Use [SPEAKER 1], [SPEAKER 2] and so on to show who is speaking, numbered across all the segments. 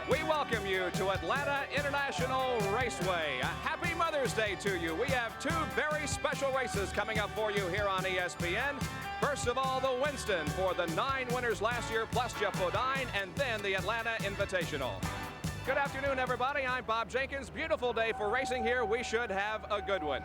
[SPEAKER 1] We welcome you to Atlanta International Raceway. A happy Mother's Day to you. We have two very special races coming up for you here on ESPN. First of all, the Winston for the 9 winners last year, plus Jeff Bodine, and then the Atlanta Invitational. Good afternoon, everybody. I'm Bob Jenkins. Beautiful day for racing here. We should have a good one.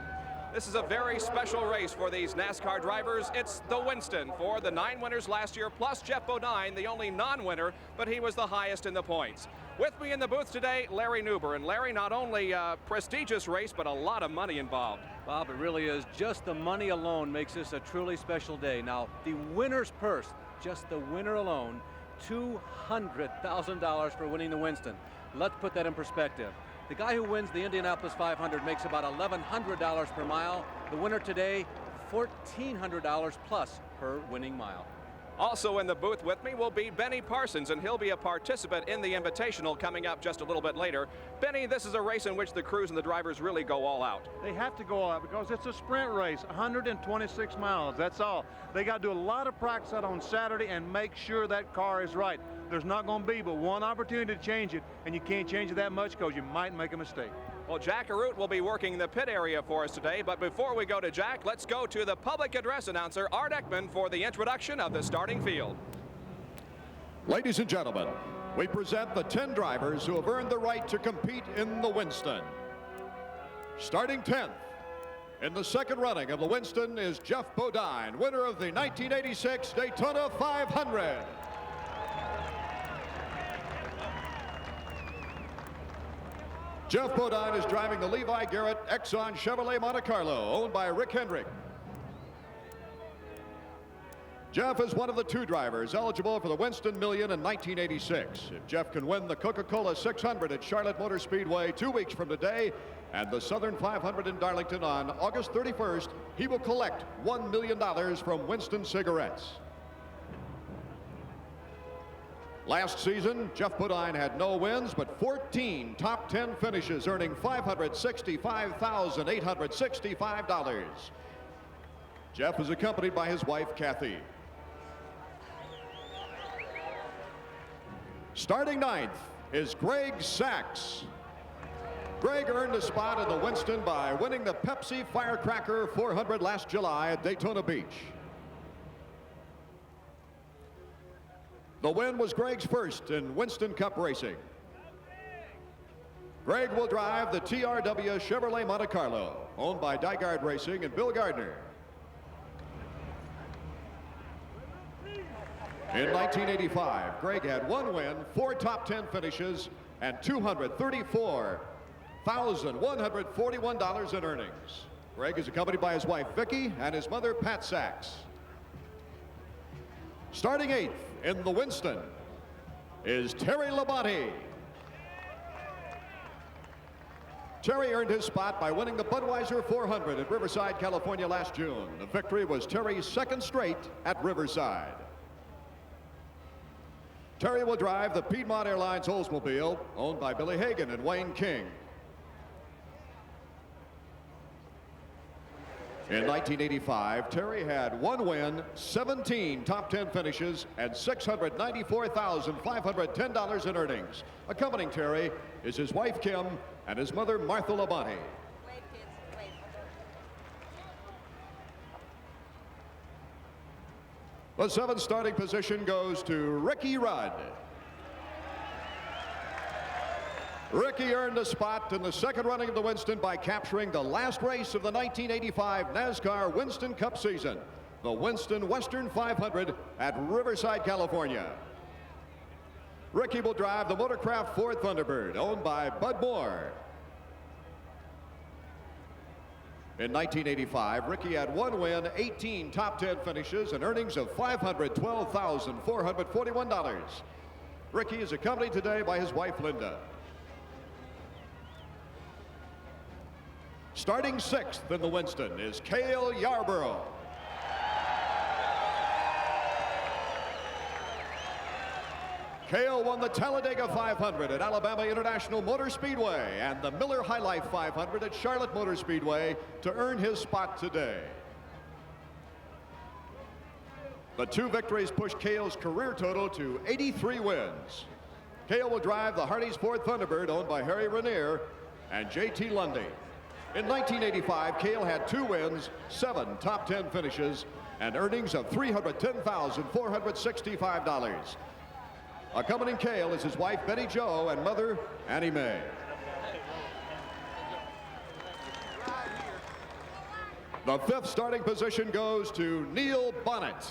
[SPEAKER 1] This is a very special race for these NASCAR drivers. It's the Winston for the 9 winners last year, plus Jeff Bodine, the only non-winner, but he was the highest in the points. With me in the booth today, Larry Newber. And Larry, not only a prestigious race, but a lot of money involved.
[SPEAKER 2] Bob, it really is. Just the money alone makes this a truly special day. Now, the winner's purse, just the winner alone, $200,000 for winning the Winston. Let's put that in perspective. The guy who wins the Indianapolis 500 makes about $1,100 per mile. The winner today, $1,400 plus per winning mile.
[SPEAKER 1] Also in the booth with me will be Benny Parsons, and he'll be a participant in the Invitational coming up just a little bit later. Benny, this is a race in which the crews and the drivers really go all out.
[SPEAKER 3] They have to go all out because it's a sprint race, 126 miles, that's all. They got to do a lot of practice out on Saturday and make sure that car is right. There's not going to be but one opportunity to change it, and you can't change it that much because you might make a mistake.
[SPEAKER 1] Well, Jack Arute will be working the pit area for us today, but before we go to Jack, let's go to the public address announcer, Art Ekman, for the introduction of the starting field.
[SPEAKER 4] Ladies and gentlemen, we present the 10 drivers who have earned the right to compete in the Winston. Starting 10th in the second running of the Winston is Jeff Bodine, winner of the 1986 Daytona 500. Jeff Bodine is driving the Levi Garrett Exxon Chevrolet Monte Carlo, owned by Rick Hendrick. Jeff is one of the 2 drivers eligible for the Winston Million in 1986. If Jeff can win the Coca-Cola 600 at Charlotte Motor Speedway 2 weeks from today and the Southern 500 in Darlington on August 31st, he will collect $1 million from Winston Cigarettes. Last season, Jeff Bodine had no wins, but 14 top 10 finishes, earning $565,865. Jeff is accompanied by his wife, Kathy. Starting 9th is Greg Sachs. Greg earned a spot in the Winston by winning the Pepsi Firecracker 400 last July at Daytona Beach. The win was Greg's first in Winston Cup racing. Greg will drive the TRW Chevrolet Monte Carlo, owned by Dygard Racing and Bill Gardner. In 1985, Greg had 1 win, 4 top 10 finishes, and $234,141 in earnings. Greg is accompanied by his wife, Vicki, and his mother, Pat Sachs. Starting 8th in the Winston is Terry Labonte. Terry earned his spot by winning the Budweiser 400 at Riverside, California last June. The victory was Terry's 2nd straight at Riverside. Terry will drive the Piedmont Airlines Oldsmobile, owned by Billy Hagan and Wayne King. In 1985, Terry had 1 win, 17 top 10 finishes, and $694,510 in earnings. Accompanying Terry is his wife, Kim, and his mother, Martha Labonte.
[SPEAKER 5] Wave, kids, wave.
[SPEAKER 4] The 7th starting position goes to Ricky Rudd. Ricky earned a spot in the second running of the Winston by capturing the last race of the 1985 NASCAR Winston Cup season, the Winston Western 500 at Riverside, California. Ricky will drive the Motorcraft Ford Thunderbird, owned by Bud Moore. In 1985, Ricky had 1 win, 18 top 10 finishes, and earnings of $512,441. Ricky is accompanied today by his wife, Linda. Starting 6th in the Winston is Cale Yarborough. Cale won the Talladega 500 at Alabama International Motor Speedway and the Miller High Life 500 at Charlotte Motor Speedway to earn his spot today. The 2 victories pushed Cale's career total to 83 wins. Cale will drive the Hardee's Ford Thunderbird, owned by Harry Ranier and J.T. Lundy. In 1985, Cale had 2 wins, 7 top 10 finishes, and earnings of $310,465. Accompanying Cale is his wife, Betty Jo, and mother, Annie Mae. The 5th starting position goes to Neil Bonnet.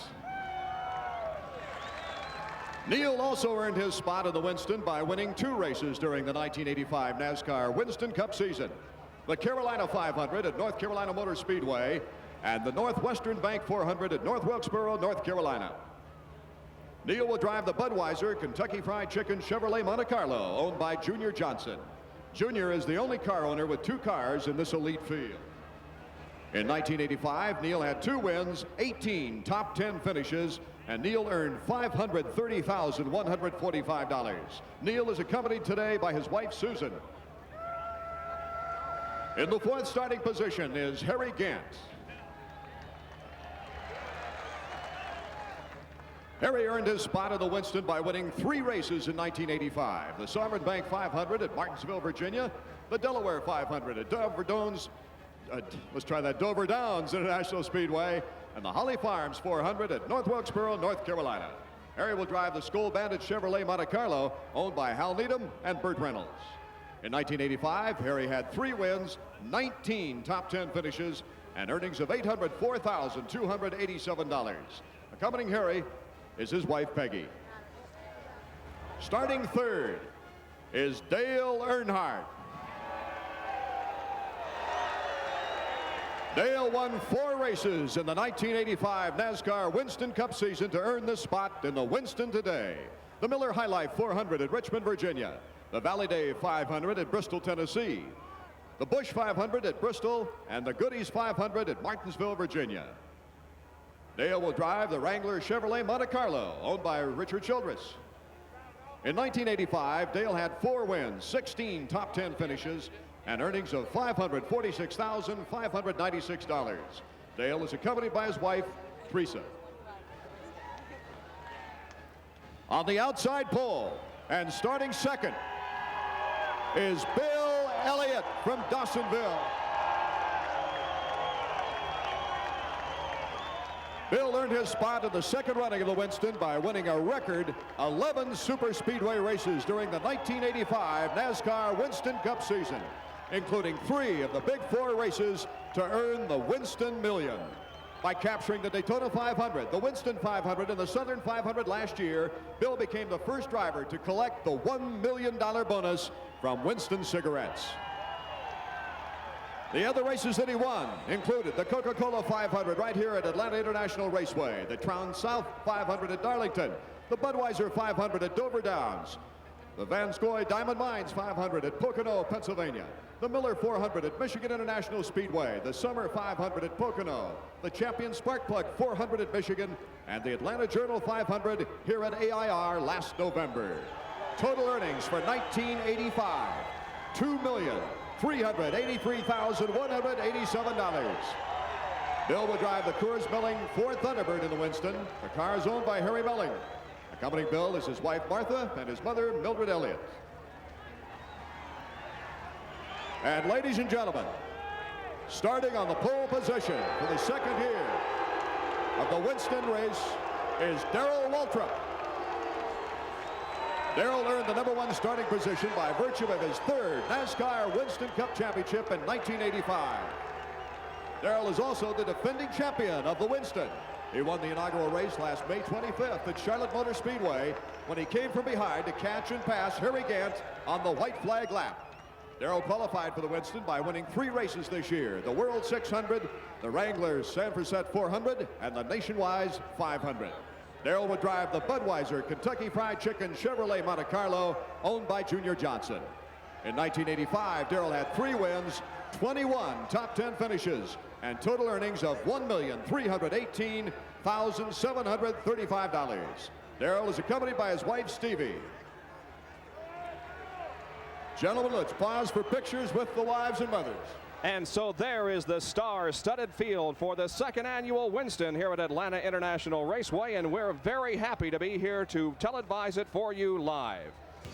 [SPEAKER 4] Neil also earned his spot in the Winston by winning 2 races during the 1985 NASCAR Winston Cup season: the Carolina 500 at North Carolina Motor Speedway and the Northwestern Bank 400 at North Wilkesboro, North Carolina. Neil will drive the Budweiser Kentucky Fried Chicken Chevrolet Monte Carlo, owned by Junior Johnson. Junior is the only car owner with 2 cars in this elite field. In 1985, Neil had 2 wins, 18 top 10 finishes, and Neil earned $530,145. Neil is accompanied today by his wife, Susan. In the 4th starting position is Harry Gant. Harry earned his spot in the Winston by winning 3 races in 1985: the Sovereign Bank 500 at Martinsville, Virginia, the Delaware 500 at Dover Downs International Speedway, and the Holly Farms 400 at North Wilkesboro, North Carolina. Harry will drive the Skoal Bandit Chevrolet Monte Carlo, owned by Hal Needham and Burt Reynolds. In 1985, Harry had 3 wins, 19 top 10 finishes, and earnings of $804,287. Accompanying Harry is his wife, Peggy. Starting 3rd is Dale Earnhardt. Dale won 4 races in the 1985 NASCAR Winston Cup season to earn this spot in the Winston today: the Miller High Life 400 at Richmond, Virginia, the Valley Day 500 at Bristol, Tennessee, the Busch 500 at Bristol, and the Goodies 500 at Martinsville, Virginia. Dale will drive the Wrangler Chevrolet Monte Carlo, owned by Richard Childress. In 1985, Dale had 4 wins, 16 top 10 finishes, and earnings of $546,596. Dale is accompanied by his wife, Teresa. On the outside pole and starting 2nd is Bill Elliott from Dawsonville. Bill earned his spot in the 2nd running of the Winston by winning a record 11 super speedway races during the 1985 NASCAR Winston Cup season, including 3 of the Big 4 races to earn the Winston Million. By capturing the Daytona 500, the Winston 500, and the Southern 500 last year, Bill became the first driver to collect the $1 million bonus from Winston cigarettes. The other races that he won included the Coca-Cola 500 right here at Atlanta International Raceway, the Trans South 500 at Darlington, the Budweiser 500 at Dover Downs, the Vanscoy Diamond Mines 500 at Pocono, Pennsylvania, the Miller 400 at Michigan International Speedway, the Summer 500 at Pocono, the Champion Sparkplug 400 at Michigan, and the Atlanta Journal 500 here at AIR last November. Total earnings for 1985, $2,383,187. Bill will drive the Coors Milling Ford Thunderbird in the Winston. The car is owned by Harry Melling. Accompanying Bill is his wife, Martha, and his mother, Mildred Elliott. And ladies and gentlemen, starting on the pole position for the 2nd year of the Winston race is Darrell Waltrip. Darrell earned the #1 starting position by virtue of his 3rd NASCAR Winston Cup championship in 1985. Darrell is also the defending champion of the Winston. He won the inaugural race last May 25th at Charlotte Motor Speedway when he came from behind to catch and pass Harry Gant on the white flag lap. Darrell qualified for the Winston by winning 3 races this year: the World 600, the Wrangler San Francisco 400, and the Nationwide 500. Darrell would drive the Budweiser Kentucky Fried Chicken Chevrolet Monte Carlo, owned by Junior Johnson. In 1985, Darrell had 3 wins, 21 top 10 finishes, and total earnings of $1,318,735. Darrell is accompanied by his wife, Stevie. Gentlemen, let's pause for pictures with the wives and mothers.
[SPEAKER 1] And so there is the star-studded field for the 2nd annual Winston here at Atlanta International Raceway, and we're very happy to be here to televise it for you live.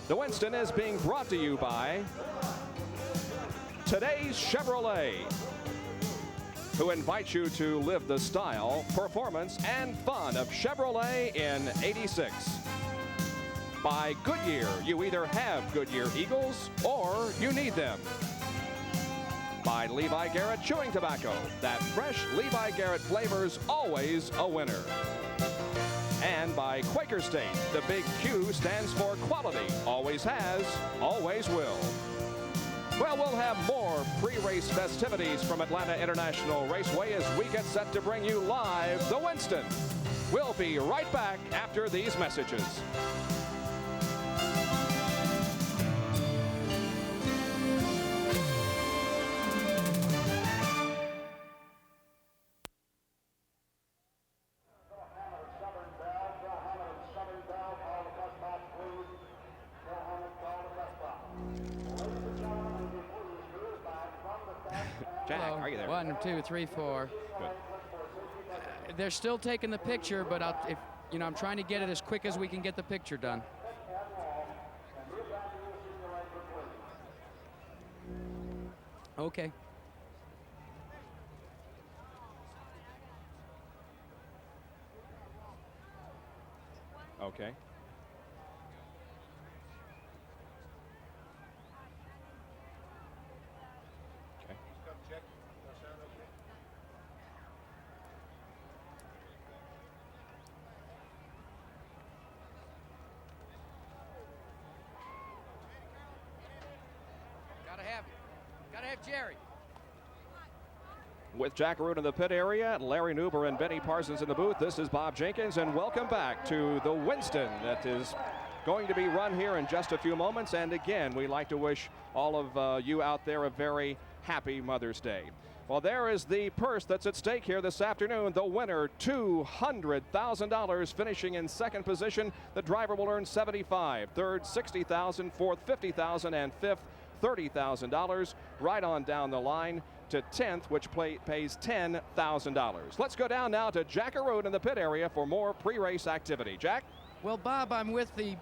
[SPEAKER 1] The Winston is being brought to you by today's Chevrolet, who invites you to live the style, performance, and fun of Chevrolet in '86. By Goodyear, you either have Goodyear Eagles or you need them. By Levi Garrett Chewing Tobacco, that fresh Levi Garrett flavor's always a winner. And by Quaker State, the big Q stands for quality, always has, always will. Well, we'll have more pre-race festivities from Atlanta International Raceway as we get set to bring you live the Winston. We'll be right back after these messages. Jack,
[SPEAKER 5] Hello.
[SPEAKER 1] are you there?
[SPEAKER 5] 1, 2, 3, 4.
[SPEAKER 1] Good.
[SPEAKER 5] They're still taking the picture, but I'm trying to get it as quick as we can get the picture done. Okay.
[SPEAKER 1] Okay.
[SPEAKER 5] Gotta have Jerry.
[SPEAKER 1] With Jack Root in the pit area, Larry Nuber and Benny Parsons in the booth, this is Bob Jenkins, and welcome back to the Winston that is going to be run here in just a few moments. And again, we'd like to wish all of you out there a very happy Mother's Day. Well, there is the purse that's at stake here this afternoon. The winner, $200,000, finishing in second position. The driver will earn $75,000, third $60,000, fourth $50,000, and fifth $30,000. Right on down the line to 10th, which pays $10,000. Let's go down now to Jack Road in the pit area for more pre-race activity. Jack?
[SPEAKER 5] Well, Bob, I'm with the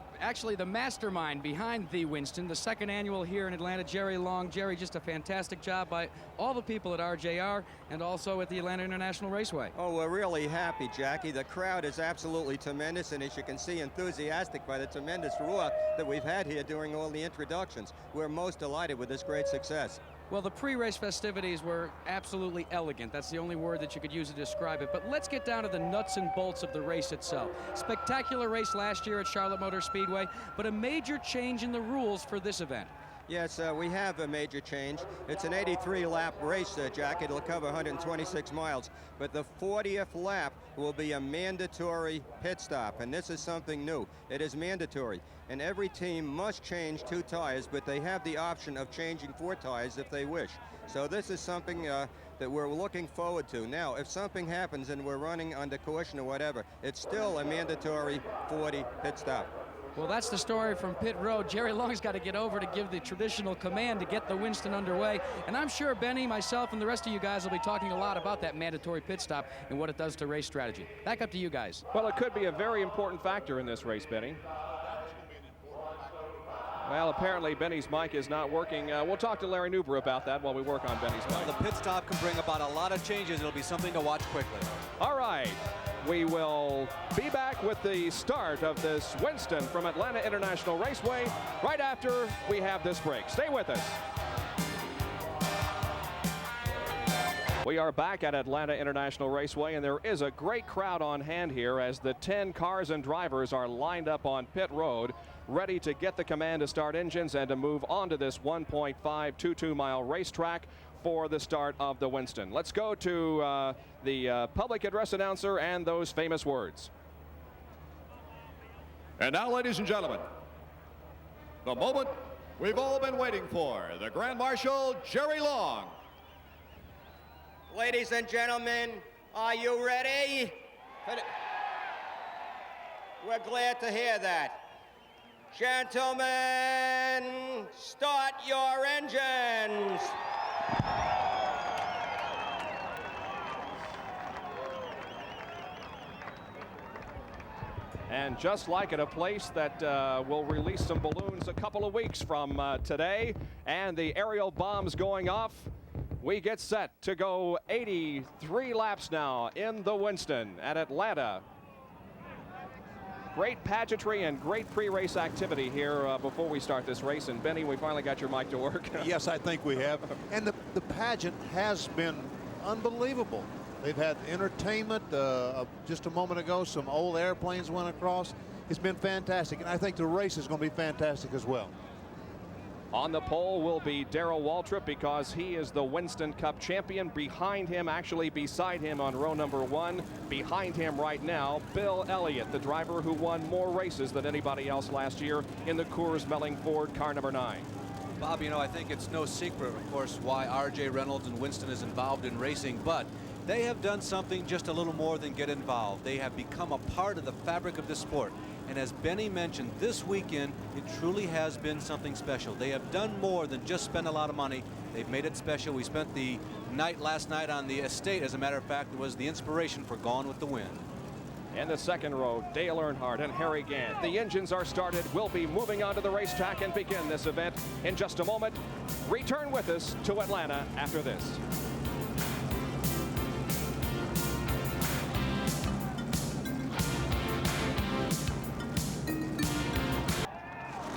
[SPEAKER 5] mastermind behind the Winston, the second annual here in Atlanta, Jerry Long. Jerry, just a fantastic job by all the people at RJR and also at the Atlanta International Raceway.
[SPEAKER 6] Oh, we're really happy, Jackie. The crowd is absolutely tremendous, and as you can see, enthusiastic by the tremendous roar that we've had here during all the introductions. We're most delighted with this great success.
[SPEAKER 5] Well, the pre-race festivities were absolutely elegant. That's the only word that you could use to describe it. But let's get down to the nuts and bolts of the race itself. Spectacular race last year at Charlotte Motor Speedway, but a major change in the rules for this event.
[SPEAKER 6] Yes, we have a major change. It's an 83-lap race, Jack. It'll cover 126 miles. But the 40th lap will be a mandatory pit stop, and this is something new. It is mandatory, and every team must change 2 tires, but they have the option of changing 4 tires if they wish. So this is something that we're looking forward to. Now, if something happens and we're running under caution or whatever, it's still a mandatory 40 pit stop.
[SPEAKER 5] Well, that's the story from pit road. Jerry Long's got to get over to give the traditional command to get the Winston underway. And I'm sure Benny, myself, and the rest of you guys will be talking a lot about that mandatory pit stop and what it does to race strategy. Back up to you guys.
[SPEAKER 1] Well, it could be a very important factor in this race, Benny. Well, apparently Benny's mic is not working. We'll talk to Larry Nuber about that while we work on Benny's mic.
[SPEAKER 2] The pit stop can bring about a lot of changes. It'll be something to watch quickly.
[SPEAKER 1] All right. We will be back with the start of this Winston from Atlanta International Raceway right after we have this break. Stay with us. We are back at Atlanta International Raceway, and there is a great crowd on hand here as the 10 cars and drivers are lined up on pit road, ready to get the command to start engines and to move on to this 1.522-mile racetrack for the start of the Winston. Let's go to the public address announcer and those famous words.
[SPEAKER 4] And now, ladies and gentlemen, the moment we've all been waiting for, the Grand Marshal, Jerry Long.
[SPEAKER 6] Ladies and gentlemen, are you ready? We're glad to hear that. Gentlemen, start your engines.
[SPEAKER 1] And just like at a place that will release some balloons a couple of weeks from today, and the aerial bombs going off, we get set to go 83 laps now in the Winston at Atlanta. Great pageantry and great pre-race activity here before we start this race. And Benny, we finally got your mic to work.
[SPEAKER 7] Yes, I think we have. And the pageant has been unbelievable. They've had entertainment. Just a moment ago, some old airplanes went across. It's been fantastic. And I think the race is going to be fantastic as well.
[SPEAKER 1] On the pole will be Darrell Waltrip because he is the Winston Cup champion. Behind him, actually beside him on row number 1, behind him right now, Bill Elliott, the driver who won more races than anybody else last year in the Coors Melling Ford car number 9.
[SPEAKER 2] Bob, you know, I think it's no secret, of course, why R.J. Reynolds and Winston is involved in racing, but they have done something just a little more than get involved. They have become a part of the fabric of the sport. And as Benny mentioned, this weekend, it truly has been something special. They have done more than just spend a lot of money. They've made it special. We spent the night last night on the estate. As a matter of fact, it was the inspiration for Gone with the Wind.
[SPEAKER 1] In the second row, Dale Earnhardt and Harry Gant. The engines are started. We'll be moving onto the racetrack and begin this event in just a moment. Return with us to Atlanta after this.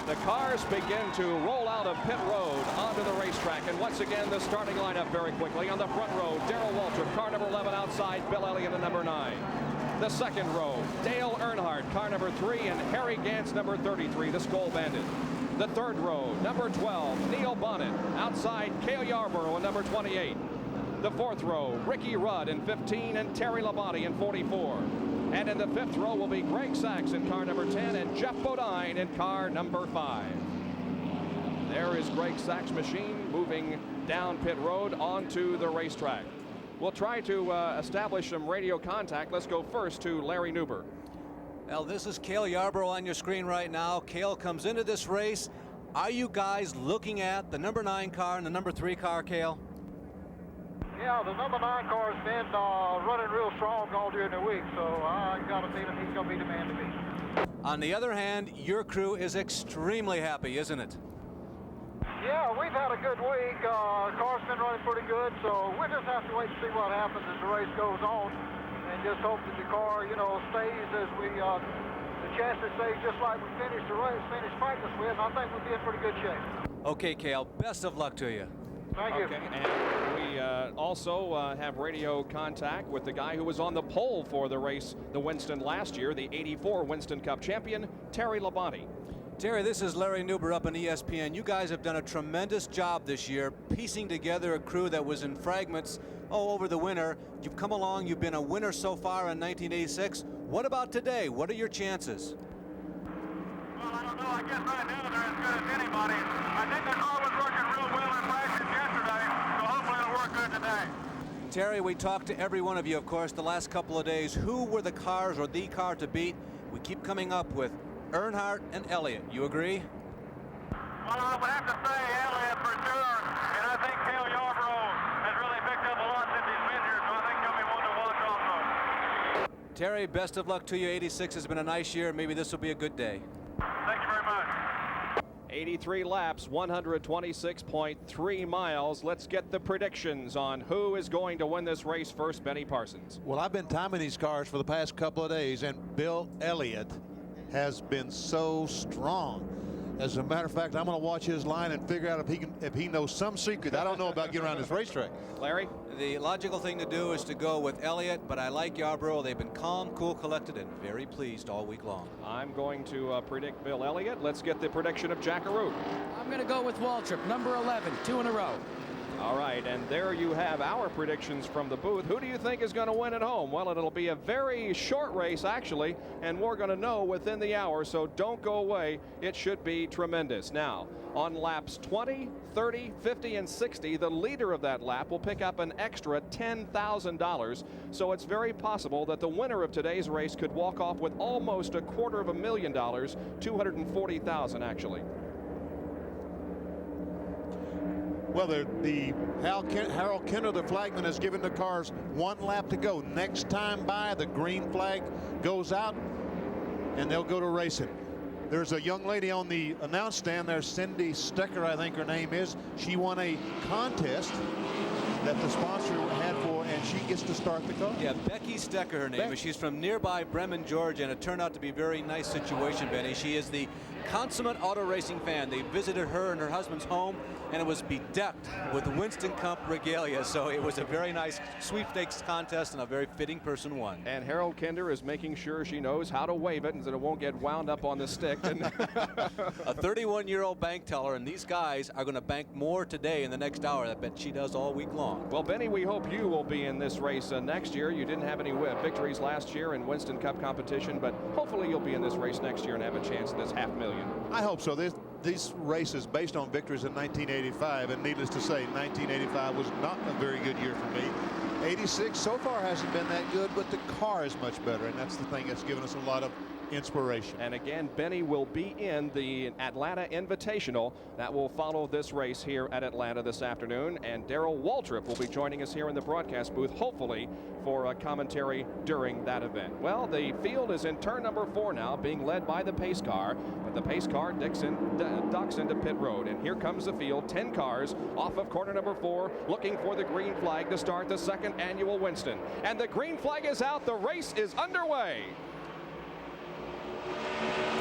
[SPEAKER 1] The cars begin to roll out of pit road onto the racetrack. And once again, the starting lineup very quickly. On the front row, Darrell Waltrip, car number 11 outside, Bill Elliott in number 9. The second row, Dale Earnhardt, car number 3, and Harry Gantz, number 33, the Skull Bandit. The third row, number 12, Neil Bonnet, outside Cale Yarborough in number 28. The fourth row, Ricky Rudd in 15 and Terry Labonte in 44. And in the fifth row will be Greg Sachs in car number 10 and Jeff Bodine in car number 5. There is Greg Sachs' machine moving down pit road onto the racetrack. We'll try to establish some radio contact. Let's go first to Larry Newber.
[SPEAKER 2] Well, this is Cale Yarborough on your screen right now. Cale comes into this race. Are you guys looking at the number 9 car and the number 3 car, Cale?
[SPEAKER 8] Yeah, the number 9 car has been running real strong all during the week, so I got a feeling he's going to be the man to beat.
[SPEAKER 2] On the other hand, your crew is extremely happy, isn't it?
[SPEAKER 8] Yeah, we've had a good week. Car's been running pretty good, so we'll just have to wait and see what happens as the race goes on, and just hope that the car, you know, stays as we, the chances stay just like we finished the race, finished practice with, and I think we'll be in pretty good shape.
[SPEAKER 2] Okay, Cale, best of luck to you.
[SPEAKER 8] Thank you.
[SPEAKER 1] Okay, and we also have radio contact with the guy who was on the pole for the race, the Winston last year, the 84 Winston Cup champion, Terry Labonte.
[SPEAKER 2] Terry, this is Larry Newber up on ESPN. You guys have done a tremendous job this year piecing together a crew that was in fragments over the winter. You've come along, you've been a winner so far in 1986. What about today? What are your chances?
[SPEAKER 8] Well, I don't know. I guess right now they're as good as anybody. I think the car was working real well in practice yesterday, so hopefully it'll work good today.
[SPEAKER 2] Terry, we talked to every one of you, of course, the last couple of days. Who were the cars or the car to beat? We keep coming up with Earnhardt and Elliott. You agree?
[SPEAKER 8] Well, I would have to say Elliott for sure, and I think Cale Yarborough has really picked up a lot since he's been here, so I think he'll be one to watch also.
[SPEAKER 2] Terry, best of luck to you. 86 has been a nice year. Maybe this will be a good day.
[SPEAKER 8] Thank you very much.
[SPEAKER 1] 83 laps, 126.3 miles. Let's get the predictions on who is going to win this race first. Benny Parsons.
[SPEAKER 7] Well, I've been timing these cars for the past couple of days, and Bill Elliott has been so strong. As a matter of fact, I'm going to watch his line and figure out if he knows some secret I don't know about getting around this racetrack.
[SPEAKER 1] Larry?
[SPEAKER 2] The logical thing to do is to go with Elliott, but I like Yarborough. They've been calm, cool, collected, and very pleased all week long.
[SPEAKER 1] I'm going to predict Bill Elliott. Let's get the prediction of Jackaroo.
[SPEAKER 5] I'm going to go with Waltrip, number 11, 2 in a row.
[SPEAKER 1] All right, and there you have our predictions from the booth. Who do you think is going to win at home? Well, it'll be a very short race, actually, and we're going to know within the hour, so don't go away. It should be tremendous. Now, on laps 20, 30, 50, and 60, the leader of that lap will pick up an extra $10,000, so it's very possible that the winner of today's race could walk off with almost $250,000, $240,000 actually.
[SPEAKER 7] Well, the Harold Kenner, the flagman, has given the cars 1 lap to go. Next time by, the green flag goes out. and they'll go to racing. There's a young lady on the announce stand there, Cindy Stecker, I think her name is. She won a contest that the sponsor had for, and she gets to start the car.
[SPEAKER 2] Yeah, Becky Stecker, her name is. She's from nearby Bremen, Georgia, and it turned out to be a very nice situation, Benny. She is the consummate auto racing fan. They visited her and her husband's home, and it was bedecked with Winston Cup regalia. So it was a very nice sweepstakes contest, and a very fitting person won.
[SPEAKER 1] And Harold Kinder is making sure she knows how to wave it and that it won't get wound up on the stick.
[SPEAKER 2] A 31-year-old bank teller, and these guys are going to bank more today in the next hour. I bet she does all week long.
[SPEAKER 1] Well, Benny, we hope you will be in this race next year. You didn't have any victories last year in Winston Cup competition, but hopefully you'll be in this race next year and have a chance at this $500,000.
[SPEAKER 7] I hope so. These races based on victories in 1985, and needless to say, 1985 was not a very good year for me. 86 so far hasn't been that good, but the car is much better, and that's the thing that's given us a lot of inspiration.
[SPEAKER 1] And again, Benny will be in the Atlanta Invitational that will follow this race here at Atlanta this afternoon, and Darrell Waltrip will be joining us here in the broadcast booth, hopefully for a commentary during that event. Well, the field is in turn number 4 now, being led by the pace car, but the pace car ducks into pit road, and here comes the field. 10 cars off of corner number 4, looking for the green flag to start the second annual Winston, and the green flag is out. The race is underway.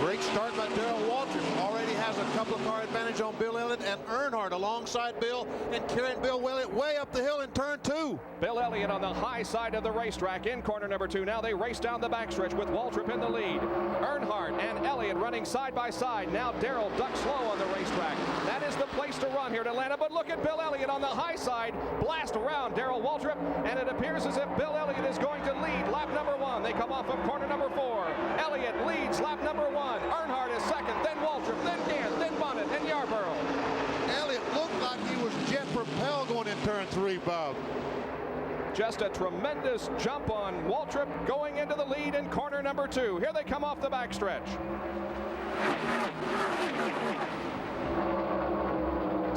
[SPEAKER 7] Great start by Darrell Waltrip. Already has a couple of car advantage on Bill Elliott and Earnhardt alongside Bill, and carrying Bill Elliott way up the hill in turn 2.
[SPEAKER 1] Bill Elliott on the high side of the racetrack in corner number 2. Now they race down the backstretch with Waltrip in the lead. Earnhardt and Elliott running side by side. Now Darrell ducks slow on the racetrack. That is the place to run here at Atlanta, but look at Bill Elliott on the high side. Blast around Darrell Waltrip, and it appears as if Bill Elliott is going to lead lap number 1. They come off of corner number 4. Elliott leads lap number 1. Earnhardt is second, then Waltrip, then Gant, then Bonnet, and Yarborough.
[SPEAKER 7] Elliott looked like he was jet propelled going in turn 3, Bob.
[SPEAKER 1] Just a tremendous jump on Waltrip going into the lead in corner number 2. Here they come off the backstretch.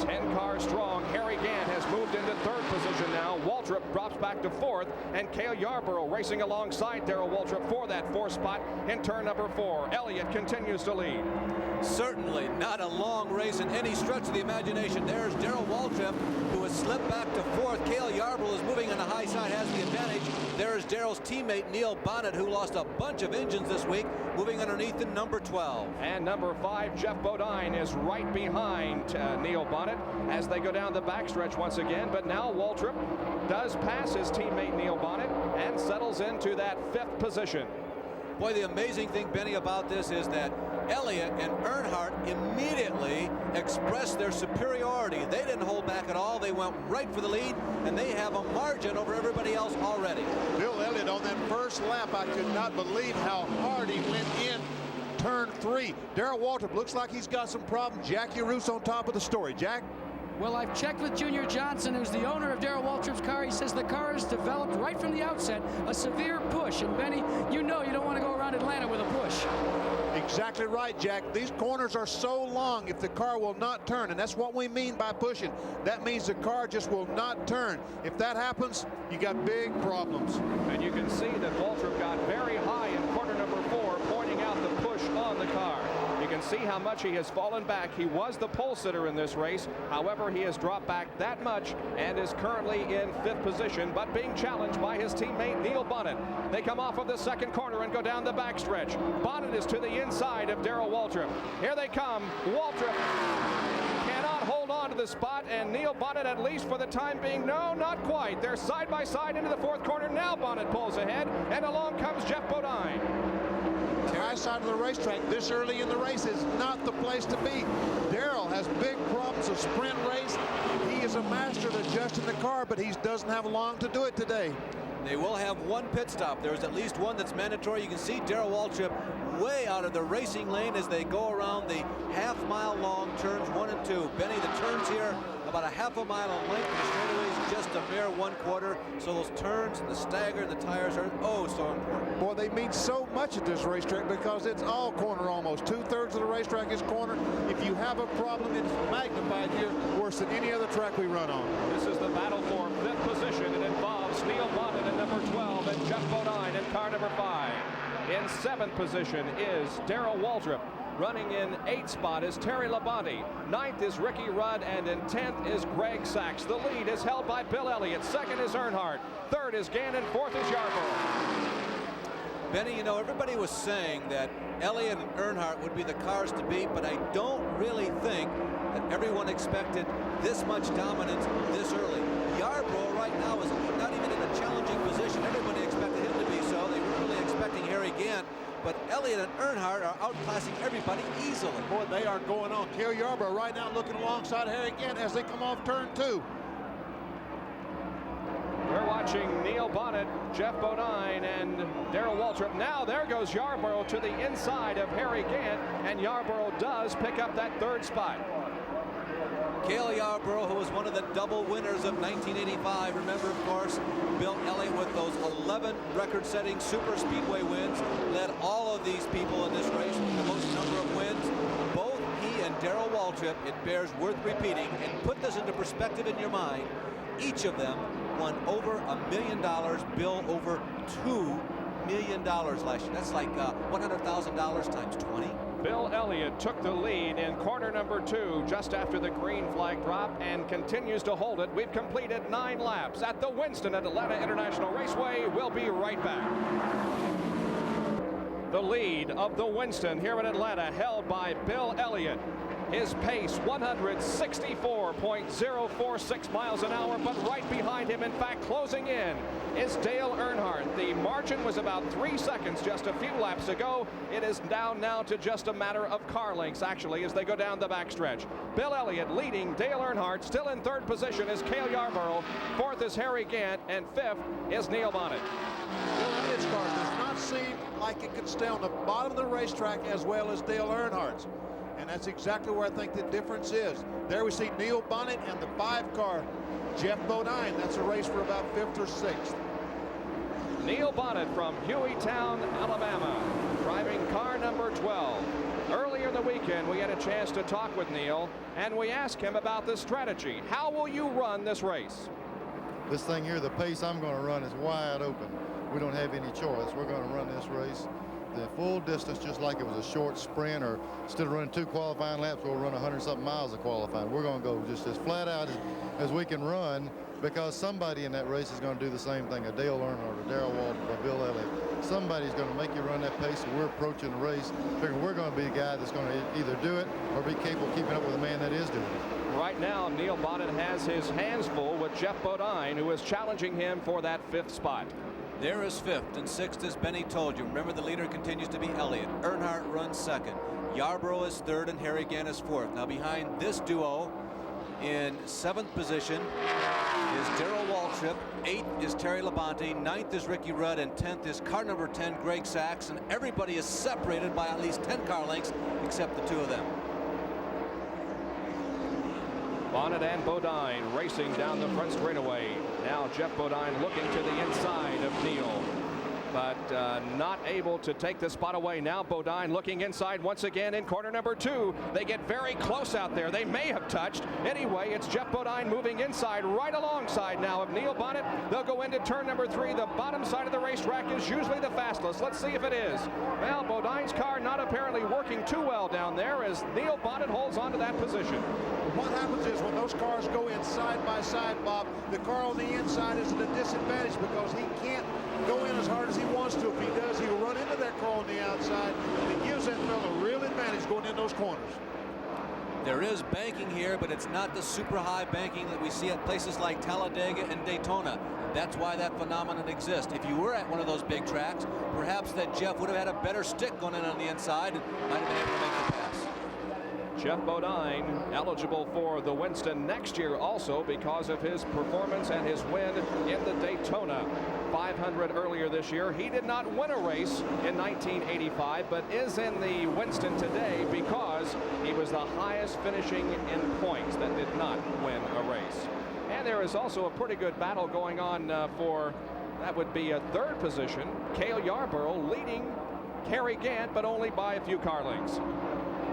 [SPEAKER 1] 10 cars strong. Harry Gant has moved into 3rd position now. Waltrip drops back to 4th, and Cale Yarborough racing alongside Darrell Waltrip for that 4th spot in turn number 4. Elliott continues to lead.
[SPEAKER 2] Certainly not a long race in any stretch of the imagination. There's Darrell Waltrip, who has slipped back to 4th. Cale Yarborough is moving on the high side, has the advantage. There's Darrell's teammate Neil Bonnet, who lost a bunch of engines this week, moving underneath in number 12.
[SPEAKER 1] And number 5, Jeff Bodine, is right behind Neil Bonnet as they go down the backstretch once again. But now Waltrip does pass his teammate Neil Bonnet and settles into that 5th position.
[SPEAKER 2] Boy, the amazing thing, Benny, about this is that Elliott and Earnhardt immediately expressed their superiority. They didn't hold back at all. They went right for the lead, and they have a margin over everybody else already.
[SPEAKER 7] Bill Elliott on that first lap, I could not believe how hard he went in turn 3. Darrell Waltrip looks like he's got some problems. Jackie Roos on top of the story. Jack?
[SPEAKER 5] Well, I've checked with Junior Johnson, who's the owner of Darrell Waltrip's car. He says the car has developed right from the outset a severe push. And Benny, you know you don't want to go around Atlanta with a push.
[SPEAKER 7] Exactly right, Jack. These corners are so long if the car will not turn, and that's what we mean by pushing. That means the car just will not turn. If that happens, you got big problems.
[SPEAKER 1] And you can see that Waltrip got very high in corner number 4, pointing out the push on the car. You can see how much he has fallen back. He was the pole sitter in this race. However, he has dropped back that much and is currently in 5th position, but being challenged by his teammate Neil Bonnet. They come off of the 2nd corner and go down the backstretch. Bonnet is to the inside of Darrell Waltrip. Here they come. Waltrip cannot hold on to the spot, and Neil Bonnet, at least for the time being, no, not quite. They're side by side into the 4th corner. Now Bonnet pulls ahead, and along comes Jeff Bodine.
[SPEAKER 7] High side of the racetrack this early in the race is not the place to be. Darrell has big problems, a sprint race. He is a master at adjusting the car, but he doesn't have long to do it today.
[SPEAKER 2] They will have one pit stop. There's at least one that's mandatory. You can see Darrell Waltrip way out of the racing lane as they go around the half-mile long turns 1 and 2. Benny, the turns here about a half a mile in length. The straightaways just a mere 1/4. So those turns and the stagger and the tires are oh so important.
[SPEAKER 7] Boy, they mean so much at this racetrack because it's all corner almost. 2/3 of the racetrack is corner. If you have a problem, it's magnified here worse than any other track we run on.
[SPEAKER 1] This is the battle for 5th position. It involves Neil Bonnet at number 12 and Jeff Bodine in car number 5. In 7th position is Darrell Waltrip. Running in 8th spot is Terry Labonte. 9th is Ricky Rudd, and in 10th is Greg Sachs. The lead is held by Bill Elliott. 2nd is Earnhardt. 3rd is Gannon. 4th is Yarborough.
[SPEAKER 2] Benny, you know, everybody was saying that Elliott and Earnhardt would be the cars to beat, but I don't really think that everyone expected this much dominance this early. Yarborough right now is not even in a challenging position. Everybody expected him to be so. They were really expecting Harry Gant. But Elliott and Earnhardt are outclassing everybody easily.
[SPEAKER 7] Boy, they are going on. Cale Yarborough right now looking alongside Harry Gant as they come off turn 2.
[SPEAKER 1] We're watching Neil Bonnet, Jeff Bodine, and Darrell Waltrip. Now there goes Yarborough to the inside of Harry Gant, and Yarborough does pick up that 3rd spot.
[SPEAKER 2] Cale Yarborough, who was one of the double winners of 1985. Remember, of course, Bill Elliott with those 11 record-setting super speedway wins led all of these people in this race with the most number of wins. Both he and Darrell Waltrip, it bears worth repeating, and put this into perspective in your mind. Each of them won over $1 million. Bill over $2 million last year. That's like $100,000 times 20.
[SPEAKER 1] Bill Elliott took the lead in corner number 2 just after the green flag drop and continues to hold it. We've completed 9 laps at the Winston at Atlanta International Raceway. We'll be right back. The lead of the Winston here in Atlanta held by Bill Elliott. His pace 164.046 miles an hour, but right behind him, in fact closing in, is Dale Earnhardt. The margin was about 3 seconds just a few laps ago. It is down now to just a matter of car lengths, actually, as they go down the backstretch. Bill Elliott leading Dale Earnhardt. Still in 3rd position is Cale Yarborough. 4th is Harry Gant, and 5th is Neil Bonnet.
[SPEAKER 7] Bill Elliott's car does not seem like it could stay on the bottom of the racetrack as well as Dale Earnhardt's. And that's exactly where I think the difference is. There we see Neil Bonnet and the 5 car, Jeff Bodine. That's a race for about 5th or 6th.
[SPEAKER 1] Neil Bonnet from Hueytown, Alabama, driving car number 12. Earlier in the weekend, we had a chance to talk with Neil, and we asked him about the strategy. How will you run this race?
[SPEAKER 9] This thing here, the pace I'm going to run is wide open. We don't have any choice. We're going to run this race the full distance, just like it was a short sprint, or instead of running 2 qualifying laps, we'll run 100-something miles of qualifying. We're going to go just as flat out as we can run, because somebody in that race is going to do the same thing, a Dale Earnhardt, or Darrell Waltrip, or Bill Elliott. Somebody's going to make you run that pace, and we're approaching the race figuring we're going to be the guy that's going to either do it or be capable of keeping up with the man that is doing it.
[SPEAKER 1] Right now, Neil Bonnet has his hands full with Jeff Bodine, who is challenging him for that 5th spot.
[SPEAKER 2] There is 5th, and 6th, as Benny told you. Remember, the leader continues to be Elliott. Earnhardt runs 2nd. Yarborough is 3rd, and Harry Gant is 4th. Now, behind this duo in 7th position is Darrell Waltrip. 8th is Terry Labonte. 9th is Ricky Rudd, and 10th is car number 10, Greg Sachs. And everybody is separated by at least 10 car lengths, except the 2 of them.
[SPEAKER 1] Bonnet and Bodine racing down the front straightaway. Now Jeff Bodine looking to the inside of Neil, but not able to take the spot away. Now Bodine looking inside once again in corner number 2. They get very close out there. They may have touched. Anyway, it's Jeff Bodine moving inside right alongside now of Neil Bonnet. They'll go into turn number 3. The bottom side of the racetrack is usually the fastest. Let's see if it is. Well, Bodine's car not apparently working too well down there as Neil Bonnet holds on to that position.
[SPEAKER 7] What happens is when those cars go in side by side, Bob, the car on the inside is at a disadvantage because he can't go in as hard as he wants to. If he does, he will run into that car on the outside, and it gives that fellow a real advantage going in those corners.
[SPEAKER 2] There is banking here, but it's not the super high banking that we see at places like Talladega and Daytona. That's why that phenomenon exists. If you were at one of those big tracks, perhaps that Jeff would have had a better stick going in on the inside and might have been able to make the pass.
[SPEAKER 1] Jeff Bodine eligible for the Winston next year also because of his performance and his win in the Daytona 500 earlier this year. He did not win a race in 1985, but is in the Winston today because he was the highest finishing in points that did not win a race. And there is also a pretty good battle going on for, that would be a 3rd position. Cale Yarborough leading Harry Gant, but only by a few car lengths.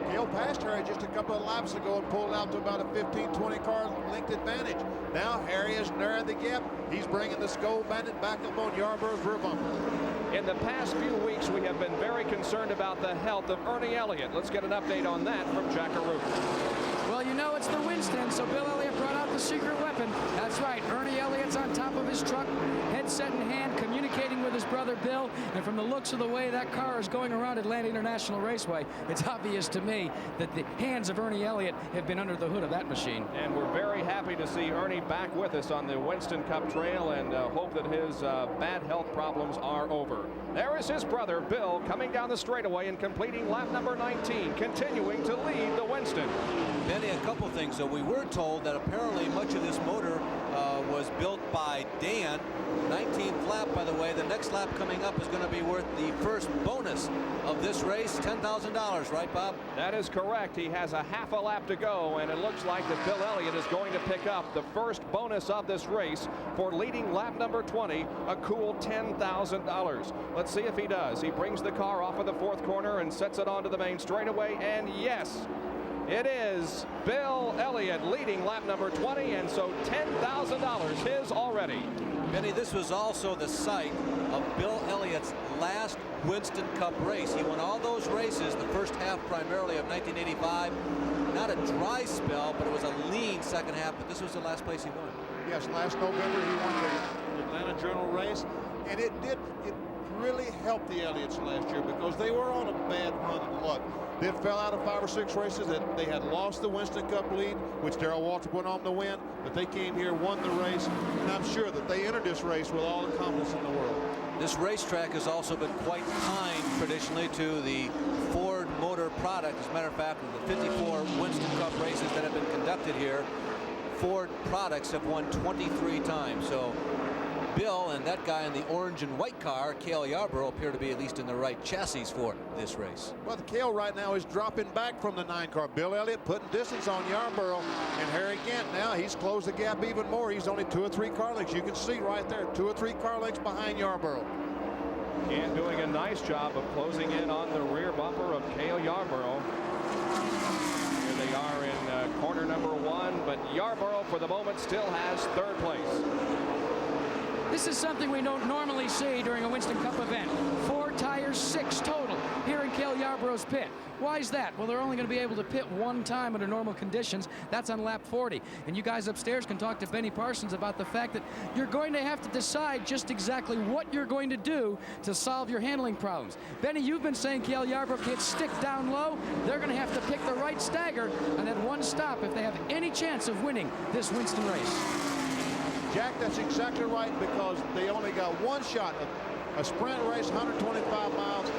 [SPEAKER 7] Cale passed Harry just a couple of laps ago and pulled out to about a 15-20 car length advantage. Now Harry has narrowed the gap. He's bringing the Skull Bandit back up on Yarborough's rear bumper.
[SPEAKER 1] In the past few weeks, we have been very concerned about the health of Ernie Elliott. Let's get an update on that from Jack Arute.
[SPEAKER 5] Well, you know it's the Winston, so Bill Elliott brought out the secret weapon. That's right, Ernie Elliott's on top of his truck, headset in hand, communicating with his brother Bill. And from the looks of the way that car is going around Atlanta International Raceway, it's obvious to me that the hands of Ernie Elliott have been under the hood of that machine.
[SPEAKER 1] And we're very happy to see Ernie back with us on the Winston Cup Trail, and hope that his bad health problems are over. There is his brother Bill coming down the straightaway and completing lap number 19, continuing to lead the Winston.
[SPEAKER 2] Benny, a couple things. We were told that apparently much of this motor was built by Dan. 19th lap, by the way. The next lap coming up is going to be worth the first bonus of this race, $10,000, right, Bob?
[SPEAKER 1] That is correct. He has a half a lap to go, and it looks like that Bill Elliott is going to pick up the first bonus of this race for leading lap number 20, a cool $10,000. Let's see if he does. He brings the car off of the fourth corner and sets it onto the main straightaway, and yes, it is Bill Elliott leading lap number 20, and so $10,000 his already.
[SPEAKER 2] Benny, this was also the site of Bill Elliott's last Winston Cup race. He won all those races, the first half primarily of 1985. Not a dry spell, but it was a lean second half, but this was the last place he won.
[SPEAKER 7] Yes, last November he won the Atlanta Journal race, and it really helped the Elliots last year because they were on a bad run of luck. They fell out of 5 or 6 races. That they had lost the Winston Cup lead, which Darrell Waltrip went on to win, but they came here, won the race, and I'm sure that they entered this race with all the confidence in the world.
[SPEAKER 2] This racetrack has also been quite kind traditionally to the Ford Motor product. As a matter of fact, of the 54 Winston Cup races that have been conducted here, Ford products have won 23 times. So Bill and that guy in the orange and white car, Cale Yarborough, appear to be at least in the right chassis for this race.
[SPEAKER 7] Well, the Cale right now is dropping back from the 9 car. Bill Elliott putting distance on Yarborough, and Harry Gant now he's closed the gap even more. He's only 2 or 3 car lengths. You can see right there, 2 or 3 car lengths behind Yarborough.
[SPEAKER 1] And doing a nice job of closing in on the rear bumper of Cale Yarborough. Here they are in corner number 1, but Yarborough for the moment still has 3rd place.
[SPEAKER 5] This is something we don't normally see during a Winston Cup event. 4 tires, 6 total here in Cale Yarborough's pit. Why is that? Well, they're only going to be able to pit 1 time under normal conditions. That's on lap 40. And you guys upstairs can talk to Benny Parsons about the fact that you're going to have to decide just exactly what you're going to do to solve your handling problems. Benny, you've been saying Cale Yarborough can't stick down low. They're going to have to pick the right stagger and at 1 stop if they have any chance of winning this Winston race.
[SPEAKER 7] Jack, that's exactly right, because they only got 1 shot of a sprint race, 125 miles.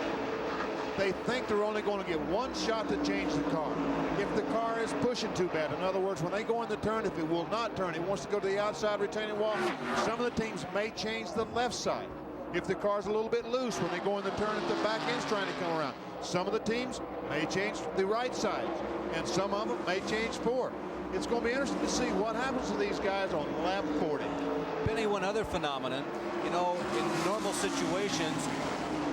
[SPEAKER 7] They think they're only going to get 1 shot to change the car. If the car is pushing too bad, in other words, when they go in the turn, if it will not turn, it wants to go to the outside retaining wall, some of the teams may change the left side. If the car's a little bit loose when they go in the turn, if the back end's trying to come around, some of the teams may change the right side, and some of them may change 4. It's going to be interesting to see what happens to these guys on lap 40.
[SPEAKER 2] Benny, one other phenomenon, you know, in normal situations,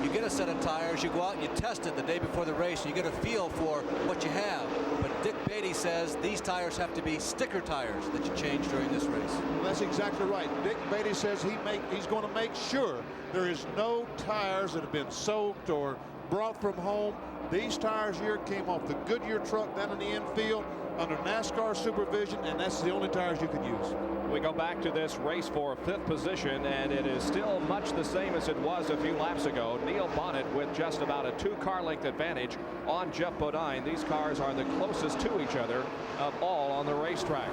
[SPEAKER 2] you get a set of tires, you go out and you test it the day before the race, and you get a feel for what you have. But Dick Beatty says these tires have to be sticker tires that you change during this race.
[SPEAKER 7] Well, that's exactly right. Dick Beatty says he's going to make sure there is no tires that have been soaked or brought from home. These tires here came off the Goodyear truck down in the infield under NASCAR supervision, and that's the only tires you can use.
[SPEAKER 1] We go back to this race for 5th position, and it is still much the same as it was a few laps ago. Neil Bonnet with just about a 2-car length advantage on Jeff Bodine. These cars are the closest to each other of all on the racetrack.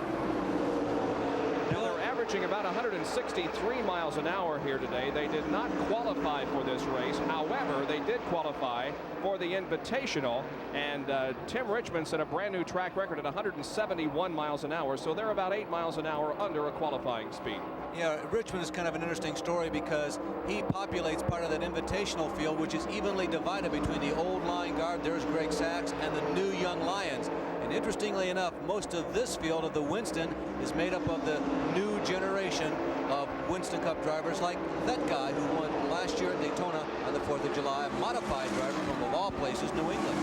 [SPEAKER 1] Now they're averaging about 163 miles an hour here today. They did not qualify for this race. However, they did qualify for the Invitational, and Tim Richmond set a brand new track record at 171 miles an hour, so they're about 8 miles an hour under a qualifying speed.
[SPEAKER 2] Yeah, Richmond is kind of an interesting story because he populates part of that Invitational field, which is evenly divided between the old line guard, there's Greg Sachs, and the new young Lions. And interestingly enough, most of this field of the Winston is made up of the new generation of Winston Cup drivers, like that guy who won last year at Daytona on the 4th of July, a modified driver from, of all places, New England.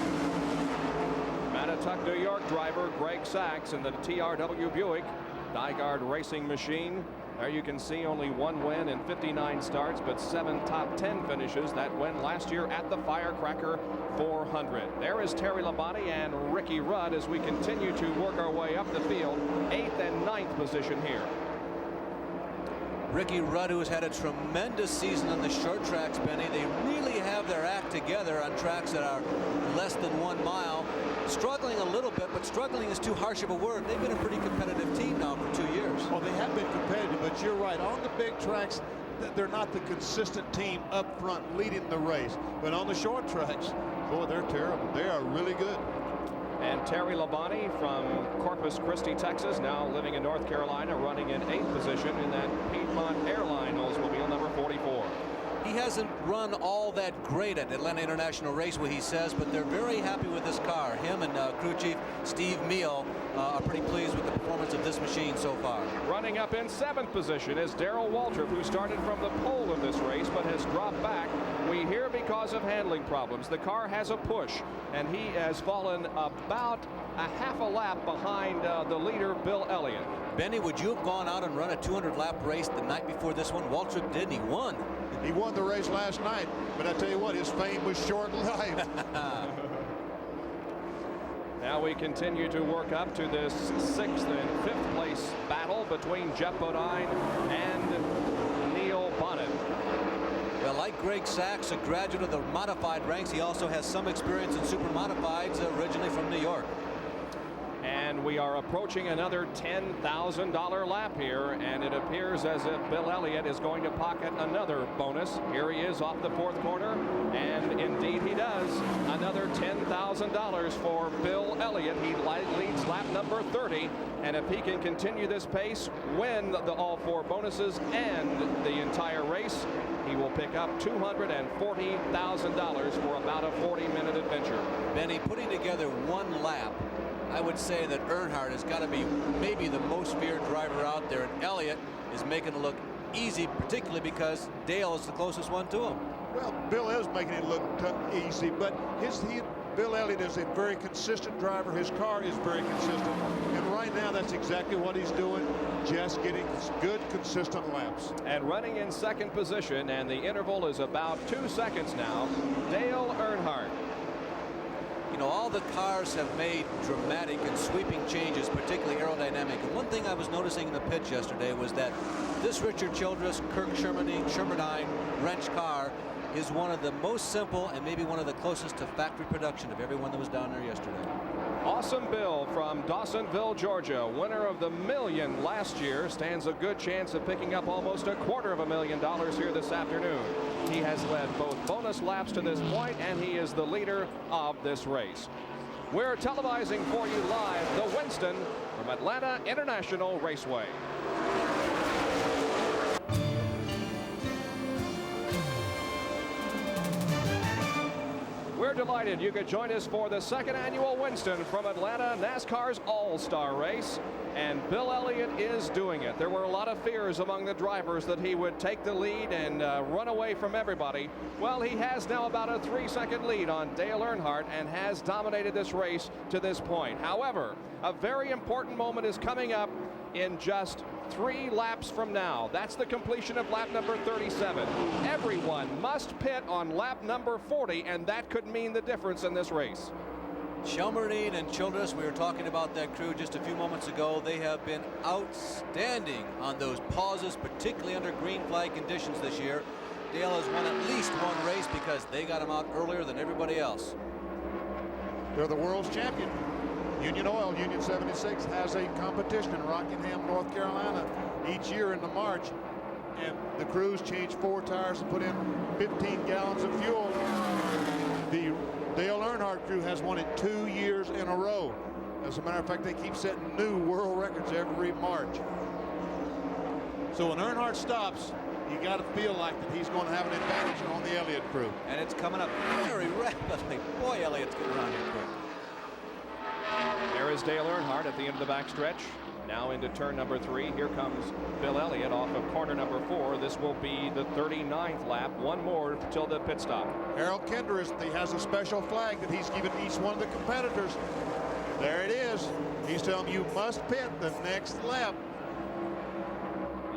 [SPEAKER 1] Mattatuck, New York driver Greg Sachs in the TRW Buick Dygaard Racing Machine. There you can see only one win in 59 starts, but 7 top 10 finishes. That win last year at the Firecracker 400. There is Terry Labonte and Ricky Rudd as we continue to work our way up the field. 8th and 9th position here.
[SPEAKER 2] Ricky Rudd, who has had a tremendous season on the short tracks, Benny. They really have their act together on tracks that are less than 1 mile. Struggling a little bit, but struggling is too harsh of a word. They've been a pretty competitive team now for 2 years.
[SPEAKER 7] Oh, they have been competitive, but you're right. On the big tracks, they're not the consistent team up front leading the race. But on the short tracks, boy, they're terrible. They are really good.
[SPEAKER 1] And Terry Labonte from Corpus Christi, Texas, now living in North Carolina, running in 8th position in that Piedmont Airline Oldsmobile number 44.
[SPEAKER 2] He hasn't run all that great at Atlanta International Raceway, he says, but they're very happy with this car. Him and crew chief Steve Meal are pretty pleased with the performance of this machine so far.
[SPEAKER 1] Running up in 7th position is Darrell Waltrip, who started from the pole of this race but has dropped back. We hear because of handling problems. The car has a push, and he has fallen about a half a lap behind the leader, Bill Elliott.
[SPEAKER 2] Benny, would you have gone out and run a 200-lap race the night before this one? Waltrip did, and he won.
[SPEAKER 7] He won the race last night, but I tell you what, his fame was short-lived.
[SPEAKER 1] Now we continue to work up to this 6th and 5th place battle between Jeff Bodine and Neil Bonnet.
[SPEAKER 2] Well, like Greg Sachs, a graduate of the modified ranks, he also has some experience in super modifieds, originally from New York.
[SPEAKER 1] And we are approaching another $10,000 lap here, and it appears as if Bill Elliott is going to pocket another bonus. Here he is off the 4th corner, and indeed he does. Another $10,000 for Bill Elliott. He leads lap number 30, and if he can continue this pace, win all 4 bonuses and the entire race, he will pick up $240,000 for about a 40-minute adventure.
[SPEAKER 2] Benny, putting together 1 lap, I would say that Earnhardt has got to be maybe the most feared driver out there, and Elliott is making it look easy, particularly because Dale is the closest one to him.
[SPEAKER 7] Well, Bill is making it look easy, but Bill Elliott is a very consistent driver. His car is very consistent, and right now that's exactly what he's doing, just getting good, consistent laps.
[SPEAKER 1] And running in 2nd position, and the interval is about 2 seconds now, Dale Earnhardt.
[SPEAKER 2] You know, all the cars have made dramatic and sweeping changes, particularly aerodynamic. And one thing I was noticing in the pits yesterday was that this Richard Childress, Kirk Shermerdine wrench car is one of the most simple and maybe one of the closest to factory production of everyone that was down there yesterday.
[SPEAKER 1] Awesome Bill from Dawsonville, Georgia, winner of the $1 million last year, stands a good chance of picking up almost $250,000 here this afternoon. He has led both bonus laps to this point, and he is the leader of this race. We're televising for you live the Winston from Atlanta International Raceway. We're delighted you could join us for the 2nd annual Winston from Atlanta, NASCAR's All-Star Race. And Bill Elliott is doing it. There were a lot of fears among the drivers that he would take the lead and run away from everybody. Well, he has now about a 3-second lead on Dale Earnhardt and has dominated this race to this point. However, a very important moment is coming up in just 3 laps from now. That's the completion of lap number 37. Everyone must pit on lap number 40, and that could mean the difference in this race.
[SPEAKER 2] Shelmerdine and Childress, we were talking about that crew just a few moments ago. They have been outstanding on those pauses, particularly under green flag conditions this year. Dale has won at least 1 race because they got him out earlier than everybody else.
[SPEAKER 7] They're the world's champion. Union Oil, Union 76, has a competition in Rockingham, North Carolina each year in the March. And the crews change 4 tires and put in 15 gallons of fuel. The Dale Earnhardt crew has won it 2 years in a row. As a matter of fact, they keep setting new world records every March. So when Earnhardt stops, you got to feel like that he's going to have an advantage on the Elliott crew.
[SPEAKER 2] And it's coming up very rapidly. Boy, Elliott's getting around here quick.
[SPEAKER 1] There is Dale Earnhardt at the end of the backstretch. Now into turn number 3. Here comes Bill Elliott off of corner number 4. This will be the 39th lap. 1 more till the pit stop.
[SPEAKER 7] Harold Kinder has a special flag that he's given each one of the competitors. There it is. He's telling you must pit the next lap.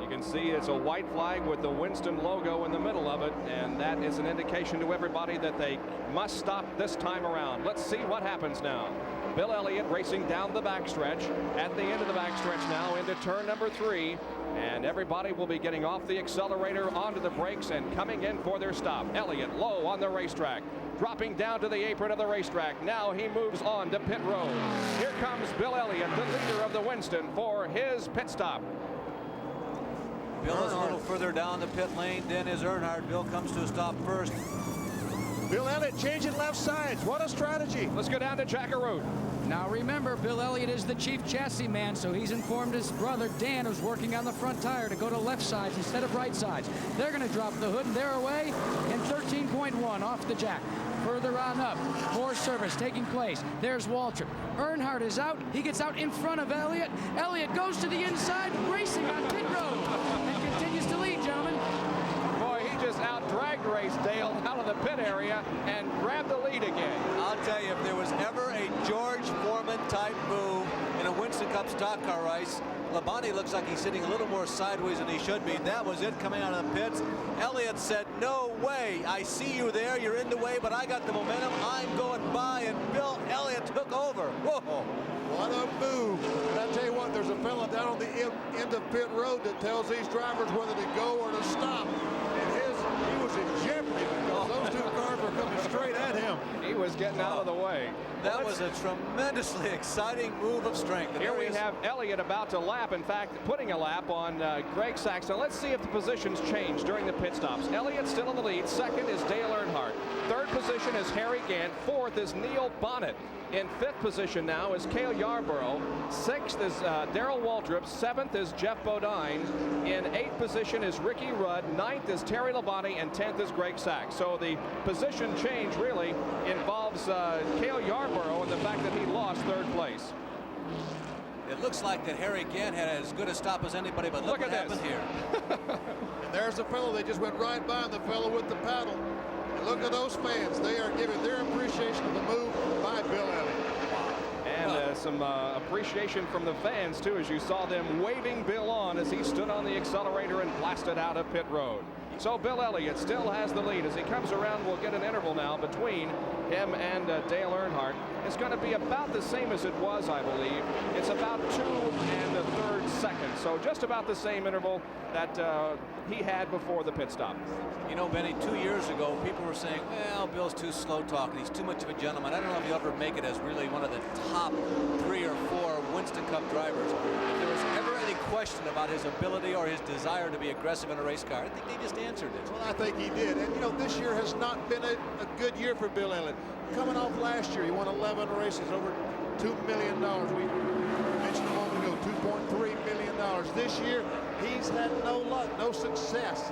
[SPEAKER 1] You can see it's a white flag with the Winston logo in the middle of it, and that is an indication to everybody that they must stop this time around. Let's see what happens now. Bill Elliott racing down the backstretch, at the end of the backstretch now into turn number 3, and everybody will be getting off the accelerator onto the brakes and coming in for their stop. Elliott low on the racetrack, dropping down to the apron of the racetrack. Now he moves on to pit road. Here comes Bill Elliott, the leader of the Winston, for his pit stop.
[SPEAKER 2] Bill is a little further down the pit lane than is Earnhardt. Bill comes to a stop first.
[SPEAKER 7] Bill Elliott changing left sides. What a strategy.
[SPEAKER 1] Let's go down to Jackaroo.
[SPEAKER 5] Now remember, Bill Elliott is the chief chassis man, so he's informed his brother Dan, who's working on the front tire, to go to left sides instead of right sides. They're going to drop the hood, and they're away in 13.1 off the jack. Further on up, more service taking place. There's Waltrip. Earnhardt is out. He gets out in front of Elliott. Elliott goes to the inside, racing on pit road, and continues to lead, gentlemen.
[SPEAKER 1] Boy, he just out-dragged Race Dale out of the pit area and grabbed the lead again.
[SPEAKER 2] I'll tell you, if there was ever a George Foreman type move in a Winston Cup stock car race, Labonte looks like he's sitting a little more sideways than he should be. That was it coming out of the pits. Elliott said, no way. I see you there. You're in the way, but I got the momentum. I'm going by, and Bill Elliott took over. Whoa.
[SPEAKER 7] What a move. And I tell you what, there's a fella down on the end of pit road that tells these drivers whether to go or to stop. And he was in jeopardy because those two cars were coming straight at him.
[SPEAKER 1] He was getting out of the way.
[SPEAKER 2] That was a tremendously exciting move of strength.
[SPEAKER 1] Here we have Elliott about to lap, in fact, putting a lap on Greg Saxon. Let's see if the positions change during the pit stops. Elliott still in the lead. Second is Dale Earnhardt. Third position is Harry Gant. Fourth is Neil Bonnet. In fifth position now is Cale Yarborough. Sixth is Darrell Waltrip. Seventh is Jeff Bodine. In eighth position is Ricky Rudd. Ninth is Terry Labonte, and 10th is Greg Sachs. So the position change really involves Cale Yarborough and the fact that he lost third place.
[SPEAKER 2] It looks like that Harry Gant had as good a stop as anybody, but look what happened here.
[SPEAKER 7] And there's the fellow. They just went right by the fellow with the paddle. And look at those fans. They are giving their appreciation of the move by Bill Elliott.
[SPEAKER 1] And some appreciation from the fans, too, as you saw them waving Bill on as he stood on the accelerator and blasted out of pit road. So Bill Elliott still has the lead. As he comes around, we'll get an interval now between him and Dale Earnhardt. It's going to be about the same as it was, I believe. It's about 2 1/3 seconds. So just about the same interval that he had before the pit stop.
[SPEAKER 2] You know, Benny, 2 years ago, people were saying, well, Bill's too slow talking. He's too much of a gentleman. I don't know if he'll ever make it as really one of the top 3 or 4 Winston Cup drivers. If there was ever any question about his ability or his desire to be aggressive in a race car, I think they just answered it.
[SPEAKER 7] Well, I think he did. And, you know, this year has not been a good year for Bill Elliott. Coming off last year, he won 11 races, over $2 million. We mentioned a moment ago, $2.3 million. This year, he's had no luck, no success.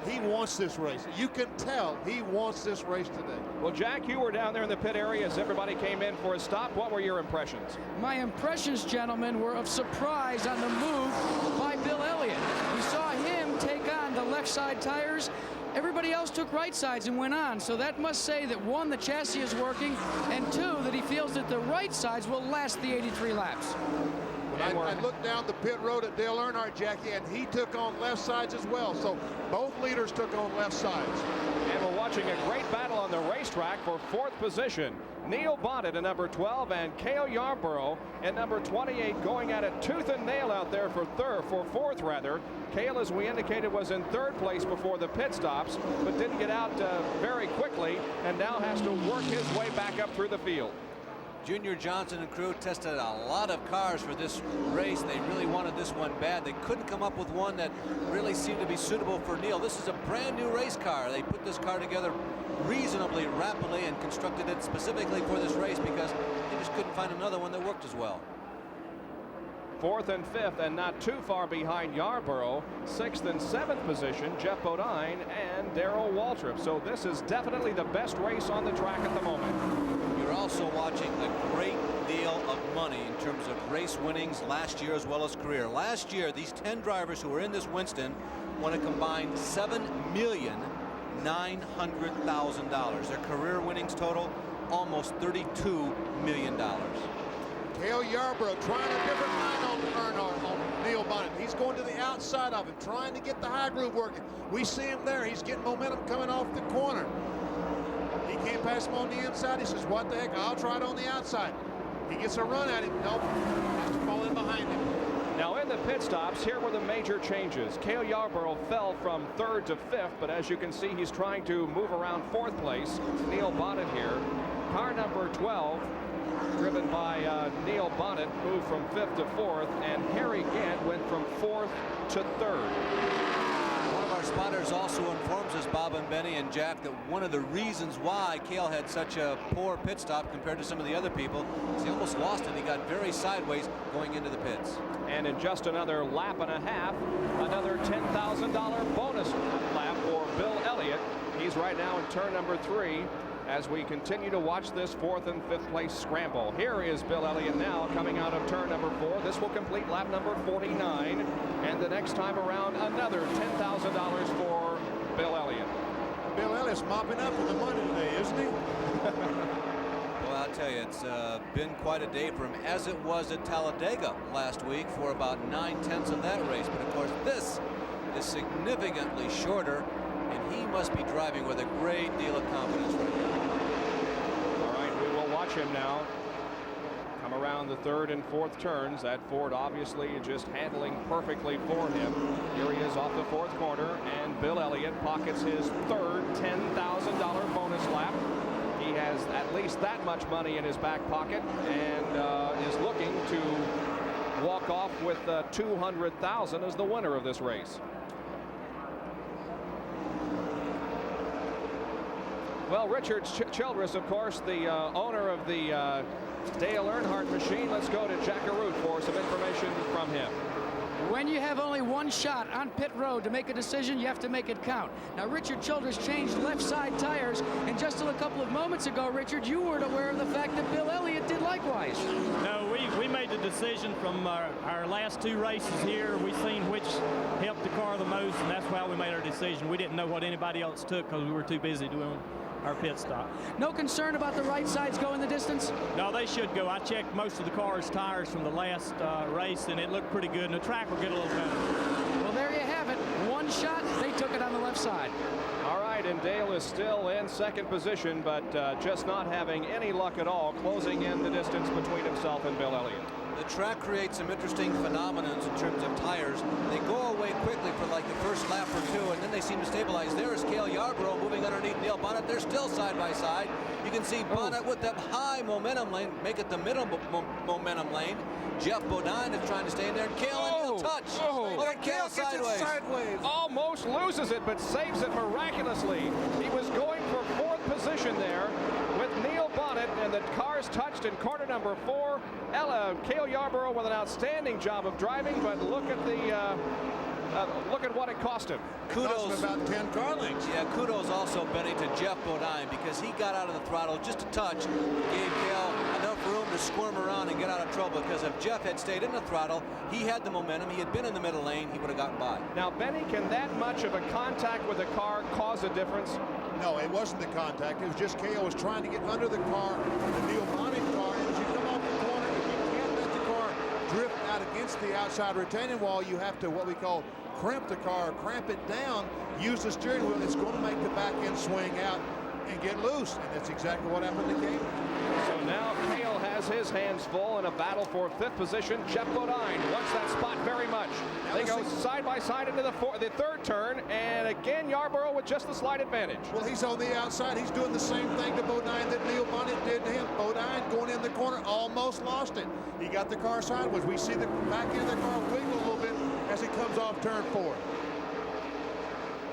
[SPEAKER 7] He wants this race. You can tell he wants this race today.
[SPEAKER 1] Well, Jack, you were down there in the pit area as everybody came in for a stop. What were your impressions?
[SPEAKER 5] My impressions, gentlemen, were of surprise on the move by Bill Elliott. We saw him take on the left side tires. Everybody else took right sides and went on. So that must say that, 1, the chassis is working, and 2, that he feels that the right sides will last the 83 laps.
[SPEAKER 7] I looked down the pit road at Dale Earnhardt, Jackie, and he took on left sides as well. So both leaders took on left sides.
[SPEAKER 1] And we're watching a great battle on the racetrack for 4th position. Neil Bonnet at number 12 and Cale Yarborough at number 28 going at it tooth and nail out there for 4th rather. Cale, as we indicated, was in 3rd place before the pit stops, but didn't get out very quickly and now has to work his way back up through the field.
[SPEAKER 2] Junior Johnson and crew tested a lot of cars for this race. They really wanted this one bad. They couldn't come up with one that really seemed to be suitable for Neil. This is a brand new race car. They put this car together reasonably rapidly and constructed it specifically for this race because they just couldn't find another one that worked as well.
[SPEAKER 1] 4th and 5th, and not too far behind Yarborough. 6th and 7th position, Jeff Bodine and Darrell Waltrip. So this is definitely the best race on the track at the moment.
[SPEAKER 2] You're also watching a great deal of money in terms of race winnings last year as well as career. Last year, these 10 drivers who were in this Winston won a combined $7,900,000. Their career winnings total almost $32 million.
[SPEAKER 7] Cale Yarborough trying a different line on Earnhardt, on Neil Bonnet. He's going to the outside of him, trying to get the high groove working. We see him there. He's getting momentum coming off the corner. He can't pass him on the inside. He says, what the heck, I'll try it on the outside. He gets a run at him. Nope, has to fall in behind him.
[SPEAKER 1] Now in the pit stops, here were the major changes. Cale Yarborough fell from 3rd to 5th, but as you can see, he's trying to move around 4th place. Neil Bonnet here. Car number 12, driven by Neil Bonnet, moved from 5th to 4th, and Harry Gant went from 4th to 3rd.
[SPEAKER 2] One of our spotters also informs us, Bob and Benny and Jack, that one of the reasons why Cale had such a poor pit stop compared to some of the other people is he almost lost it. He got very sideways going into the pits.
[SPEAKER 1] And in just another lap and a half, another $10,000 bonus lap for Bill Elliott. He's right now in turn number 3 as we continue to watch this 4th and 5th place scramble. Here is Bill Elliott now coming out of turn number 4. This will complete lap number 49. And the next time around, another $10,000 for Bill Elliott.
[SPEAKER 7] Bill Elliott's mopping up for the money today, isn't he?
[SPEAKER 2] Well, I'll tell you, it's been quite a day for him, as it was at Talladega last week for about 9/10 of that race. But of course, this is significantly shorter, and he must be driving with a great deal of confidence right now.
[SPEAKER 1] All right, we will watch him now come around the 3rd and 4th turns. That Ford obviously just handling perfectly for him. Here he is off the 4th corner, and Bill Elliott pockets his 3rd $10,000 bonus lap. He has at least that much money in his back pocket and is looking to walk off with $200,000 as the winner of this race. Well, Richard Childress, of course, the owner of the Dale Earnhardt machine. Let's go to Jack Arute for some information from him.
[SPEAKER 5] When you have only one shot on pit road to make a decision, you have to make it count. Now, Richard Childress changed left side tires, and just a couple of moments ago, Richard, you weren't aware of the fact that Bill Elliott did likewise.
[SPEAKER 10] No, we made the decision from our last 2 races here. We seen which helped the car the most, and that's why we made our decision. We didn't know what anybody else took because we were too busy doing our pit stop.
[SPEAKER 5] No concern about the right sides going the distance?
[SPEAKER 10] No, they should go. I checked most of the car's tires from the last race, and it looked pretty good, and the track will get a little better.
[SPEAKER 5] Well, there you have it. One shot, they took it on the left side.
[SPEAKER 1] All right, and Dale is still in 2nd position, but just not having any luck at all, closing in the distance between himself and Bill Elliott.
[SPEAKER 2] The track creates some interesting phenomena in terms of tires. They go away quickly for like the first lap or 2, and then they seem to stabilize. There is Cale Yarborough moving underneath Neil Bonnet. They're still side by side. You can see Bonnet with that high momentum lane, make it the middle momentum lane. Jeff Bodine is trying to stay in there. Cale and Neil touch. And Cale sideways.
[SPEAKER 1] Almost loses it, but saves it miraculously. He was going for 4th position there with Neil Bonnet, and the cars touched in corner number 4. Cale Yarborough with an outstanding job of driving, but look at what it cost him.
[SPEAKER 7] Kudos about 10 car lengths.
[SPEAKER 2] Yeah, kudos also, Benny, to Jeff Bodine, because he got out of the throttle just a touch, gave Cale enough room to squirm around and get out of trouble, because if Jeff had stayed in the throttle, he had the momentum, he had been in the middle lane, he would have gotten by.
[SPEAKER 1] Now, Benny, can that much of a contact with the car cause a difference?
[SPEAKER 7] No, it wasn't the contact. It was just Cale was trying to get under the car, the Neil Bonnet car, and as you come off the corner, if you can't let the car drift out against the outside retaining wall, you have to what we call crimp the car, cramp it down, use the steering wheel. It's going to make the back end swing out and get loose, and that's exactly what happened to Cale.
[SPEAKER 1] So now Cale has his hands full in a battle for 5th position. Jeff Bodine wants that spot very much. They go side by side into the 3rd turn, and again Yarborough with just the slight advantage.
[SPEAKER 7] Well, he's on the outside. He's doing the same thing to Bodine that Neil Bonnet did to him. Bodine going in the corner, almost lost it. He got the car sideways. We see the back end of the car wiggle a little bit as he comes off turn 4.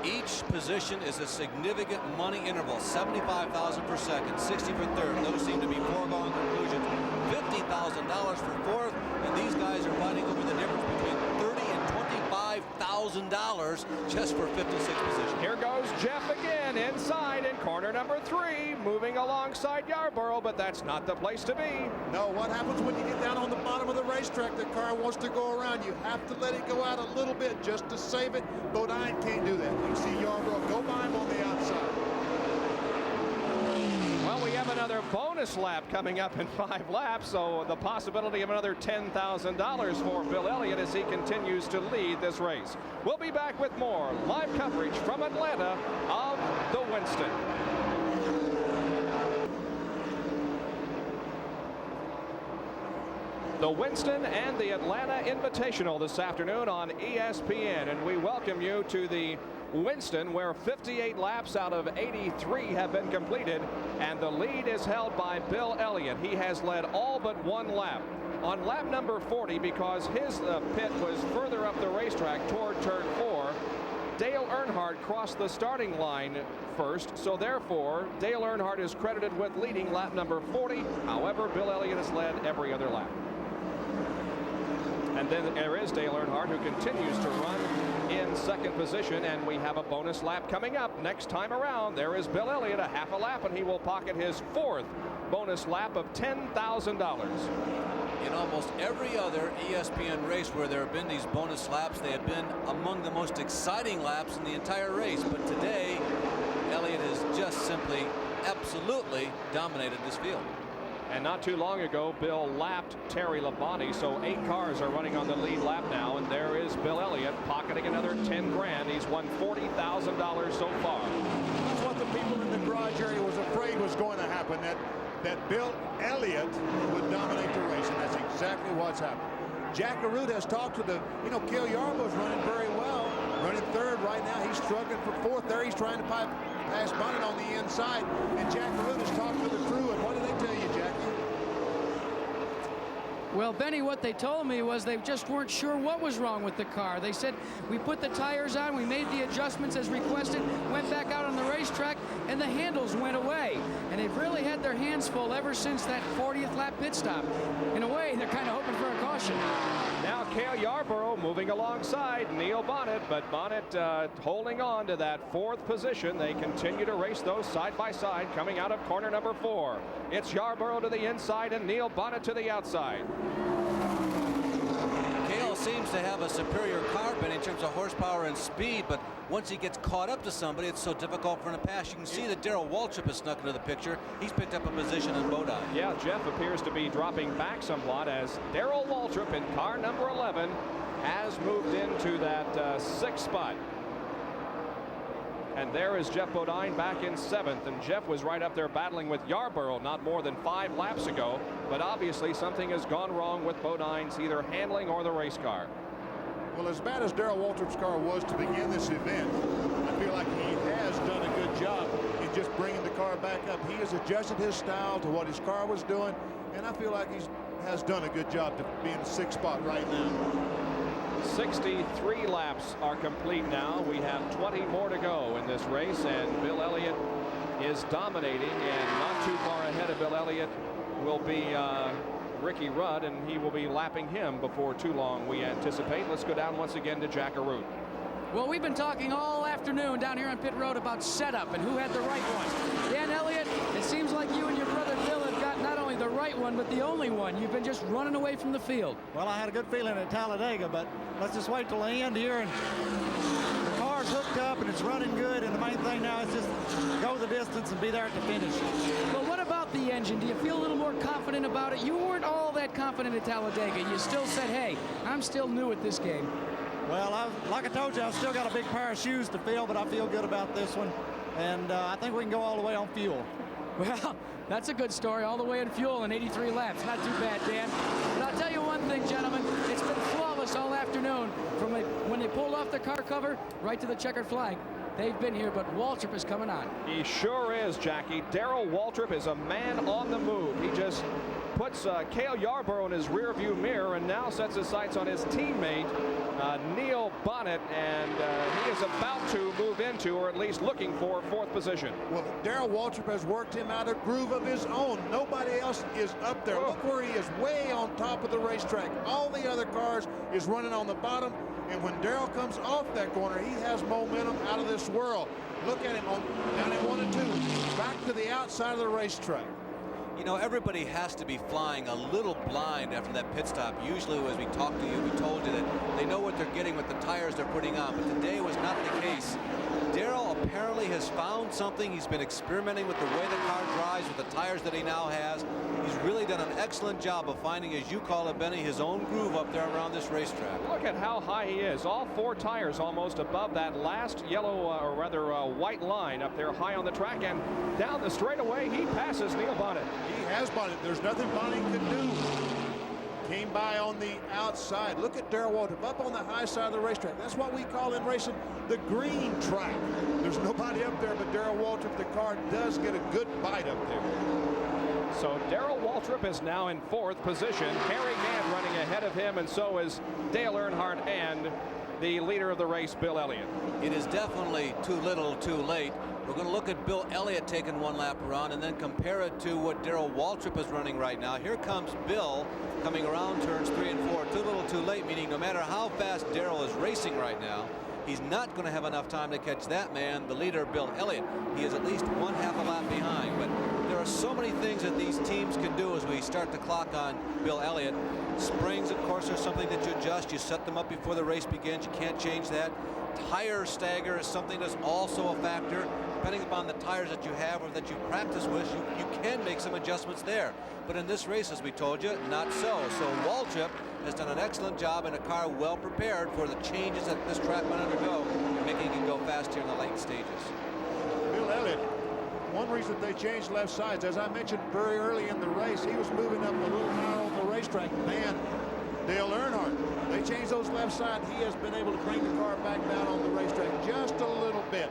[SPEAKER 2] Each position is a significant money interval. 75,000 per second, 60 for 3rd. Those seem to be foregone conclusions. $50,000 for 4th, and these guys are fighting over the difference between $30,000 and $25,000 just for 56th position.
[SPEAKER 1] Here goes Jeff again inside in corner number 3, moving alongside Yarborough, but that's not the place to be.
[SPEAKER 7] No, what happens when you get down on the bottom of the racetrack? The car wants to go around. You have to let it go out a little bit just to save it. Bodine can't do that. You see Yarborough go by him on the outside.
[SPEAKER 1] Well, we have another bonus lap coming up in 5 laps, so the possibility of another $10,000 for Bill Elliott as he continues to lead this race. We'll be back with more live coverage from Atlanta of the Winston. The Winston and the Atlanta Invitational this afternoon on ESPN, and we welcome you to the Winston, where 58 laps out of 83 have been completed, and the lead is held by Bill Elliott. He has led all but 1 lap. On lap number 40, because his pit was further up the racetrack toward turn 4, Dale Earnhardt crossed the starting line first, so therefore Dale Earnhardt is credited with leading lap number 40. However, Bill Elliott has led every other lap. And then there is Dale Earnhardt, who continues to run in second position, and we have a bonus lap coming up next time around. There is Bill Elliott, a half a lap, and he will pocket his 4th bonus lap of $10,000.
[SPEAKER 2] In almost every other ESPN race where there have been these bonus laps, they have been among the most exciting laps in the entire race. But today, Elliott has just simply, absolutely dominated this field.
[SPEAKER 1] And not too long ago, Bill lapped Terry Labonte, so 8 cars are running on the lead lap now, and there is Bill Elliott pocketing another 10 grand. He's won $40,000 so far.
[SPEAKER 11] That's what the people in the garage area was afraid was going to happen, that Bill Elliott would dominate the race, and that's exactly what's happened. Jack Arute has talked to Cale Yarborough's running very well, running 3rd right now. He's struggling for 4th there. He's trying to pass Bonnet on the inside, and Jack Arute has talked to the crew, and what did they tell you, Jackie?
[SPEAKER 5] Well, Benny, what they told me was they just weren't sure what was wrong with the car. They said, we put the tires on, we made the adjustments as requested, went back out on the racetrack, and the handles went away. And they've really had their hands full ever since that 40th lap pit stop. In a way, they're kind of hoping for a caution.
[SPEAKER 1] Now Cale Yarborough moving alongside Neil Bonnet, but Bonnet holding on to that 4th position. They continue to race those side by side coming out of corner number 4. It's Yarborough to the inside and Neil Bonnet to the outside.
[SPEAKER 2] Cale seems to have a superior car, Ben, in terms of horsepower and speed, but once he gets caught up to somebody, it's so difficult for him to pass. You can see that Darrell Waltrip has snuck into the picture. He's picked up a position in Bodine. Yeah,
[SPEAKER 1] Jeff appears to be dropping back somewhat as Darrell Waltrip in car number 11 has moved into that 6th spot. And there is Jeff Bodine back in 7th, and Jeff was right up there battling with Yarborough not more than 5 laps ago, but obviously something has gone wrong with Bodine's either handling or the race car.
[SPEAKER 11] Well, as bad as Darrell Waltrip's car was to begin this event, I feel like he has done a good job in just bringing the car back up. He has adjusted his style to what his car was doing, and I feel like he has done a good job to be in the 6th spot right now.
[SPEAKER 1] 63 laps are complete now. We have 20 more to go in this race, and Bill Elliott is dominating, and not too far ahead of Bill Elliott will be Ricky Rudd, and he will be lapping him before too long, we anticipate. Let's go down once again to Jack Arute.
[SPEAKER 5] Well, we've been talking all afternoon down here on pit road about setup and who had the right one. Dan Elliott, it seems like you and your brother Bill have got not only the right one, but the only one. You've been just running away from the field.
[SPEAKER 12] Well, I had a good feeling at Talladega, but let's just wait till the end here. And the car's hooked up and it's running good, and the main thing now is just go the distance and be there at the finish.
[SPEAKER 5] Well, what about the engine? Do you feel a little more confident about it? You weren't all that confident at Talladega. You still said, hey, I'm still new at this game.
[SPEAKER 12] Well, like I told you, I've still got a big pair of shoes to fill, but I feel good about this one. And I think we can go all the way on fuel.
[SPEAKER 5] Well, that's a good story, all the way in fuel in 83 laps. Not too bad, Dan. But I'll tell you one thing, gentlemen. It's been flawless all afternoon from when they pulled off the car cover right to the checkered flag. They've been here, but Waltrip is coming on.
[SPEAKER 1] He sure is, Jackie. Darrell Waltrip is a man on the move. He just puts Cale Yarborough in his rearview mirror and now sets his sights on his teammate, Neil Bonnet, and he is about to move into, or at least looking for, 4th position.
[SPEAKER 11] Well, Darrell Waltrip has worked him out a groove of his own. Nobody else is up there. Look where he is, way on top of the racetrack. All the other cars is running on the bottom, and when Darrell comes off that corner, he has momentum out of this world. Look at him down in 1 and 2, back to the outside of the racetrack.
[SPEAKER 2] You know, everybody has to be flying a little blind after that pit stop. Usually, as we talked to you, we told you that they know what they're getting with the tires they're putting on, but today was not the case. Darrell apparently has found something. He's been experimenting with the way the car drives, with the tires that he now has. He's really done an excellent job of finding, as you call it, Benny, his own groove up there around this racetrack.
[SPEAKER 1] Look at how high he is. All 4 tires almost above that last yellow, or rather white line up there high on the track. And down the straightaway, he passes Neil Bonnet.
[SPEAKER 11] He has Bonnet. There's nothing Bonnet can do. Came by on the outside. Look at Darrell Waltrip up on the high side of the racetrack. That's what we call in racing the green track. There's nobody up there but Darrell Waltrip. The car does get a good bite up there.
[SPEAKER 1] So Darrell Waltrip is now in 4th position. Harry Gant running ahead of him, and so is Dale Earnhardt and the leader of the race, Bill Elliott.
[SPEAKER 2] It is definitely too little, too late. We're going to look at Bill Elliott taking 1 lap around and then compare it to what Darrell Waltrip is running right now. Here comes Bill coming around turns 3 and 4. Too little, too late, meaning no matter how fast Darrell is racing right now, he's not going to have enough time to catch that man, the leader, Bill Elliott. He is at least 1/2 a lap behind. But there are so many things that these teams can do as we start the clock on Bill Elliott. Springs, of course, are something that you adjust. You set them up before the race begins. You can't change that. Tire stagger is something that's also a factor. Depending upon the tires that you have or that you practice with, you can make some adjustments there. But in this race, as we told you, not so. So Waltrip has done an excellent job in a car well prepared for the changes that this track might undergo, and making it go fast here in the late stages.
[SPEAKER 11] Bill Elliott, one reason they changed left sides, as I mentioned very early in the race, he was moving up a little higher on the racetrack than Dale Earnhardt. They changed those left sides. He has been able to bring the car back down on the racetrack just a little bit.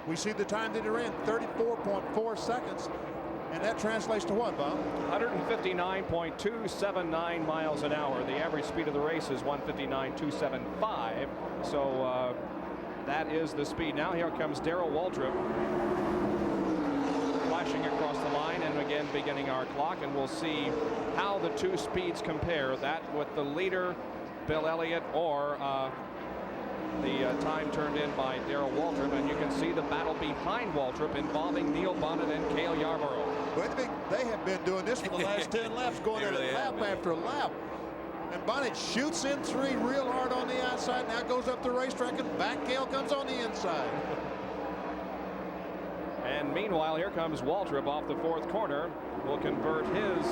[SPEAKER 11] We see the time that he ran, 34.4 seconds. And that translates to what, Bob?
[SPEAKER 1] 159.279 miles an hour. The average speed of the race is 159.275. So that is the speed. Now here comes Darrell Waltrip flashing across the line, and again beginning our clock, and we'll see how the 2 speeds compare. That with the leader, Bill Elliott, or the time turned in by Darrell Waltrip, and you can see the battle behind Waltrip involving Neil Bonnet and Cale Yarborough.
[SPEAKER 11] Well, they have been doing this for the last 10 laps, going at it lap after lap. And Bonnet shoots in 3 real hard on the outside, now goes up the racetrack, and back Cale comes on the inside.
[SPEAKER 1] And meanwhile, here comes Waltrip off the 4th corner. Will convert his,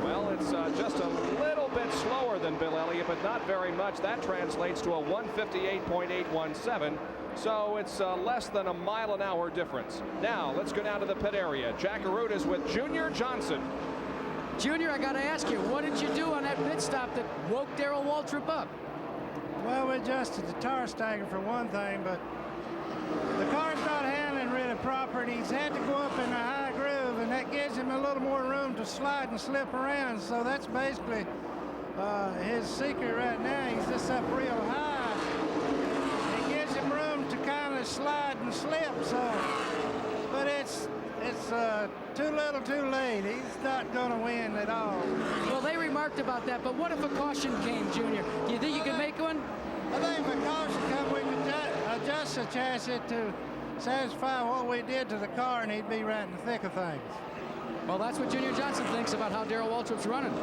[SPEAKER 1] well, it's just a little bit slower than Bill Elliott, but not very much. That translates to a 158.817. So it's less than a mile an hour difference. Now let's go down to the pit area. Jack Arute is with Junior Johnson.
[SPEAKER 5] Junior, I got to ask you, what did you do on that pit stop that woke Darrell Waltrip up?
[SPEAKER 12] Well, we adjusted the tire stagger for one thing, but the car's not handling really proper, and he's had to go up in a high groove, and that gives him a little more room to slide and slip around. So that's basically his secret right now. He's just up real high. It gives him room to kind of slide and slip. So, but it's too little, too late. He's not going to win at all.
[SPEAKER 5] Well, they remarked about that, but what if a caution came, Junior? Do you think you could make one?
[SPEAKER 12] I think if a caution comes, we can adjust the chassis to satisfy what we did to the car, and he'd be right in the thick of things.
[SPEAKER 5] Well, that's what Junior Johnson thinks about how Darrell Waltrip's running.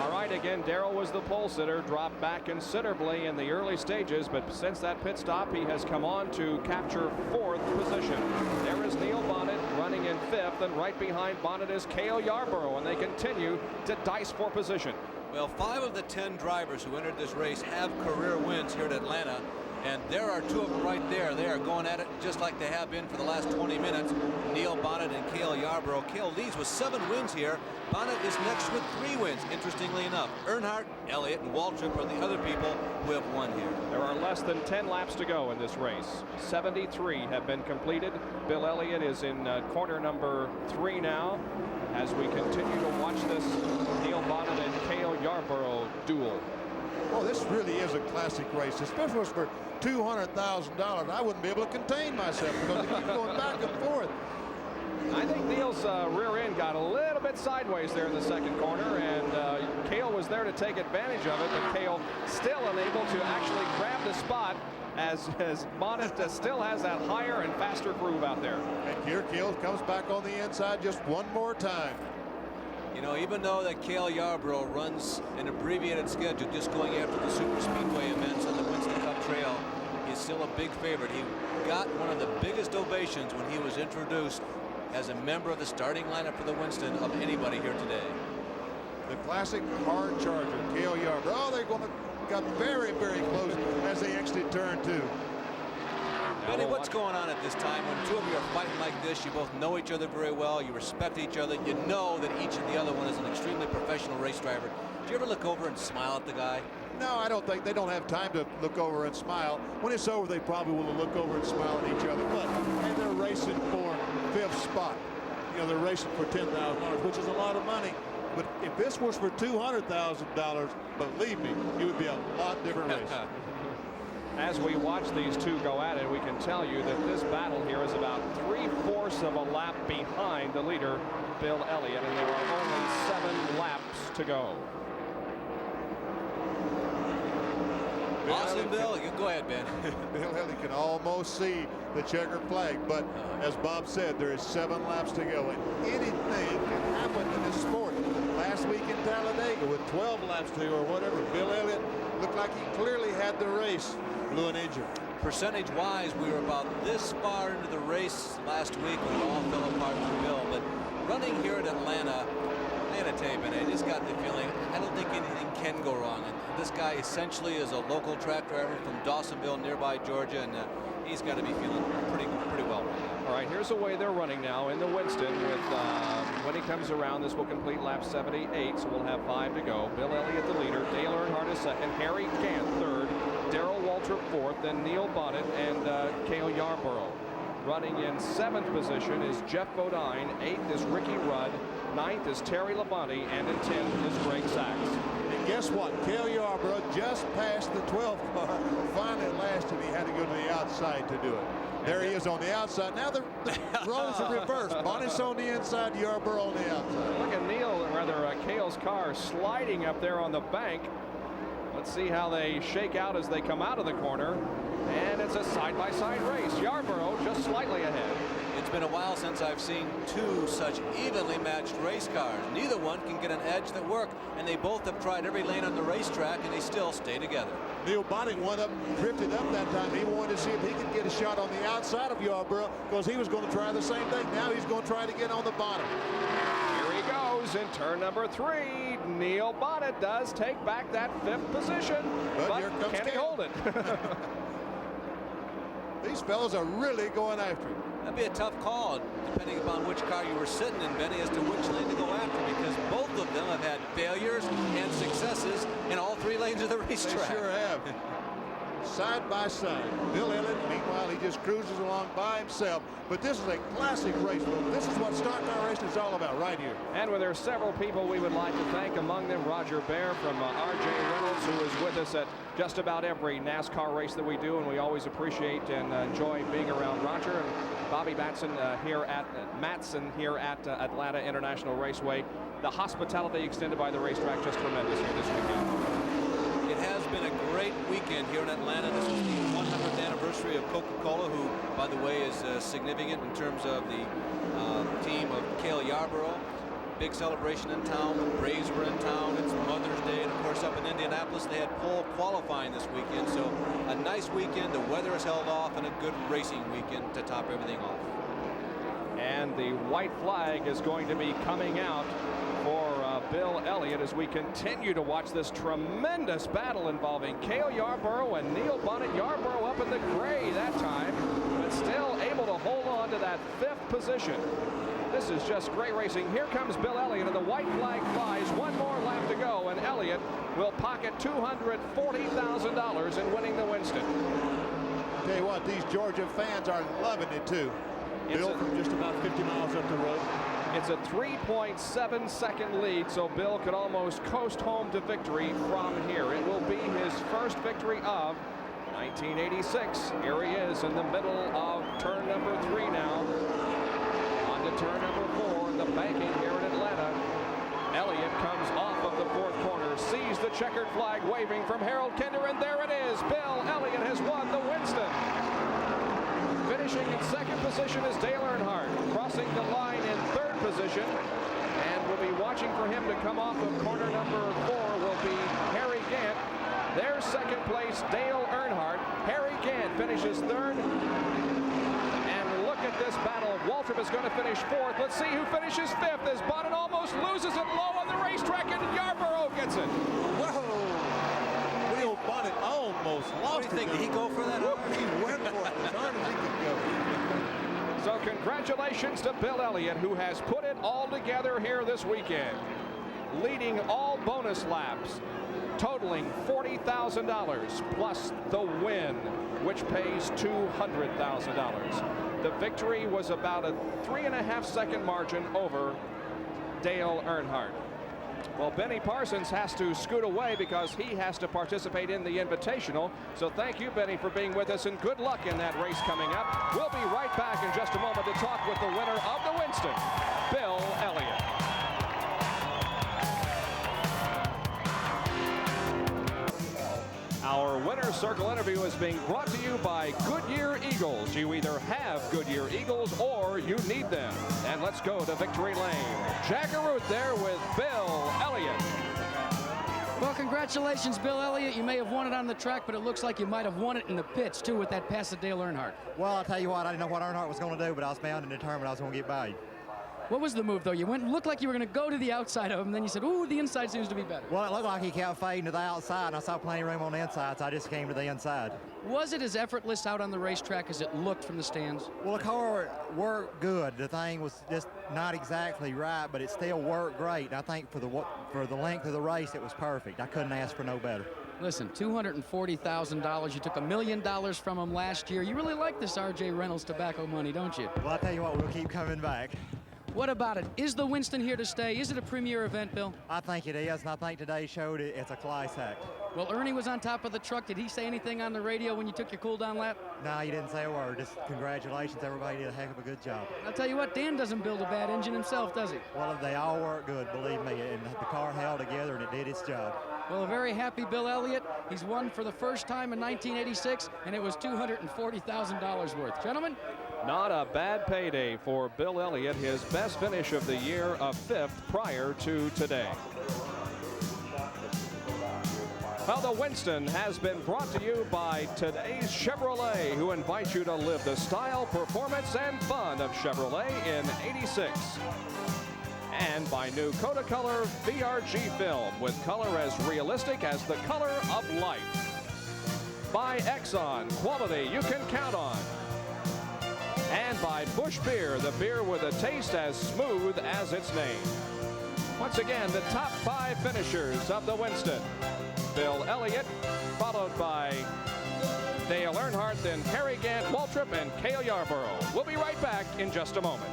[SPEAKER 1] All right, again, Darrell was the pole sitter, dropped back considerably in the early stages, but since that pit stop, he has come on to capture 4th position. There is Neil Bonnet running in 5th, and right behind Bonnet is Cale Yarborough, and they continue to dice for position.
[SPEAKER 2] Well, 5 of the 10 drivers who entered this race have career wins here at Atlanta, and there are 2 of them right there. They are going at it just like they have been for the last 20 minutes. Neil Bonnet and Cale Yarborough. Cale leads with 7 wins here. Bonnet is next with 3 wins, interestingly enough. Earnhardt, Elliott, and Waltrip are the other people who have won here.
[SPEAKER 1] There are less than 10 laps to go in this race. 73 have been completed. Bill Elliott is in corner number 3 now, as we continue to watch this Neil Bonnet and Cale Yarborough duel.
[SPEAKER 11] Oh, this really is a classic race, especially for $200,000. I wouldn't be able to contain myself because they keep going back and forth.
[SPEAKER 1] I think Neil's rear end got a little bit sideways there in the 2nd corner, and Cale was there to take advantage of it, but Cale still unable to actually grab the spot as Bonnet still has that higher and faster groove out there.
[SPEAKER 11] And here Cale comes back on the inside just one more time.
[SPEAKER 2] You know, even though that Cale Yarborough runs an abbreviated schedule, just going after the super speedway events on the Winston Cup Trail, he's still a big favorite. He got one of the biggest ovations when he was introduced as a member of the starting lineup for the Winston of anybody here today.
[SPEAKER 11] The classic hard charger, Cale Yarborough. Oh, they're going to got very, very close as they exited turn 2.
[SPEAKER 2] Benny, what's going on at this time when two of you are fighting like this? You both know each other very well. You respect each other. You know that each of the other one is an extremely professional race driver. Do you ever look over and smile at the guy?
[SPEAKER 11] No, I don't think they don't have time to look over and smile. When it's over, they probably will look over and smile at each other. But and they're racing for 5th spot. You know, they're racing for $10,000, which is a lot of money. But if this was for $200,000, believe me, it would be a lot different race.
[SPEAKER 1] As we watch these two go at it, we can tell you that this battle here is about 3/4 of a lap behind the leader, Bill Elliott, and there are only 7 laps to go.
[SPEAKER 2] Awesome, Bill. You go ahead, Ben.
[SPEAKER 11] Bill Elliott can almost see the checkered flag, but as Bob said, there is 7 laps to go, and anything can happen in this sport. Last week in Talladega with 12 laps to go or whatever, Bill Elliott looked like he clearly had the race. Blew an engine.
[SPEAKER 2] Percentage-wise, we were about this far into the race last week when it all fell apart for Bill. But running here at Atlanta, I gotta tell you, Ben, I just got the feeling I don't think anything can go wrong. And this guy essentially is a local track driver from Dawsonville, nearby Georgia, and he's got to be feeling pretty well right now.
[SPEAKER 1] All right, here's the way they're running now in the Winston. With when he comes around, this will complete lap 78, so we'll have 5 to go. Bill Elliott the leader, Dale Earnhardt is second, Harry Gant third, Darrell Waltrip fourth, then Neil Bonnet and Cale Yarborough. Running in 7th position is Jeff Bodine, 8th is Ricky Rudd, 9th is Terry Labonte, and in 10th is Greg Sachs.
[SPEAKER 11] And guess what? Cale Yarborough just passed the 12th car. Finally, at last, and he had to go to the outside to do it. There he is on the outside. Now the roles are reversed. Bonnet's on the inside, Yarborough on the outside.
[SPEAKER 1] Look at Cale's car sliding up there on the bank. Let's see how they shake out as they come out of the corner. And it's a side-by-side race. Yarborough just slightly ahead.
[SPEAKER 2] It's been a while since I've seen two such evenly matched race cars. Neither one can get an edge that work, and they both have tried every lane on the racetrack, and they still stay together.
[SPEAKER 11] Neil Bonnet drifted up that time. He wanted to see if he could get a shot on the outside of Yarborough because he was going to try the same thing. Now he's going to try to get on the bottom.
[SPEAKER 1] Here he goes in turn number 3. Neil Bonnet does take back that 5th position, but
[SPEAKER 11] here comes
[SPEAKER 1] can he hold it?
[SPEAKER 11] These fellows are really going after him.
[SPEAKER 2] That'd be a tough call, depending upon which car you were sitting in, Benny, as to which lane to go after, because both of them have had failures and successes in all 3 lanes of the racetrack.
[SPEAKER 11] They sure have. Side by side. Bill Elliott, meanwhile, he just cruises along by himself. But this is a classic race. This is what stock car racing is all about right here.
[SPEAKER 1] And there are several people we would like to thank, among them Roger Bear from R.J. Reynolds, who is with us at just about every NASCAR race that we do, and we always appreciate and enjoy being around Roger. And Bobby Matson here at Atlanta International Raceway. The hospitality extended by the racetrack just tremendous here this weekend.
[SPEAKER 2] It has been a great weekend here in Atlanta. This is the 100th anniversary of Coca-Cola, who, by the way, is significant in terms of the team of Cale Yarborough. Big celebration in town. The Braves were in town. It's Mother's Day, and of course up in Indianapolis they had pole qualifying this weekend. So a nice weekend. The weather is held off, and a good racing weekend to top everything off.
[SPEAKER 1] And the white flag is going to be coming out for Bill Elliott as we continue to watch this tremendous battle involving Cale Yarborough and Neil Bonnet. Yarborough up in the gray that time, but still able to hold on to that 5th position. This is just great racing. Here comes Bill Elliott, and the white flag flies. 1 more lap to go, and Elliott will pocket $240,000 in winning the Winston.
[SPEAKER 11] Tell you what, these Georgia fans are loving it too. Bill from just about 50 miles up the road.
[SPEAKER 1] It's a 3.7-second lead, so Bill could almost coast home to victory from here. It will be his first victory of 1986. Here he is in the middle of turn number 3 now. On to turn number 4, the banking here in Atlanta. Elliott comes off of the 4th corner, sees the checkered flag waving from Harold Kinder, and there it is. Bill Elliott has won the Winston. Finishing in 2nd position is Dale Earnhardt. Crossing the line in 3rd position, and we'll be watching for him to come off of corner number 4 will be Harry Gant. There's 2nd place, Dale Earnhardt. Harry Gant finishes third. And look at this battle. Waltrip is going to finish fourth. Let's see who finishes fifth as Bonnet almost loses it low on the racetrack, and Yarborough gets it.
[SPEAKER 7] Whoa! Will Bonnet almost lost it.
[SPEAKER 2] Did he go for that?
[SPEAKER 7] He went for it as hard as he could go.
[SPEAKER 1] So congratulations to Bill Elliott, who has put it all together here this weekend, leading all bonus laps, totaling $40,000 plus the win, which pays $200,000. The victory was about a 3.5-second margin over Dale Earnhardt. Well, Benny Parsons has to scoot away because he has to participate in the Invitational. So thank you, Benny, for being with us, and good luck in that race coming up. We'll be right back in just a moment to talk with the winner of the Winston, Bill Elliott. Our Winner's Circle interview is being brought to you by Goodyear Eagles. You either have Goodyear Eagles or you need them. And let's go to Victory Lane. Jack Arute there with Bill Elliott.
[SPEAKER 5] Well, congratulations, Bill Elliott. You may have won it on the track, but it looks like you might have won it in the pits, too, with that pass of Dale Earnhardt.
[SPEAKER 13] Well, I'll tell you what, I didn't know what Earnhardt was going to do, but I was bound and determined I was going to get by you.
[SPEAKER 5] What was the move, though? You looked like you were going to go to the outside of him, and then you said, ooh, the inside seems to be better.
[SPEAKER 13] Well, it looked like he kept fading to the outside, and I saw plenty of room on the inside, so I just came to the inside.
[SPEAKER 5] Was it as effortless out on the racetrack as it looked from the stands?
[SPEAKER 13] Well, the car worked good. The thing was just not exactly right, but it still worked great. And I think for the length of the race, it was perfect. I couldn't ask for no better.
[SPEAKER 5] Listen, $240,000. You took $1 million from him last year. You really like this R.J. Reynolds tobacco money, don't you?
[SPEAKER 13] Well, I'll tell you what, we'll keep coming back.
[SPEAKER 5] What about it? Is the Winston here to stay? Is it a premier event, Bill?
[SPEAKER 13] I think it is, and I think today showed it's a class act.
[SPEAKER 5] Well, Ernie was on top of the truck. Did he say anything on the radio when you took your cool-down lap?
[SPEAKER 13] No, he didn't say a word. Just congratulations. Everybody did a heck of a good job.
[SPEAKER 5] I'll tell you what, Dan doesn't build a bad engine himself, does he?
[SPEAKER 13] Well, they all work good, believe me, and the car held together, and it did its job.
[SPEAKER 5] Well, a very happy Bill Elliott. He's won for the first time in 1986, and it was $240,000 worth. Gentlemen?
[SPEAKER 1] Not a bad payday for Bill Elliott, his best finish of the year, a 5th prior to today. Well, the Winston has been brought to you by today's Chevrolet, who invites you to live the style, performance, and fun of Chevrolet in '86. And by new Kodacolor VRG film with color as realistic as the color of life. By Exxon, quality you can count on. And by Busch Beer, the beer with a taste as smooth as its name. Once again, the top 5 finishers of the Winston. Bill Elliott, followed by Dale Earnhardt, then Harry Gant Waltrip, and Cale Yarborough. We'll be right back in just a moment.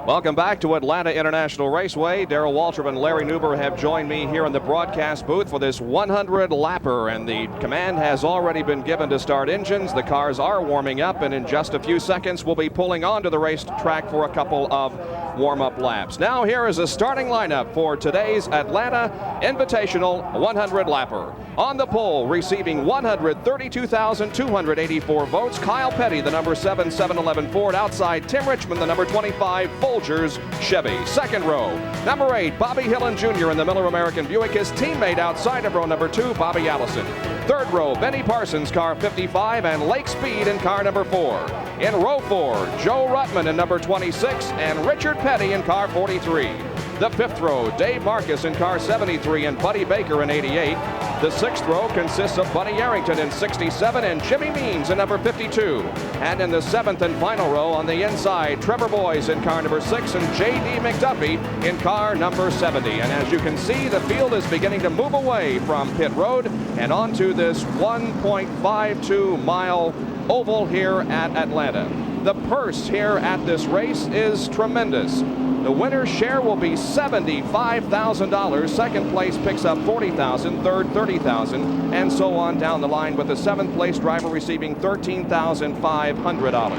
[SPEAKER 1] Welcome back to Atlanta International Raceway. Darrell Waltrip and Larry Newber have joined me here in the broadcast booth for this 100-lapper, and the command has already been given to start engines. The cars are warming up, and in just a few seconds we'll be pulling onto the racetrack for a couple of warm-up laps. Now here is a starting lineup for today's Atlanta Invitational 100-lapper. On the pole, receiving 132,284 votes, Kyle Petty, the number 7 711 Ford. Outside, Tim Richmond, the number 25 Folgers Chevy. Second row, number 8, Bobby Hillen Jr. in the Miller American Buick. His teammate outside of row number 2, Bobby Allison. Third row, Benny Parsons, car 55, and Lake Speed in car number 4. In row 4, Joe Ruttman in number 26, and Richard Petty in car 43. The fifth row, Dave Marcus in car 73 and Buddy Baker in 88. The sixth row consists of Buddy Arrington in 67 and Jimmy Means in number 52. And in the seventh and final row on the inside, Trevor Boyes in car number 6 and J.D. McDuffie in car number 70. And as you can see, the field is beginning to move away from pit road and onto this 1.52 mile oval here at Atlanta. The purse here at this race is tremendous. The winner's share will be $75,000. Second place picks up $40,000, third $30,000, and so on down the line, with the seventh place driver receiving $13,500.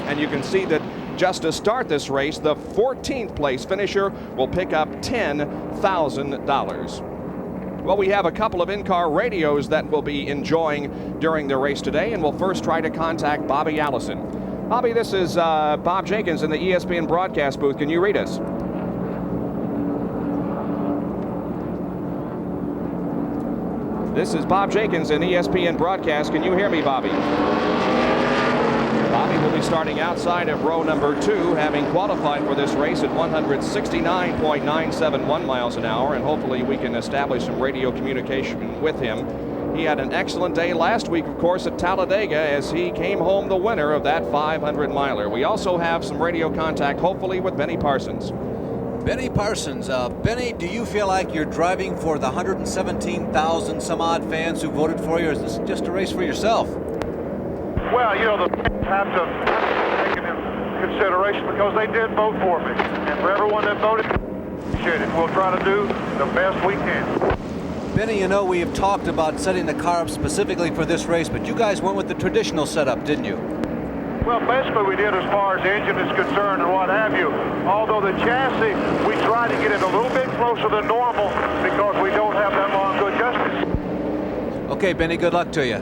[SPEAKER 1] And you can see that just to start this race, the 14th place finisher will pick up $10,000. Well, we have a couple of in-car radios that we'll be enjoying during the race today, and we'll first try to contact Bobby Allison. Bobby, this is Bob Jenkins in the ESPN broadcast booth. Can you read us? This is Bob Jenkins in ESPN Broadcast. Can you hear me, Bobby? Bobby will be starting outside of row number 2, having qualified for this race at 169.971 miles an hour, and hopefully we can establish some radio communication with him. He had an excellent day last week, of course, at Talladega as he came home the winner of that 500-miler. We also have some radio contact, hopefully, with Benny Parsons.
[SPEAKER 2] Benny Parsons, Benny, do you feel like you're driving for the 117,000 some odd fans who voted for you, or is this just a race for yourself?
[SPEAKER 8] Well, you know, the fans have to take it into consideration because they did vote for me. And for everyone that voted, appreciate it. We'll try to do the best we can.
[SPEAKER 2] Benny, you know, we have talked about setting the car up specifically for this race, but you guys went with the traditional setup, didn't you?
[SPEAKER 8] Well, basically we did as far as the engine is concerned and what have you. Although the chassis, we try to get it a little bit closer than normal because we don't have that long to adjust it.
[SPEAKER 2] Okay, Benny, good luck to you.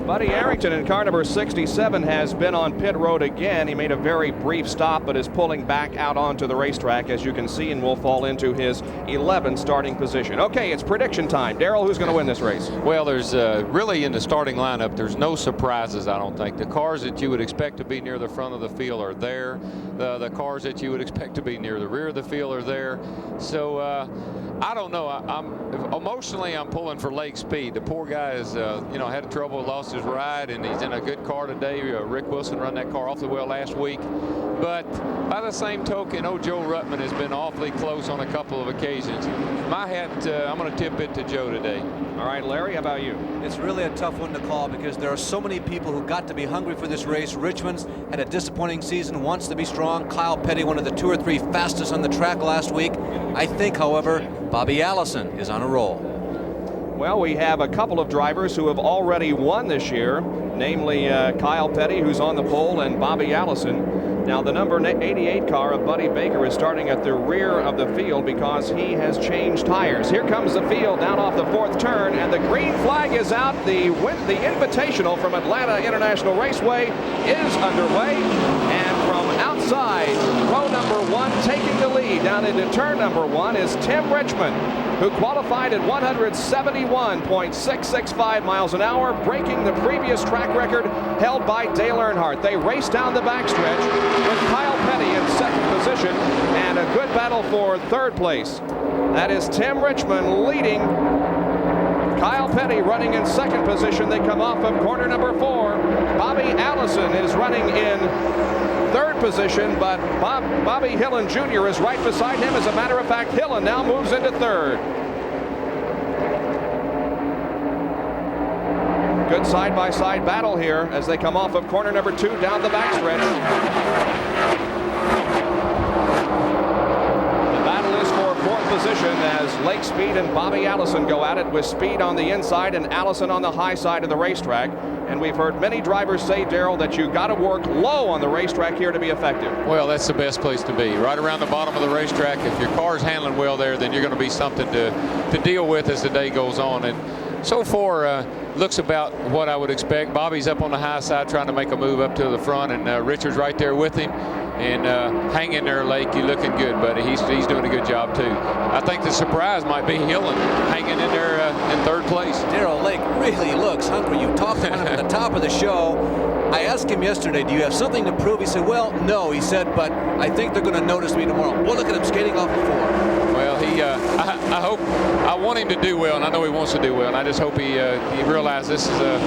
[SPEAKER 1] Buddy Arrington in car number 67 has been on pit road again. He made a very brief stop, but is pulling back out onto the racetrack, as you can see, and will fall into his 11th starting position. Okay, it's prediction time. Darrell, who's going to win this race?
[SPEAKER 14] Well, there's really in the starting lineup, there's no surprises, I don't think. The cars that you would expect to be near the front of the field are there. The cars that you would expect to be near the rear of the field are there. So I don't know. Emotionally, I'm pulling for Lake Speed. The poor guy is, you know, had trouble, lost his ride, and he's in a good car today. Rick Wilson run that car awfully well last week. But by the same token, Joe Ruttman has been awfully close on a couple of occasions. My hat, I'm going to tip it to Joe today.
[SPEAKER 1] All right, Larry, how about you?
[SPEAKER 2] It's really a tough one to call because there are so many people who got to be hungry for this race. Richmond's had a disappointing season, wants to be strong. Kyle Petty, one of the 2 or 3 fastest on the track last week. I think, however, Bobby Allison is on a roll.
[SPEAKER 1] Well, we have a couple of drivers who have already won this year, namely Kyle Petty, who's on the pole, and Bobby Allison. Now, the number 88 car of Buddy Baker is starting at the rear of the field because he has changed tires. Here comes the field down off the 4th turn, and the green flag is out. The Invitational from Atlanta International Raceway is underway, and from outside, row number 1 taking the lead down into turn number 1 is Tim Richmond, who qualified at 171.665 miles an hour, breaking the previous track record held by Dale Earnhardt. They race down the backstretch with Kyle Petty in 2nd position and a good battle for 3rd place. That is Tim Richmond leading. Kyle Petty running in 2nd position. They come off of corner number 4. Bobby Allison is running in 3rd position, but Bobby Hillin Jr. is right beside him. As a matter of fact, Hillin now moves into 3rd. Good side-by-side battle here as they come off of corner number 2 down the backstretch. The battle is for 4th position as Lake Speed and Bobby Allison go at it, with Speed on the inside and Allison on the high side of the racetrack. And we've heard many drivers say, Darrell, that you got to work low on the racetrack here to be effective.
[SPEAKER 14] Well, that's the best place to be, right around the bottom of the racetrack. If your car's handling well there, then you're going to be something to deal with as the day goes on. And so far, looks about what I would expect. Bobby's up on the high side trying to make a move up to the front, and Richard's right there with him. And hang in there, Lake. You're looking good, buddy. He's doing a good job, too. I think the surprise might be Hillin hanging in there in 3rd place.
[SPEAKER 2] Darrell, Lake really looks hungry. You talked about him at the top of the show. I asked him yesterday, do you have something to prove? He said, well, no. He said, but I think they're going to notice me tomorrow. Well, look at him skating off the 4.
[SPEAKER 14] Well, I want him to do well, and I know he wants to do well, and I just hope he realizes this is a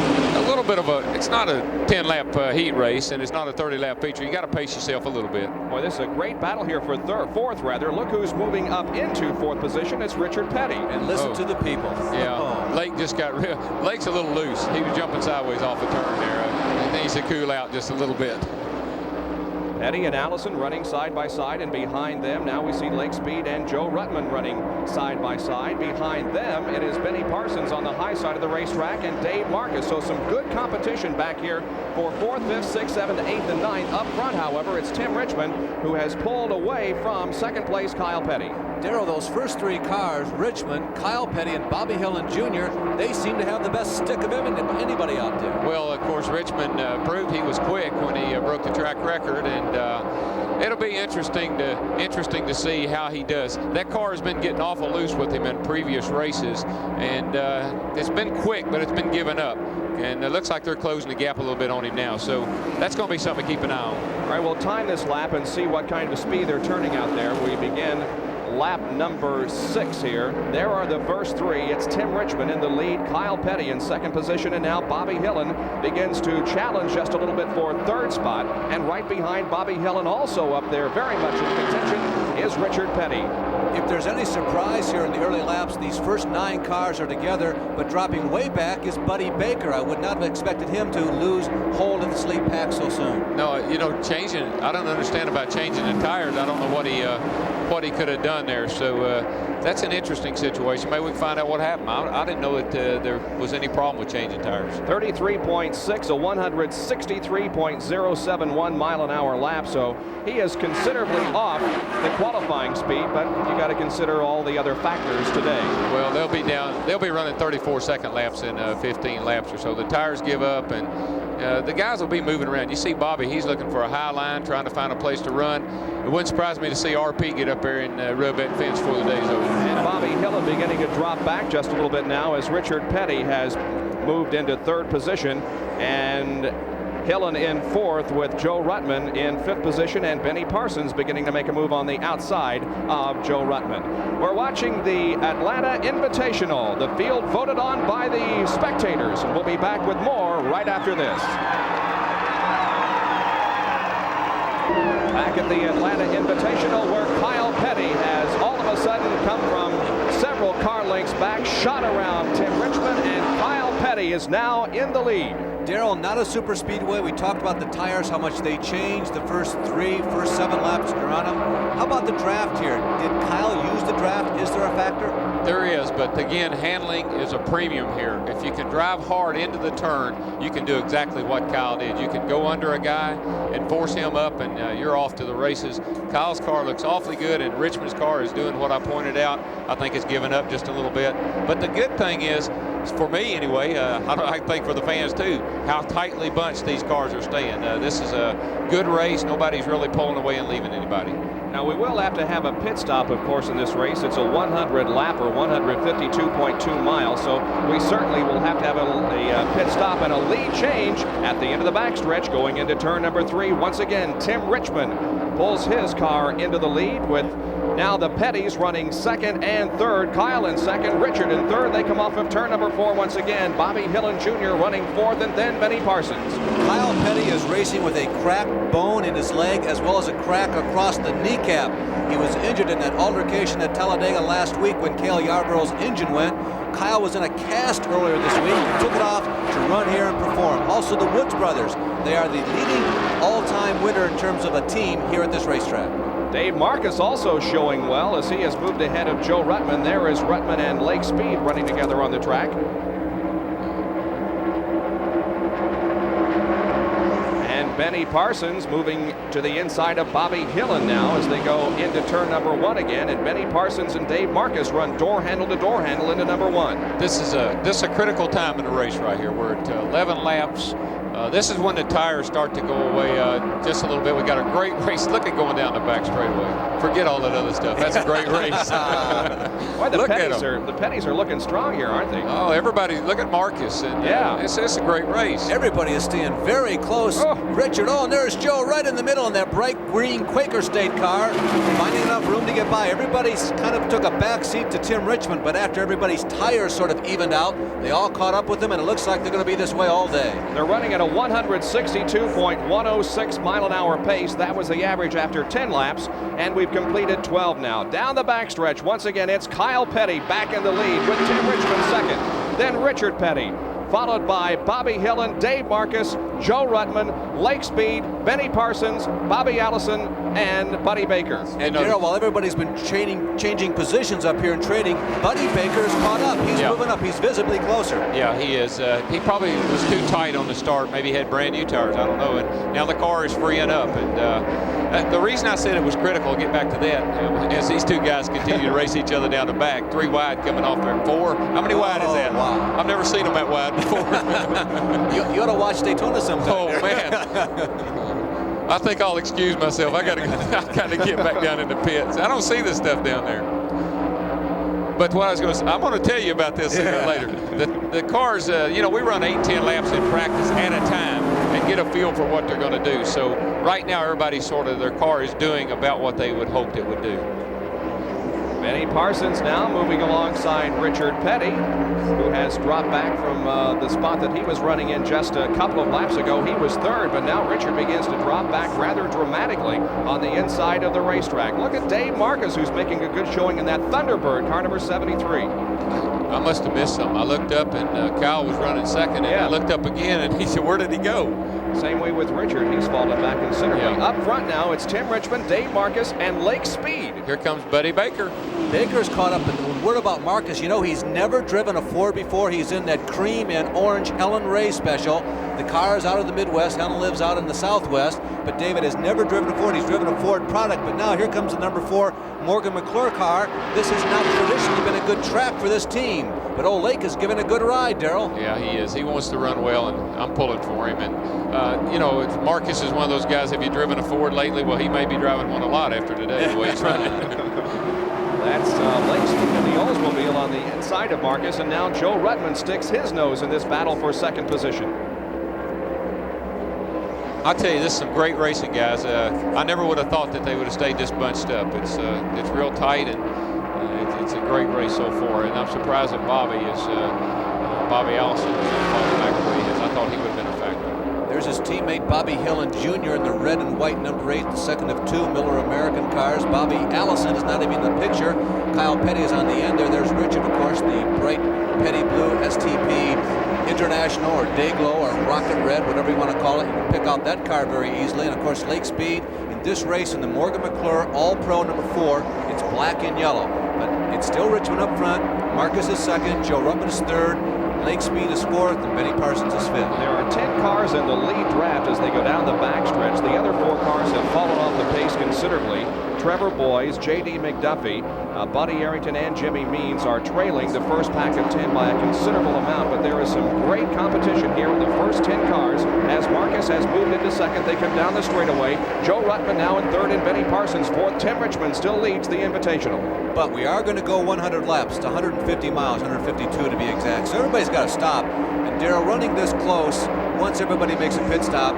[SPEAKER 14] little bit of it's not a 10-lap heat race, and it's not a 30-lap feature. You got to pace yourself a little bit.
[SPEAKER 1] Boy, this is a great battle here for 4th, rather. Look who's moving up into 4th position. It's Richard Petty.
[SPEAKER 2] And listen to the people.
[SPEAKER 14] Yeah, Lake just got Lake's a little loose. He was jumping sideways off the turn there. He needs to cool out just a little bit.
[SPEAKER 1] Petty and Allison running side by side, and behind them now we see Lake Speed and Joe Ruttman running side by side. Behind them it is Benny Parsons on the high side of the racetrack and Dave Marcus. So some good competition back here for 4th, 5th, 6th, 7th, 8th, and 9th. Up front, however, it's Tim Richmond who has pulled away from 2nd place Kyle Petty.
[SPEAKER 2] Darrell, those first 3 cars, Richmond, Kyle Petty, and Bobby Hillin Jr., they seem to have the best stick of anybody out there.
[SPEAKER 14] Well, of course, Richmond proved he was quick when he broke the track record, and and it'll be interesting to see how he does. That car has been getting awful loose with him in previous races, and it's been quick, but it's been giving up. And it looks like they're closing the gap a little bit on him now. So that's going to be something to keep an eye on.
[SPEAKER 1] All right, we'll time this lap and see what kind of speed they're turning out there. We begin lap number 6 here. There are the first 3. It's Tim Richmond in the lead, Kyle Petty in second position, and now Bobby Hillin begins to challenge just a little bit for 3rd spot. And right behind Bobby Hillin, also up there very much in contention, is Richard Petty.
[SPEAKER 2] If there's any surprise here in the early laps, these first 9 cars are together, but dropping way back is Buddy Baker. I would not have expected him to lose hold of the sleep pack so soon.
[SPEAKER 14] No, you know, I don't understand about changing the tires. I don't know what he could have done there. So that's an interesting situation. Maybe we can find out what happened. I didn't know that there was any problem with changing tires.
[SPEAKER 1] 33.6, a 163.071 mile-an-hour lap. So he is considerably off the qualifying speed, but you got to consider all the other factors today.
[SPEAKER 14] Well, they'll be running 34-second laps in 15 laps or so. The tires give up, and the guys will be moving around. You see Bobby, he's looking for a high line, trying to find a place to run. It wouldn't surprise me to see RP get up there and rub that fence before the day's over.
[SPEAKER 1] And Bobby Hillin beginning to drop back just a little bit now as Richard Petty has moved into 3rd position, and Hillin in 4th with Joe Ruttman in 5th position, and Benny Parsons beginning to make a move on the outside of Joe Ruttman. We're watching the Atlanta Invitational, the field voted on by the spectators, and we'll be back with more right after this. Back at the Atlanta Invitational, where Kyle Petty has all of a sudden come from several car lengths back, shot around Tim Richmond, and Kyle Petty is now in the lead.
[SPEAKER 2] Darrell, not a super speedway. We talked about the tires, how much they changed the first 7 laps you're on them. How about the draft here? Did Kyle use the draft? Is there a factor?
[SPEAKER 14] There is, but again, handling is a premium here. If you can drive hard into the turn, you can do exactly what Kyle did. You can go under a guy and force him up, and you're off to the races. Kyle's car looks awfully good, and Richmond's car is doing what I pointed out. I think it's given up just a little bit. But the good thing is, for me anyway, I think for the fans too, how tightly bunched these cars are staying. This is a good race. Nobody's really pulling away and leaving anybody.
[SPEAKER 1] Now, we will have to have a pit stop, of course, in this race. It's a 100 lap or 152.2 miles, so we certainly will have to have a pit stop and a lead change at the end of the backstretch going into turn number 3. Once again, Tim Richmond pulls his car into the lead with now the Petties running 2nd and 3rd. Kyle in 2nd, Richard in 3rd. They come off of turn number 4 once again. Bobby Hillin Jr. running 4th, and then Benny Parsons.
[SPEAKER 2] Kyle Petty is racing with a cracked bone in his leg as well as a crack across the kneecap. He was injured in that altercation at Talladega last week when Cale Yarborough's engine went. Kyle was in a cast earlier this week and took it off to run here and perform. Also the Woods brothers. They are the leading all-time winner in terms of a team here at this racetrack.
[SPEAKER 1] Dave Marcus also showing well as he has moved ahead of Joe Ruttman. There is Ruttman and Lake Speed running together on the track. And Benny Parsons moving to the inside of Bobby Hillin now as they go into turn number 1 again. And Benny Parsons and Dave Marcus run door handle to door handle into number 1.
[SPEAKER 14] This is a critical time in the race right here. We're at 11 laps. This is when the tires start to go away just a little bit. We got a great race. Look at going down the back straightaway. Forget all that other stuff. That's a great race.
[SPEAKER 1] Boy, the Petties are looking strong here, aren't they?
[SPEAKER 14] Oh, everybody, look at Marcus. And,
[SPEAKER 1] yeah.
[SPEAKER 14] It's a great race.
[SPEAKER 2] Everybody is staying very close. Oh. Richard, and there's Joe right in the middle in that bright green Quaker State car, finding enough room to get by. Everybody's kind of took a back seat to Tim Richmond, but after everybody's tires sort of evened out, they all caught up with him, and it looks like they're going to be this way all day.
[SPEAKER 1] They're running at a 162.106 mile-an-hour pace. That was the average after 10 laps, and we've completed 12 now. Down the backstretch, once again, it's Kyle Petty back in the lead with Tim Richmond 2nd. Then Richard Petty, followed by Bobby Hillin, Dave Marcus, Joe Ruttman, Lake Speed, Benny Parsons, Bobby Allison, and Buddy Baker.
[SPEAKER 2] And Darrell, while everybody's been changing positions up here and trading, Buddy Baker's caught up. He's moving up. He's visibly closer.
[SPEAKER 14] Yeah, he is. He probably was too tight on the start. Maybe he had brand new tires. I don't know. And now the car is freeing up. And the reason I said it was critical, get back to that, as these two guys continue to race each other down the back. 3 wide coming off there. 4. How many wide is that?
[SPEAKER 2] Wow.
[SPEAKER 14] I've never seen them that wide before.
[SPEAKER 2] You ought to watch Daytona sometime.
[SPEAKER 14] Oh, man. I think I'll excuse myself. I gotta get back down in the pits. I don't see this stuff down there. But what I was going to say, I'm going to tell you about this later. The cars, you know, we run 8-10 laps in practice at a time and get a feel for what they're going to do. So right now, everybody sort of, their car is doing about what they would hope it would do.
[SPEAKER 1] Benny Parsons now moving alongside Richard Petty, who has dropped back from the spot that he was running in just a couple of laps ago. He was third, but now Richard begins to drop back rather dramatically on the inside of the racetrack. Look at Dave Marcus, who's making a good showing in that Thunderbird, car number 73.
[SPEAKER 14] I must have missed something. I looked up and Kyle was running second, and I looked up again and he said, where did he go?
[SPEAKER 1] Same way with Richard. He's fallen back considerably. Up front now, it's Tim Richmond, Dave Marcus, and Lake Speed.
[SPEAKER 14] Here comes Buddy Baker.
[SPEAKER 2] Baker's caught up. And word about Marcus, you know, he's never driven a Ford before. He's in that cream and orange Helen Ray special. The car is out of the Midwest. Helen lives out in the Southwest. But David has never driven a Ford. He's driven a Ford product. But now here comes the number 4 Morgan McClure car. This has not traditionally been a good track for this team. But old Lake is giving a good ride, Darrell.
[SPEAKER 14] Yeah, he is. He wants to run well, and I'm pulling for him. And, you know, Marcus is one of those guys, have you driven a Ford lately? Well, he may be driving one a lot after today, the way he's running.
[SPEAKER 1] That's Lake Speed in the Oldsmobile on the inside of Marcus, and now Joe Ruttman sticks his nose in this battle for second position.
[SPEAKER 14] I'll tell you, this is some great racing, guys. I never would have thought that they would have stayed this bunched up. It's real tight, and it's a great race so far. And I'm surprised that Bobby Allison is falling back the way he is. I thought he would have been a factor.
[SPEAKER 2] There's his teammate Bobby Hillen Jr. in the red and white number 8, the second of 2 Miller American cars. Bobby Allison is not even in the picture. Kyle Petty is on the end there. There's Richard, of course, the bright Petty blue STP International or Dayglow or Rocket Red, whatever you want to call it. You can pick out that car very easily. And of course, Lake Speed in this race in the Morgan McClure All-Pro number 4. It's black and yellow, but it's still Richmond up front. Marcus is second. Joe Ruttman is third. Lake Speed is 4th, and Benny Parsons is 5th.
[SPEAKER 1] There are 10 cars in the lead draft as they go down the backstretch. The other 4 cars have fallen off the pace considerably. Trevor Boyes, J.D. McDuffie, Buddy Arrington, and Jimmy Means are trailing the first pack of 10 by a considerable amount, but there is some great competition here in the first 10 cars. As Marcus has moved into second, they come down the straightaway. Joe Ruttman now in third, and Benny Parsons 4th. Tim Richmond still leads the Invitational.
[SPEAKER 2] But we are going to go 100 laps. It's 150 miles, 152 to be exact. So everybody's got to stop. And Darrell, running this close, once everybody makes a pit stop,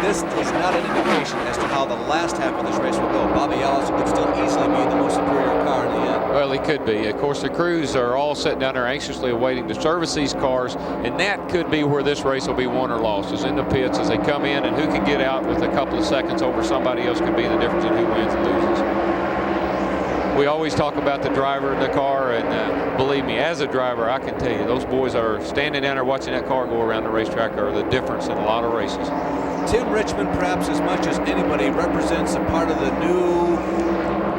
[SPEAKER 2] this is not an indication as to how the last half of this race will go. Bobby Allison could still easily be the most superior car in the end.
[SPEAKER 14] Well, he could be. Of course, the crews are all sitting down there anxiously awaiting to service these cars, and that could be where this race will be won or lost, is in the pits as they come in, and who can get out with a couple of seconds over somebody else could be the difference in who wins and loses. We always talk about the driver in the car, and believe me, as a driver, I can tell you, those boys are standing down there watching that car go around the racetrack are the difference in a lot of races.
[SPEAKER 2] Tim Richmond, perhaps as much as anybody, represents a part of the new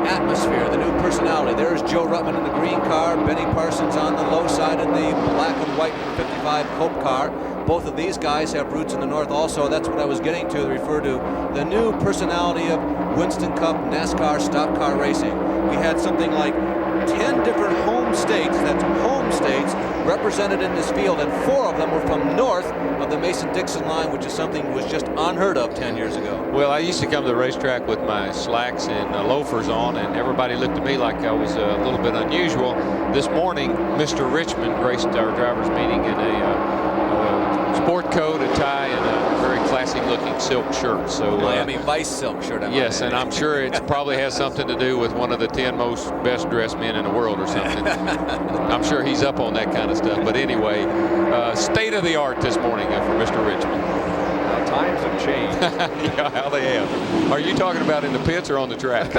[SPEAKER 2] atmosphere, the new personality. There's Joe Ruttman in the green car, Benny Parsons on the low side in the black and white 55 Cope car. Both of these guys have roots in the north also. That's what I was getting to refer to the new personality of Winston Cup NASCAR stock car racing. We had something like 10 different home states, that's home states, represented in this field, and 4 of them were from north of the Mason-Dixon line, which is something that was just unheard of 10 years ago.
[SPEAKER 14] Well, I used to come to the racetrack with my slacks and loafers on, and everybody looked at me like I was a little bit unusual. This morning, Mr. Richmond graced our driver's meeting in a sport coat, a tie, and a very classy-looking silk shirt. So
[SPEAKER 2] Miami Vice silk shirt.
[SPEAKER 14] Yes, and I'm sure it probably has something to do with one of the 10 most best-dressed men in the world or something. I'm sure he's up on that kind of stuff. But anyway, state of the art this morning for Mr. Richmond.
[SPEAKER 1] Times have changed.
[SPEAKER 14] Yeah, how they have. Are you talking about in the pits or on the track?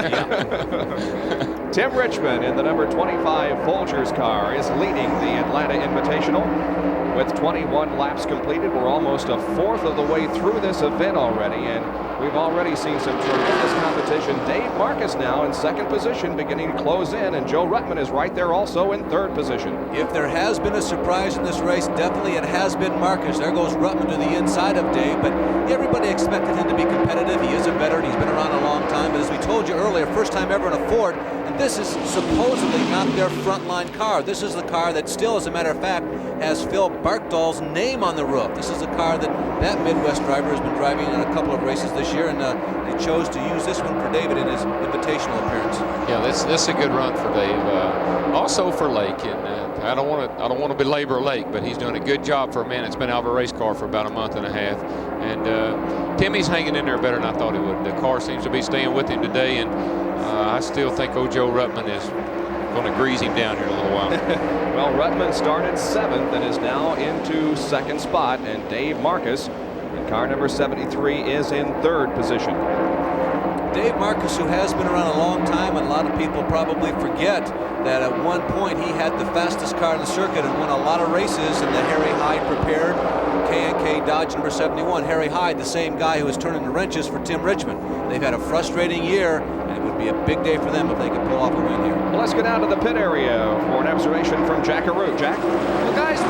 [SPEAKER 1] Tim Richmond in the number 25 Folgers car is leading the Atlanta Invitational. With 21 laps completed, we're almost a fourth of the way through this event already, and we've already seen some tremendous competition. Dave Marcus now in second position, beginning to close in, and Joe Ruttman is right there also in third position.
[SPEAKER 2] If there has been a surprise in this race, definitely it has been Marcus. There goes Ruttman to the inside of Dave, but everybody expected him to be competitive. He is a veteran. He's been around a long time, but as we told you earlier, first time ever in a Ford, and this is supposedly not their frontline car. This is the car that still, as a matter of fact, has Phil Barkdahl's name on the roof. This is a car that Midwest driver has been driving in a couple of races this year, and they chose to use this one for David in his Invitational appearance.
[SPEAKER 14] Yeah, this is a good run for Dave. Also for Lake, and I don't want to belabor Lake, but he's doing a good job for a man that's been out of a race car for about a month and a half. And Timmy's hanging in there better than I thought he would. The car seems to be staying with him today, and I still think Joe Ruttman is going to grease him down here in a little while.
[SPEAKER 1] Well, Ruttman started 7th and is now into 2nd spot, and Dave Marcus in car number 73 is in 3rd position.
[SPEAKER 2] Dave Marcus, who has been around a long time, and a lot of people probably forget that at one point he had the fastest car in the circuit and won a lot of races in the Harry Hyde prepared K&K Dodge number 71. Harry Hyde, the same guy who was turning the wrenches for Tim Richmond. They've had a frustrating year, and it would be a big day for them if they could pull off a win here.
[SPEAKER 1] Well, let's go down to the pit area for an observation from Jack Arute. Jack?
[SPEAKER 5] Well, guys,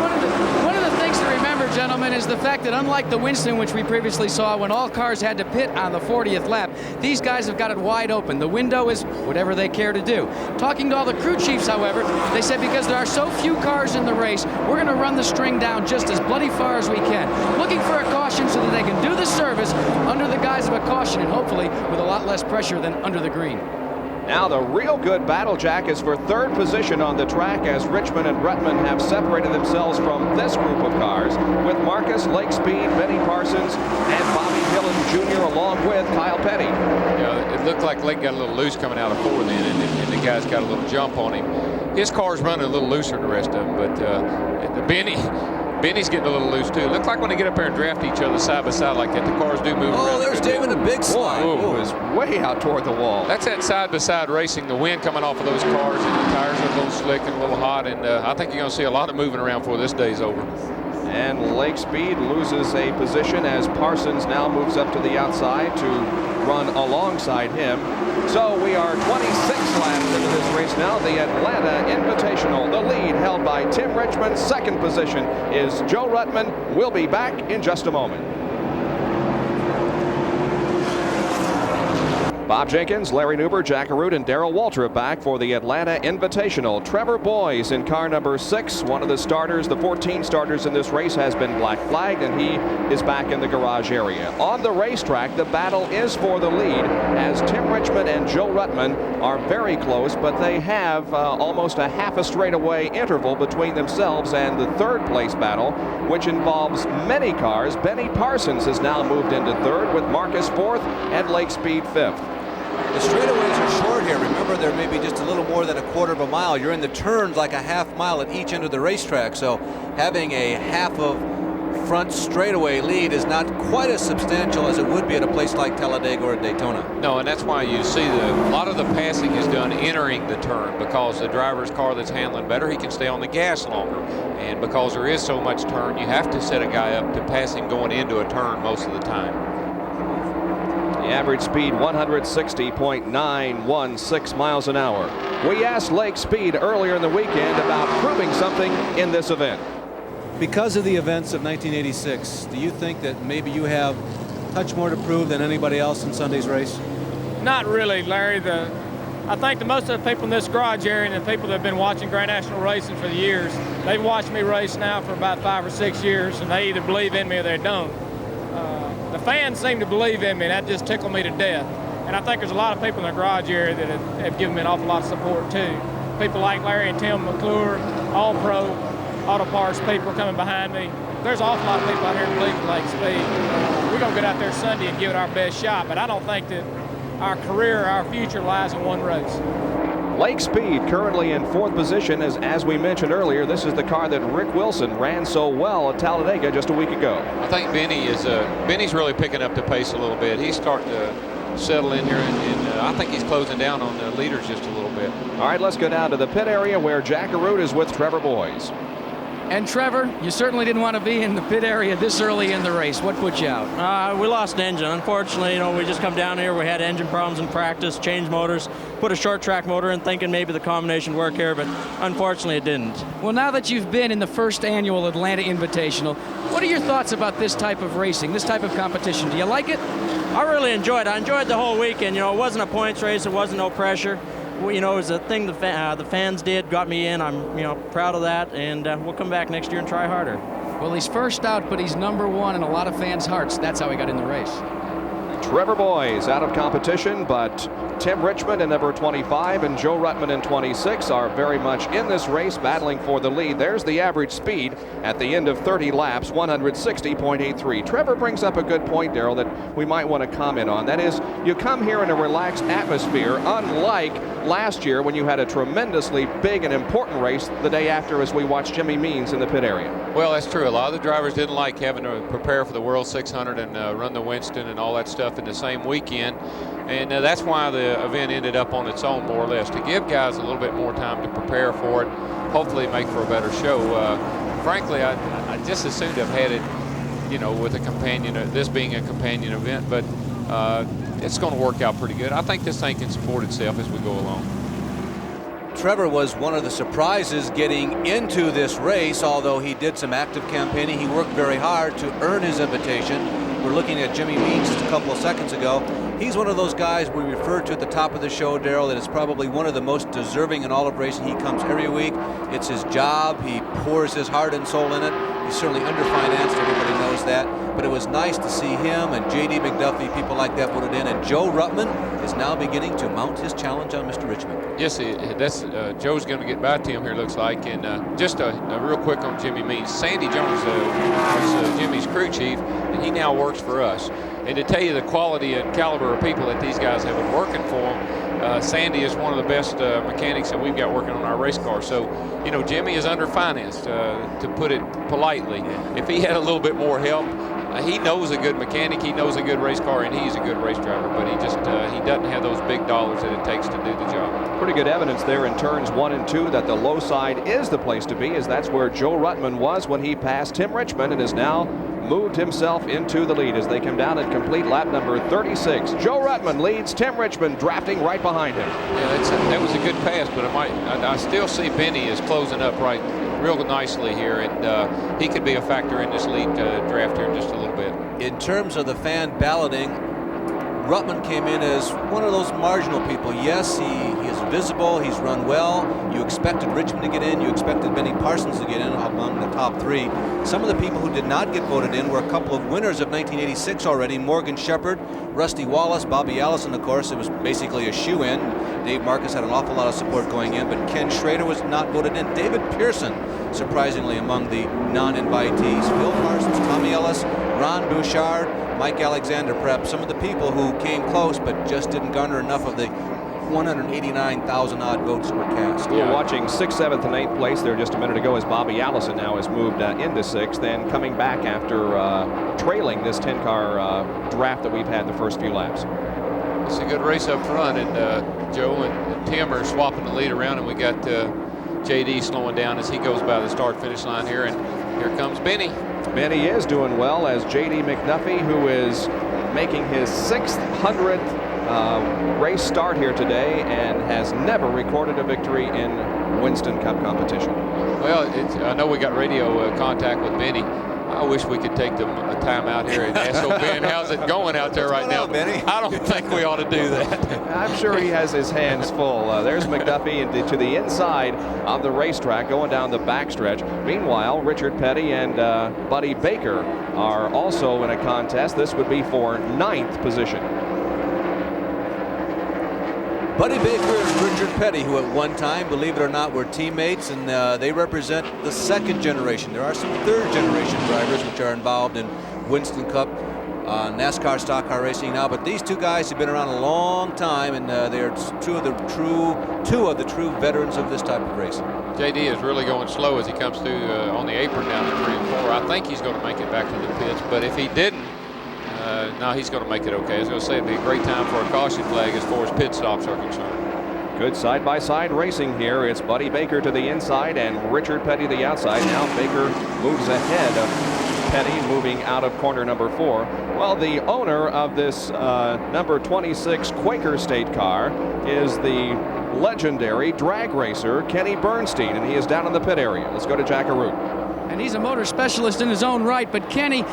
[SPEAKER 5] one of the things to remember, gentlemen, is the fact that unlike the Winston, which we previously saw when all cars had to pit on the 40th lap, these guys have got it wide open. The window is whatever they care to do. Talking to all the crew chiefs, however, they said because there are so few cars in the race, we're going to run the string down just as bloody far as we can. Looking for a caution so that they can do the service under the guise of a caution and hopefully with a lot less pressure than under the green.
[SPEAKER 1] Now the real good battle, Jack, is for 3rd position on the track as Richmond and Ruttman have separated themselves from this group of cars with Marcus, Lake Speed, Benny Parsons, and Bobby Dillon Jr. along with Kyle Petty.
[SPEAKER 14] Yeah, it looked like Lake got a little loose coming out of 4 then, and the guys got a little jump on him. His car's running a little looser than the rest of them, but Benny's getting a little loose too. Looks like when they get up there and draft each other side by side like that, the cars do move around.
[SPEAKER 2] Oh, there's David, a big slide.
[SPEAKER 1] It was way out toward the wall.
[SPEAKER 14] That's that side-by-side racing, the wind coming off of those cars, and the tires are a little slick and a little hot, and I think you're going to see a lot of moving around before this day's over.
[SPEAKER 1] And Lake Speed loses a position as Parsons now moves up to the outside to run alongside him. So we are 26 laps into this race now. The Atlanta Invitational, the lead held by Tim Richmond. 2nd position is Joe Ruttman. We'll be back in just a moment. Bob Jenkins, Larry Newber, Jack Arute, and Darrell Waltrip back for the Atlanta Invitational. Trevor Boyes in car number 6. One of the starters, the 14 starters in this race, has been black flagged, and he is back in the garage area. On the racetrack, the battle is for the lead as Tim Richmond and Joe Ruttman are very close, but they have almost a half a straightaway interval between themselves and the 3rd place battle, which involves many cars. Benny Parsons has now moved into 3rd with Marcus 4th and Lake Speed 5th.
[SPEAKER 2] The straightaways are short here. Remember, they're maybe just a little more than a quarter of a mile. You're in the turns like a half mile at each end of the racetrack, so having a half of front straightaway lead is not quite as substantial as it would be at a place like Talladega or Daytona.
[SPEAKER 14] No, and that's why you see a lot of the passing is done entering the turn, because the driver's car that's handling better, he can stay on the gas longer. And because there is so much turn, you have to set a guy up to pass him going into a turn most of the time.
[SPEAKER 1] The average speed 160.916 miles an hour. We asked Lake Speed earlier in the weekend about proving something in this event.
[SPEAKER 2] Because of the events of 1986, do you think that maybe you have a touch more to prove than anybody else in Sunday's race?
[SPEAKER 10] Not really, Larry. I think the most of the people in this garage area and the people that have been watching Grand National racing for the years, they've watched me race now for about 5 or 6 years, and they either believe in me or they don't. The fans seem to believe in me, and that just tickled me to death. And I think there's a lot of people in the garage area that have given me an awful lot of support too. People like Larry and Tim McClure, All Pro, Auto Parts people coming behind me. There's an awful lot of people out here that believe in Lake Speed. We're going to get out there Sunday and give it our best shot, but I don't think that our career, our future lies in one race.
[SPEAKER 1] Lake Speed currently in 4th position. As we mentioned earlier, this is the car that Rick Wilson ran so well at Talladega just a week ago.
[SPEAKER 14] I think Benny's really picking up the pace a little bit. He's starting to settle in here, and I think he's closing down on the leaders just a little bit.
[SPEAKER 1] All right, let's go down to the pit area where Jack Arute is with Trevor Boyes.
[SPEAKER 5] And Trevor, you certainly didn't want to be in the pit area this early in the race. What put you out?
[SPEAKER 15] We lost an engine. Unfortunately, we just come down here. We had engine problems in practice, changed motors, put a short track motor in thinking maybe the combination would work here, but unfortunately it didn't.
[SPEAKER 5] Well, now that you've been in the first annual Atlanta Invitational, what are your thoughts about this type of racing, this type of competition? Do you like it?
[SPEAKER 15] I really enjoyed it. I enjoyed the whole weekend. It wasn't a points race. It wasn't no pressure. It was a thing the fans did, got me in. I'm proud of that, and we'll come back next year and try harder.
[SPEAKER 5] Well, he's first out, but he's number one in a lot of fans' hearts. That's how he got in the race.
[SPEAKER 1] Trevor Boyes out of competition, but Tim Richmond in number 25 and Joe Ruttman in 26 are very much in this race, battling for the lead. There's the average speed at the end of 30 laps, 160.83. Trevor brings up a good point, Darrell, that we might want to comment on. That is, you come here in a relaxed atmosphere, unlike last year when you had a tremendously big and important race the day after, as we watched Jimmy Means in the pit area.
[SPEAKER 14] Well, that's true. A lot of the drivers didn't like having to prepare for the World 600 and run the Winston and all that stuff in the same weekend. And that's why the event ended up on its own, more or less, to give guys a little bit more time to prepare for it, hopefully make for a better show. Frankly, I just assumed have had it, you know, with a companion, this being a companion event, but it's going to work out pretty good. I think this thing can support itself as we go along.
[SPEAKER 2] Trevor was one of the surprises getting into this race, although he did some active campaigning. He worked very hard to earn his invitation. We're looking at Jimmy Means just a couple of seconds ago. He's one of those guys we referred to at the top of the show, Darrell, that is probably one of the most deserving in all of racing. He comes every week. It's his job. He pours his heart and soul in it. He's certainly underfinanced. Everybody knows that. But it was nice to see him and J.D. McDuffie, people like that, voted in. And Joe Ruttman is now beginning to mount his challenge on Mr. Richmond.
[SPEAKER 14] Yes, that's Joe's going to get back to him here, looks like. And just a real quick on Jimmy Means. Sandy Jones was Jimmy's crew chief, and he now works for us. And to tell you the quality and caliber of people that these guys have been working for them, Sandy is one of the best mechanics that we've got working on our race car. So, you know, Jimmy is underfinanced, to put it politely. If he had a little bit more help, he knows a good mechanic, he knows a good race car, and he's a good race driver, but he just he doesn't have those big dollars that it takes to do the job.
[SPEAKER 1] Pretty good evidence there in turns 1 and 2 that the low side is the place to be, as that's where Joe Ruttman was when he passed Tim Richmond and has now moved himself into the lead as they come down and complete lap number 36. Joe Ruttman leads Tim Richmond, drafting right behind him.
[SPEAKER 14] Yeah, that was a good pass, but I still see Benny is closing up right real nicely here, and he could be a factor in this lead draft here in just a little bit.
[SPEAKER 2] In terms of the fan balloting, Ruttman came in as one of those marginal people. Yes, he is visible, he's run well. You expected Richmond to get in, you expected Benny Parsons to get in among the top 3. Some of the people who did not get voted in were a couple of winners of 1986 already. Morgan Shepherd, Rusty Wallace, Bobby Allison, of course. It was basically a shoe-in. Dave Marcus had an awful lot of support going in, but Ken Schrader was not voted in. David Pearson, surprisingly, among the non-invitees. Phil Parsons, Tommy Ellis, Ron Bouchard, Mike Alexander, perhaps some of the people who came close but just didn't garner enough of the 189,000 odd votes that were cast.
[SPEAKER 1] We were watching 6th, 7th, and 8th place there just a minute ago as Bobby Allison now has moved into 6th, and coming back after trailing this 10-car draft that we've had the first few laps.
[SPEAKER 14] It's a good race up front, and Joe and Tim are swapping the lead around, and we got JD slowing down as he goes by the start-finish line here, and here comes Benny.
[SPEAKER 1] Benny is doing well as J.D. McDuffie, who is making his 600th race start here today and has never recorded a victory in Winston Cup competition.
[SPEAKER 14] Well, I know we got radio contact with Benny. I wish we could take a time out here and ask old Ben, how's it going out there right now?
[SPEAKER 2] Benny?
[SPEAKER 14] I don't think we ought to do that.
[SPEAKER 1] I'm sure he has his hands full. There's McDuffie to the inside of the racetrack going down the backstretch. Meanwhile, Richard Petty and Buddy Baker are also in a contest. This would be for 9th position.
[SPEAKER 2] Buddy Baker and Richard Petty, who at one time, believe it or not, were teammates, and they represent the 2nd generation. There are some 3rd generation drivers which are involved in Winston Cup NASCAR stock car racing now, but these two guys have been around a long time, and they are two of the true veterans of this type of racing.
[SPEAKER 14] JD is really going slow as he comes through on the apron down to 3 and 4. I think he's going to make it back to the pits, but if he didn't, no, he's going to make it okay. I was going to say it'd be a great time for a caution flag as far as pit stops are concerned.
[SPEAKER 1] Good side-by-side racing here. It's Buddy Baker to the inside and Richard Petty the outside. Now Baker moves ahead of Petty, moving out of corner number 4. Well, the owner of this number 26 Quaker State car is the legendary drag racer Kenny Bernstein, and he is down in the pit area. Let's go to Jack Arute.
[SPEAKER 5] And he's a motor specialist in his own right, but Kenny,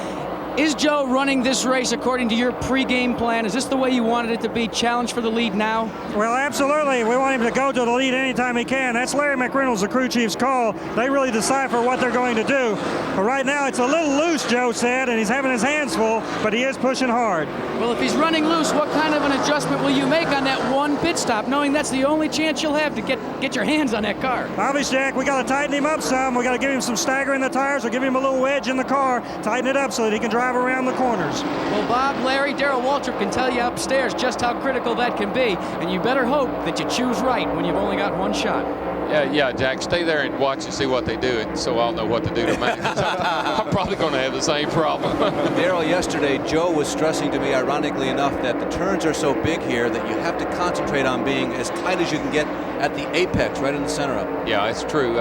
[SPEAKER 5] Is Joe running this race according to your pre-game plan? Is this the way you wanted it to be? Challenge for the lead now?
[SPEAKER 16] Well, absolutely. We want him to go to the lead anytime he can. That's Larry McReynolds, the crew chief's call. They really decipher what they're going to do. But right now, it's a little loose, Joe said, and he's having his hands full, but he is pushing hard.
[SPEAKER 5] Well, if he's running loose, what kind of an adjustment will you make on that one pit stop, knowing that's the only chance you'll have to get your hands on that car?
[SPEAKER 16] Obviously, Jack, we got to tighten him up some. We got to give him some stagger in the tires or give him a little wedge in the car, tighten it up so that he can drive around the corners.
[SPEAKER 5] Well, Bob, Larry, Darrell Waltrip can tell you upstairs just how critical that can be, and you better hope that you choose right when you've only got one shot.
[SPEAKER 14] Yeah, Jack, stay there and watch and see what they do, and so I'll know what to do to mine. I'm probably going to have the same problem.
[SPEAKER 2] Darrell, yesterday, Joe was stressing to me, ironically enough, that the turns are so big here that you have to concentrate on being as tight as you can get at the apex, right in the center of it.
[SPEAKER 14] Yeah, it's true.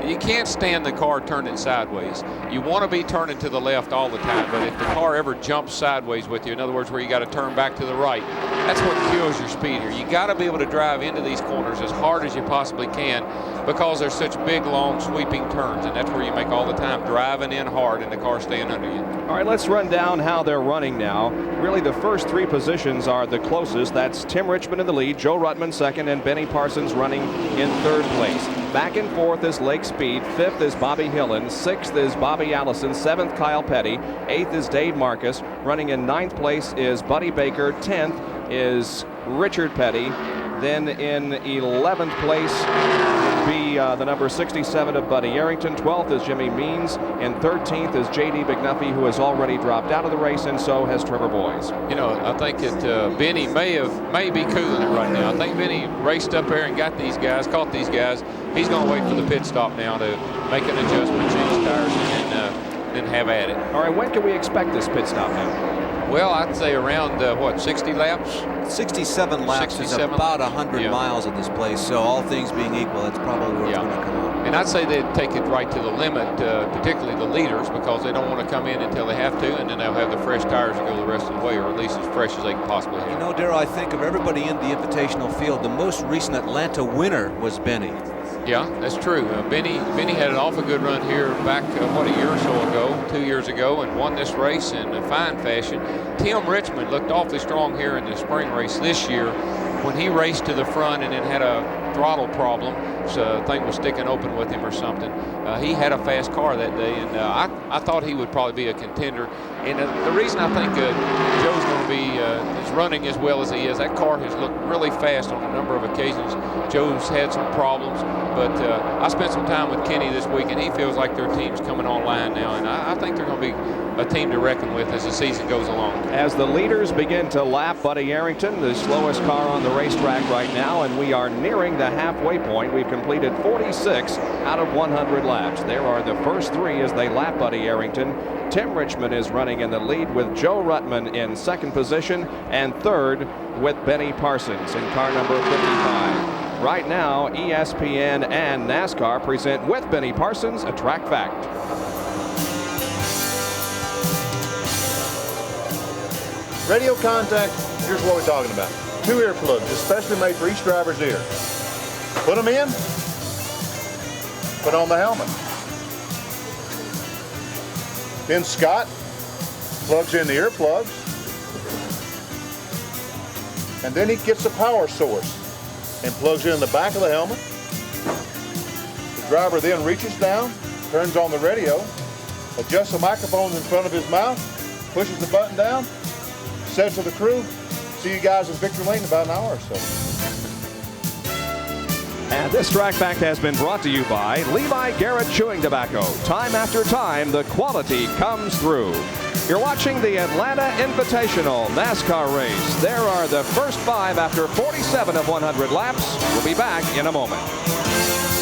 [SPEAKER 14] You can't stand the car turning sideways. You want to be turning to the left all the time, but if the car ever jumps sideways with you, in other words, where you got to turn back to the right, that's what kills your speed here. You got to be able to drive into these corners as hard as you possibly can because they're such big, long, sweeping turns, and that's where you make all the time, driving in hard and the car staying under you.
[SPEAKER 1] All right, let's run down how they're running now. Really, the first three positions are the closest. That's Tim Richmond in the lead, Joe Ruttman second, and Benny Parsons running in third place. Back and forth is Lake Speed. Fifth is Bobby Hillen. Sixth is Bobby Allison. Seventh, Kyle Petty. Eighth is Dave Marcus. Running in ninth place is Buddy Baker. 10th is Richard Petty. Then in 11th place would be the number 67 of Buddy Arrington. 12th is Jimmy Means. And 13th is J.D. McNuffie, who has already dropped out of the race, and so has Trevor Boyes.
[SPEAKER 14] You know, I think that Benny may be cooling it right now. I think Benny raced up there and got these guys, caught these guys. He's going to wait for the pit stop now to make an adjustment, change tires, and then have at it.
[SPEAKER 1] All right, when can we expect this pit stop now?
[SPEAKER 14] Well, I'd say around, 60 laps?
[SPEAKER 2] 67 laps
[SPEAKER 14] 67.
[SPEAKER 2] is about 100 miles at this place, so all things being equal, that's probably where it's going to come on.
[SPEAKER 14] And I'd say they'd take it right to the limit, particularly the leaders, because they don't want to come in until they have to, and then they'll have the fresh tires to go the rest of the way, or at least as fresh as they can possibly have.
[SPEAKER 2] You know, Darrell, I think of everybody in the Invitational field, the most recent Atlanta winner was Benny.
[SPEAKER 14] Yeah, that's true. Benny had an awful good run here back, a year or so ago, 2 years ago, and won this race in a fine fashion. Tim Richmond looked awfully strong here in the spring race this year when he raced to the front and then had a throttle problem. So thing was sticking open with him or something. He had a fast car that day, and I thought he would probably be a contender. And the reason I think Joe's going to be is running as well as he is, that car has looked really fast on a number of occasions. Joe's had some problems, but I spent some time with Kenny this week, and he feels like their team's coming online now, and I think they're going to be a team to reckon with as the season goes along.
[SPEAKER 1] As the leaders begin to lap, Buddy Arrington, the slowest car on the racetrack right now, and we are nearing the halfway point. We've completed 46 out of 100 laps. There are the first three as they lap Buddy Arrington. Tim Richmond is running in the lead with Joe Ruttman in second position, and third with Benny Parsons in car number 55. Right now, ESPN and NASCAR present with Benny Parsons a track fact.
[SPEAKER 11] Radio contact, here's what we're talking about. 2 earplugs, especially made for each driver's ear. Put them in, put on the helmet. Then Scott plugs in the earplugs, and then he gets the power source and plugs it in the back of the helmet. The driver then reaches down, turns on the radio, adjusts the microphones in front of his mouth, pushes the button down, says to the crew, see you guys in Victory Lane in about an hour or so.
[SPEAKER 1] And this track fact has been brought to you by Levi Garrett Chewing Tobacco. Time after time, the quality comes through. You're watching the Atlanta Invitational NASCAR race. There are the first 5 after 47 of 100 laps. We'll be back in a moment.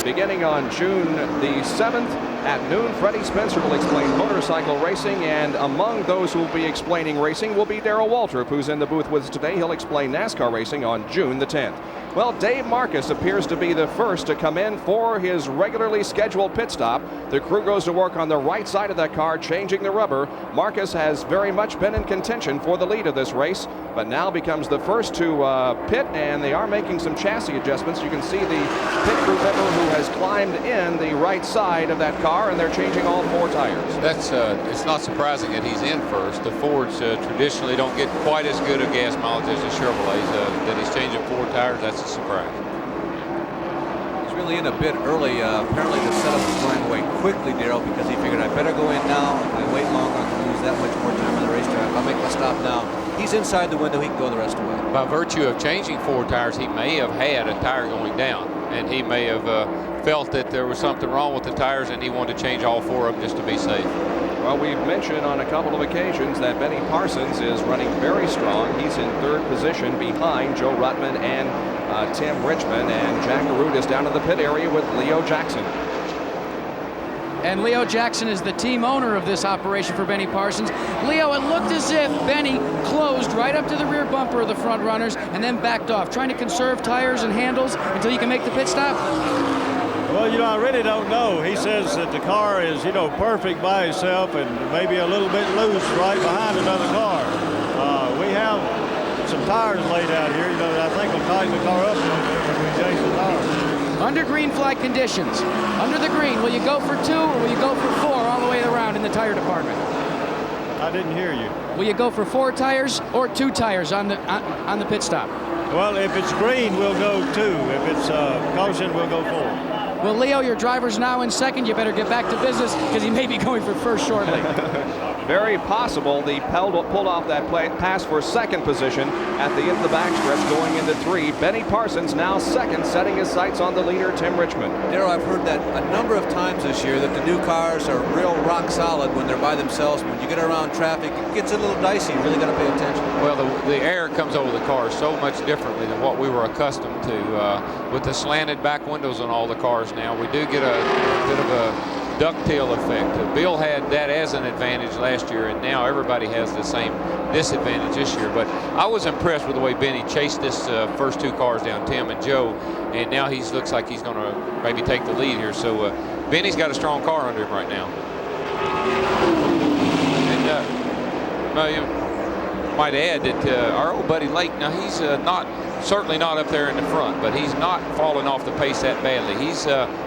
[SPEAKER 1] Beginning on June the 7th at noon, Freddie Spencer will explain motorcycle racing, and among those who will be explaining racing will be Darrell Waltrip, who's in the booth with us today. He'll explain NASCAR racing on June the 10th. Well, Dave Marcus appears to be the first to come in for his regularly scheduled pit stop. The crew goes to work on the right side of that car, changing the rubber. Marcus has very much been in contention for the lead of this race, but now becomes the first to pit, and they are making some chassis adjustments. You can see the pit crew member who has climbed in the right side of that car, and they're changing all 4 tires.
[SPEAKER 14] That's it's not surprising that he's in first. The Fords traditionally don't get quite as good a gas mileage as the Chevrolets. That he's changing 4 tires, that's a surprise.
[SPEAKER 2] He's really in a bit early. Apparently the setup is going away quickly, Darrell, because he figured I better go in now. If I wait longer, I can lose that much more time on the racetrack. I'll make my stop now. He's inside the window. He can go the rest of the way.
[SPEAKER 14] By virtue of changing 4 tires, he may have had a tire going down, and he may have felt that there was something wrong with the tires, and he wanted to change all 4 of them just to be safe.
[SPEAKER 1] Well, we've mentioned on a couple of occasions that Benny Parsons is running very strong. He's in 3rd position behind Joe Ruttman and Tim Richmond, and Jack Arute is down in the pit area with Leo Jackson.
[SPEAKER 5] And Leo Jackson is the team owner of this operation for Benny Parsons. Leo, it looked as if Benny closed right up to the rear bumper of the front runners and then backed off, trying to conserve tires and handles until you can make the pit stop.
[SPEAKER 17] Well, you know, I really don't know. He says that the car is, you know, perfect by itself and maybe a little bit loose right behind another car. We have some tires laid out here, you know, that I think will tighten the car up a little bit when we change the tires.
[SPEAKER 5] Under green flag conditions, under the green, will you go for 2 or will you go for 4 all the way around in the tire department?
[SPEAKER 17] I didn't hear you.
[SPEAKER 5] Will you go for 4 tires or 2 tires on the pit stop?
[SPEAKER 17] Well, if it's green, we'll go 2. If it's caution, we'll go 4.
[SPEAKER 5] Well, Leo, your driver's now in 2nd. You better get back to business because he may be going for 1st shortly.
[SPEAKER 1] Very possible the pulled off that pass for 2nd position at the end of the backstretch going into 3. Benny Parsons now 2nd, setting his sights on the leader, Tim Richmond.
[SPEAKER 2] Darrell, I've heard that a number of times this year that the new cars are real rock solid when they're by themselves. When you get around traffic, it gets a little dicey. You really got to pay attention.
[SPEAKER 14] Well, the air comes over the car so much differently than what we were accustomed to. With the slanted back windows on all the cars now, we do get a bit of a ducktail effect. Bill had that as an advantage last year, and now everybody has the same disadvantage this year. But I was impressed with the way Benny chased this first 2 cars down, Tim and Joe, and now he looks like he's going to maybe take the lead here. So Benny's got a strong car under him right now. And you might add that our old buddy Lake, now he's certainly not up there in the front, but he's not falling off the pace that badly. He's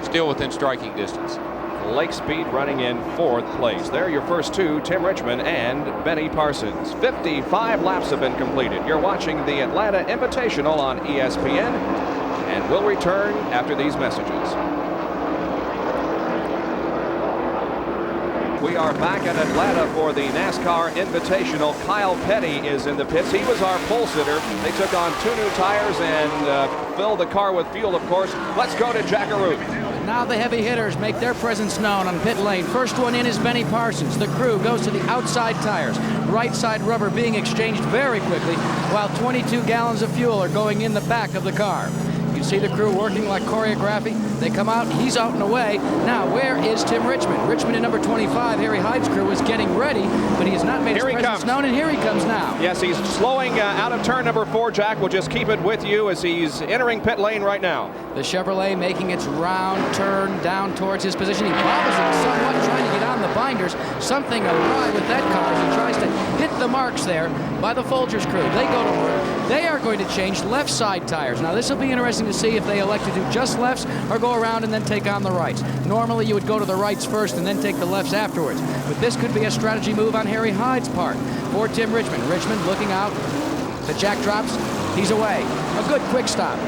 [SPEAKER 14] still within striking distance.
[SPEAKER 1] Lake Speed running in 4th place. There are your first 2, Tim Richmond and Benny Parsons. 55 laps have been completed. You're watching the Atlanta Invitational on ESPN, and we'll return after these messages. We are back at Atlanta for the NASCAR Invitational. Kyle Petty is in the pits. He was our pole sitter. They took on 2 new tires and filled the car with fuel, of course. Let's go to Jack Arute.
[SPEAKER 5] Now the heavy hitters make their presence known on pit lane. First one in is Benny Parsons. The crew goes to the outside tires. Right side rubber being exchanged very quickly, while 22 gallons of fuel are going in the back of the car. You see the crew working like choreography. They come out, he's out and away. Now, where is Tim Richmond? Richmond in number 25, Harry Hyde's crew, is getting ready, but he has not made his presence known, and here he comes now.
[SPEAKER 1] Yes, he's slowing out of turn number 4, Jack. We'll just keep it with you as he's entering pit lane right now.
[SPEAKER 5] The Chevrolet making its round turn down towards his position. He pauses it somewhat, trying to get on the binders. Something awry with that car as he tries to hit the marks there by the Folgers crew. They go to work. They are going to change left side tires. Now, this will be interesting to see if they elect to do just lefts or go around and then take on the rights. Normally, you would go to the rights first and then take the lefts afterwards. But this could be a strategy move on Harry Hyde's part for Tim Richmond. Richmond looking out. The jack drops. He's away. A good quick stop.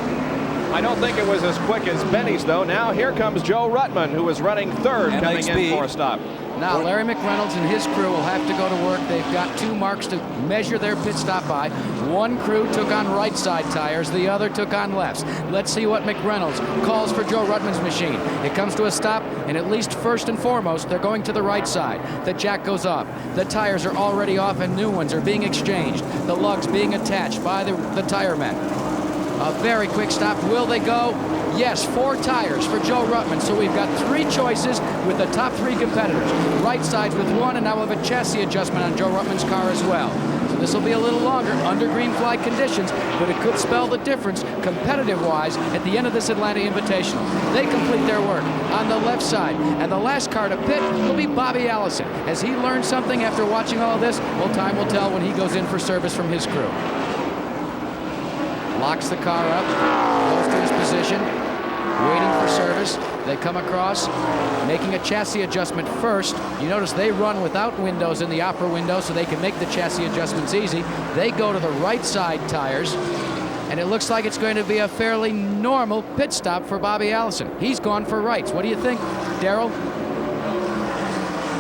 [SPEAKER 1] I don't think it was as quick as Benny's, though. Now here comes Joe Ruttman, who is running 3rd, coming in for a stop.
[SPEAKER 5] Now Larry McReynolds and his crew will have to go to work. They've got 2 marks to measure their pit stop by. One crew took on right side tires, the other took on lefts. Let's see what McReynolds calls for Joe Ruttman's machine. It comes to a stop, and at least first and foremost, they're going to the right side. The jack goes up. The tires are already off, and new ones are being exchanged. The lugs being attached by the tire men. A very quick stop. Will they go? Yes, 4 tires for Joe Ruttman. So we've got 3 choices with the top 3 competitors. Right sides with 1, and now we'll have a chassis adjustment on Joe Ruttman's car as well. So So this will be a little longer under green flag conditions, but it could spell the difference competitive-wise at the end of this Atlanta Invitational. They complete their work on the left side, and the last car to pit will be Bobby Allison. Has he learned something after watching all this? Well, time will tell when he goes in for service from his crew. Locks the car up, goes to his position, waiting for service. They come across, making a chassis adjustment first. You notice they run without windows in the upper window so they can make the chassis adjustments easy. They go to the right side tires, and it looks like it's going to be a fairly normal pit stop for Bobby Allison. He's gone for rights. What do you think, Darrell?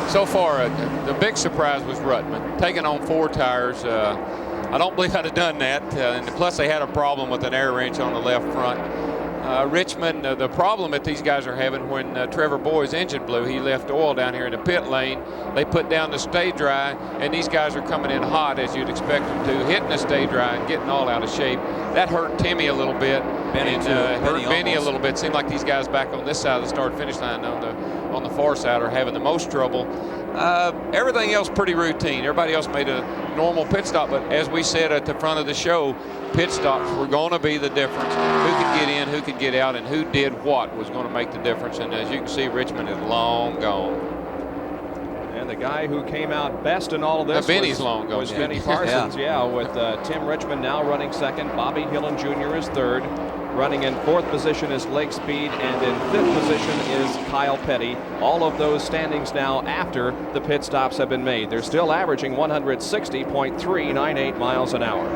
[SPEAKER 14] So far, the big surprise was Ruttman, taking on 4 tires. I don't believe I'd have done that, and plus they had a problem with an air wrench on the left front. Richmond, the problem that these guys are having when Trevor Boyd's engine blew, he left oil down here in the pit lane. They put down the stay dry, and these guys are coming in hot as you'd expect them to, hitting the stay dry and getting all out of shape. That hurt Timmy a little bit, and hurt Benny a little bit. Seemed like these guys back on this side of the start-finish line on the far side are having the most trouble. Everything else pretty routine. Everybody else made a normal pit stop, but as we said at the front of the show, pit stops were going to be the difference. Who could get in, who could get out, and who did what was going to make the difference. And as you can see, Richmond is long gone.
[SPEAKER 1] And the guy who came out best in all of this was Benny Parsons. With Tim Richmond now running second. Bobby Hillin Jr. is third. Running in fourth position is Lake Speed, and in fifth position is Kyle Petty. All of those standings now after the pit stops have been made. They're still averaging 160.398 miles an hour.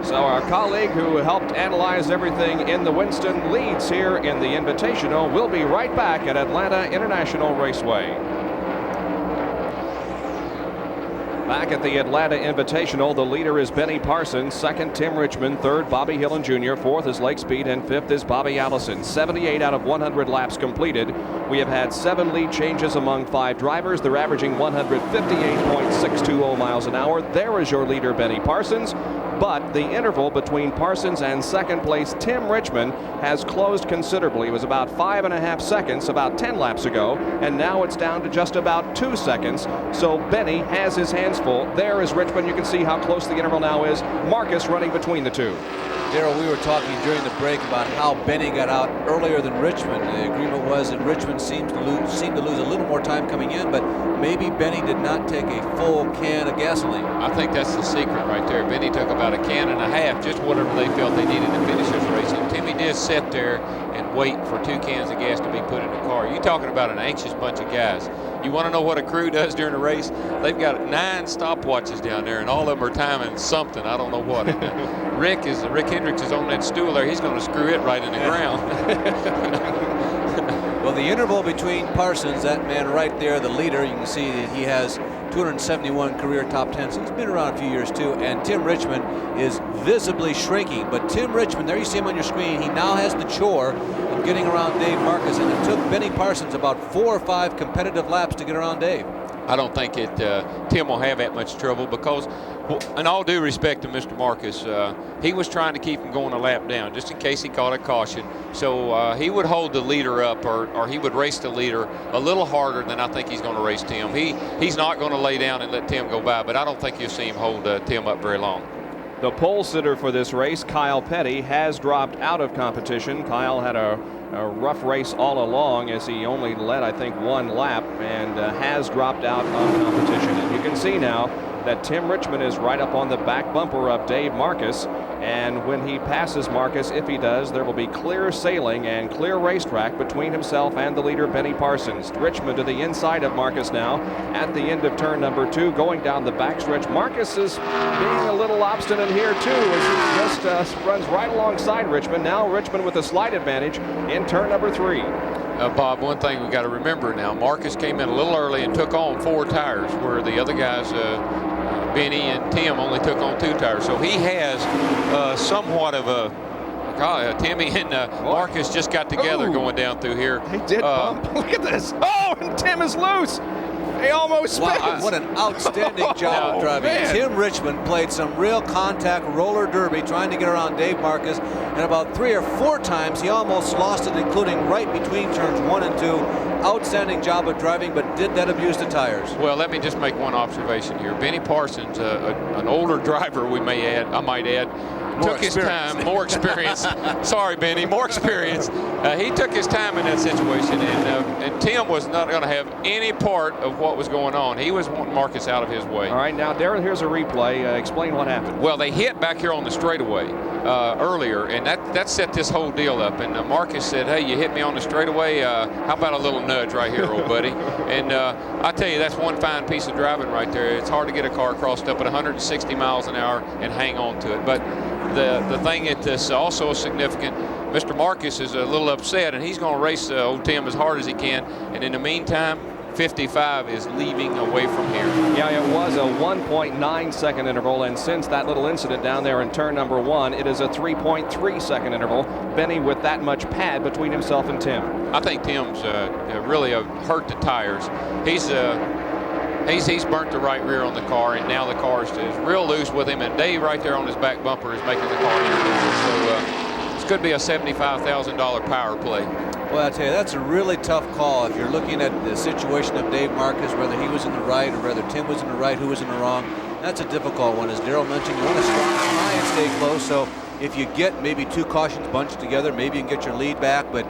[SPEAKER 1] So our colleague who helped analyze everything in the Winston leads here in the Invitational. We'll be right back at Atlanta International Raceway. Back at the Atlanta Invitational, the leader is Benny Parsons, second Tim Richmond, third Bobby Hillin Jr., fourth is Lake Speed, and fifth is Bobby Allison. 78 out of 100 laps completed. We have had 7 lead changes among 5 drivers. They're averaging 158.620 miles an hour. There is your leader, Benny Parsons. But the interval between Parsons and second place Tim Richmond has closed considerably. It was about 5.5 seconds about 10 laps ago, and now it's down to just about 2 seconds. So Benny has his hands full. There is Richmond. You can see how close the interval now is. Marcus running between the two.
[SPEAKER 2] Darrell, we were talking during the break about how Benny got out earlier than Richmond. The agreement was that Richmond seemed to lose a little more time coming in, but maybe Benny did not take a full can of gasoline.
[SPEAKER 14] I think that's the secret right there. Benny took about a can and a half, just whatever they felt they needed to finish this race. And Timmy did sit there and wait for 2 cans of gas to be put in the car. You're talking about an anxious bunch of guys. You want to know what a crew does during the race? They've got 9 stopwatches down there, and all of them are timing something. I don't know what. Rick Hendricks is on that stool there. He's going to screw it right in the ground.
[SPEAKER 2] Well, the interval between Parsons, that man right there, the leader, you can see that he has 271 career top 10s. So he's been around a few years too, and Tim Richmond is visibly shrinking. But Tim Richmond, there you see him on your screen, he now has the chore of getting around Dave Marcus, and it took Benny Parsons about 4 or 5 competitive laps to get around Dave.
[SPEAKER 14] I don't think Tim will have that much trouble because, in all due respect to Mr. Marcus, he was trying to keep him going a lap down just in case he caught a caution. So he would hold the leader up, or he would race the leader a little harder than I think he's going to race Tim. He's not going to lay down and let Tim go by, but I don't think you'll see him hold Tim up very long.
[SPEAKER 1] The pole sitter for this race, Kyle Petty, has dropped out of competition. Kyle had a rough race all along as he only led, I think, 1 lap and has dropped out of competition. And you can see now that Tim Richmond is right up on the back bumper of Dave Marcus. And when he passes Marcus, if he does, there will be clear sailing and clear racetrack between himself and the leader, Benny Parsons. Richmond to the inside of Marcus now at the end of turn number 2, going down the backstretch. Marcus is being a little obstinate here, too, as he just runs right alongside Richmond. Now Richmond with a slight advantage in turn number 3.
[SPEAKER 14] Bob, one thing we got to remember now, Marcus came in a little early and took on 4 tires, where the other guys, Benny and Tim, only took on 2 tires. So he has somewhat of a Timmy and Marcus just got together going down through here.
[SPEAKER 1] He did bump. Look at this. Oh, and Tim is loose. He almost spins.
[SPEAKER 2] Wow, what an outstanding job of driving. Man. Tim Richmond played some real contact roller derby trying to get around Dave Marcus, and about 3 or 4 times he almost lost it, including right between turns 1 and 2. Outstanding job of driving, but did that abuse the tires?
[SPEAKER 14] Well, let me just make one observation here. Benny Parsons, an older driver, I might add, took his time, more experience. Sorry, Benny, more experience. He took his time in that situation, and Tim was not going to have any part of what was going on. He was wanting Marcus out of his way.
[SPEAKER 1] All right, now, Darrell, here's a replay. Explain what happened.
[SPEAKER 14] Well, they hit back here on the straightaway earlier, and that set this whole deal up. And Marcus said, hey, you hit me on the straightaway. How about a little nudge right here, old buddy? And I tell you, that's one fine piece of driving right there. It's hard to get a car crossed up at 160 miles an hour and hang on to it. But the thing that is also significant, Mr. Marcus is a little upset, and he's going to race old Tim as hard as he can. And in the meantime, 55 is leaving away from here.
[SPEAKER 1] Yeah, it was a 1.9 second interval, and since that little incident down there in turn number 1, it is a 3.3 second interval. Benny with that much pad between himself and Tim.
[SPEAKER 14] I think Tim's really hurt the tires. He's burnt the right rear on the car, and now the car is real loose with him, and Dave right there on his back bumper is making the car loose. So this could be a $75,000 power play.
[SPEAKER 2] Well, I tell you, that's a really tough call. If you're looking at the situation of Dave Marcus, whether he was in the right or whether Tim was in the right, who was in the wrong, that's a difficult one. As Darrell mentioned, you want to try and stay close. So if you get maybe 2 cautions bunched together, maybe you can get your lead back. But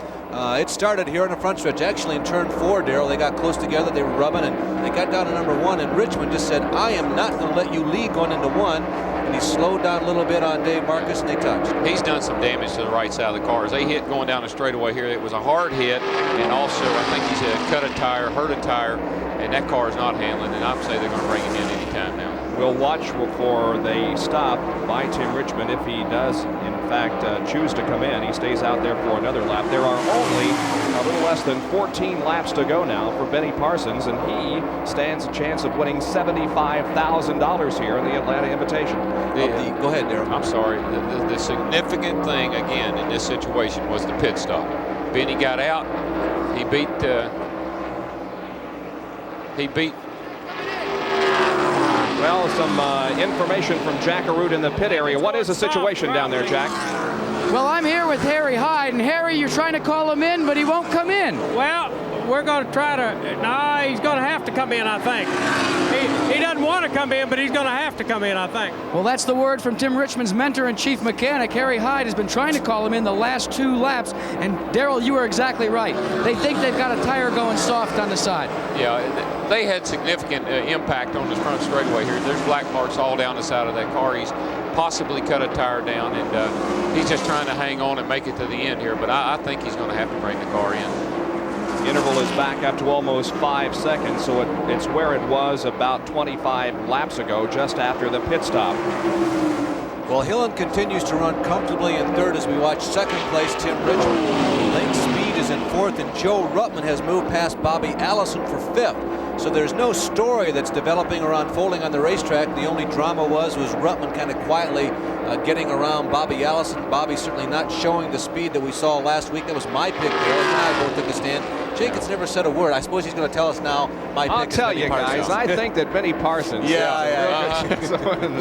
[SPEAKER 2] it started here on the front stretch. Actually, in turn 4, Darrell, they got close together. They were rubbing, and they got down to number 1. And Richmond just said, I am not going to let you lead going into 1. And he slowed down a little bit on Dave Marcus, and they touched.
[SPEAKER 14] He's done some damage to the right side of the car. As they hit going down the straightaway here, it was a hard hit, and also I think he's cut a tire, hurt a tire, and that car is not handling, and I'd say they're going to bring him in anytime now.
[SPEAKER 1] We'll watch for the stop by Tim Richmond. If he does, in fact, choose to come in, he stays out there for another lap. There are only a little less than 14 laps to go now for Benny Parsons, and he stands a chance of winning $75,000 here in the Atlanta Invitation.
[SPEAKER 2] Go ahead, Darrell.
[SPEAKER 14] I'm sorry. The significant thing, again, in this situation was the pit stop. Benny got out. He beat
[SPEAKER 1] well, some information from Jack Arute in the pit area. What is the situation down there, Jack?
[SPEAKER 5] Well, I'm here with Harry Hyde, and Harry, you're trying to call him in, but he won't come in.
[SPEAKER 18] Well, we're going to try to, no, he's going to have to come in, I think. He doesn't want to come in, but he's going to have to come in, I think.
[SPEAKER 5] Well, that's the word from Tim Richmond's mentor and chief mechanic. Harry Hyde has been trying to call him in the last 2 laps, and Darrell, you were exactly right. They think they've got a tire going soft on the side.
[SPEAKER 14] Yeah, they had significant impact on the front straightaway here. There's black marks all down the side of that car. He's possibly cut a tire down, and he's just trying to hang on and make it to the end here, but I think he's going to have to bring the car in.
[SPEAKER 1] Interval is back up to almost 5 seconds, so it's where it was about 25 laps ago, just after the pit stop.
[SPEAKER 2] Well, Hillen continues to run comfortably in 3rd as we watch 2nd place Tim Richmond. Lake Speed is in 4th, and Joe Ruttman has moved past Bobby Allison for 5th. So there's no story that's developing or unfolding on the racetrack. The only drama was Ruttman kind of quietly getting around Bobby Allison. Bobby certainly not showing the speed that we saw last week. That was my pick there. He and I both took a stand. Jenkins never said a word. I suppose he's going to tell us now. My pick
[SPEAKER 1] I'll tell you guys, I think that Benny Parsons.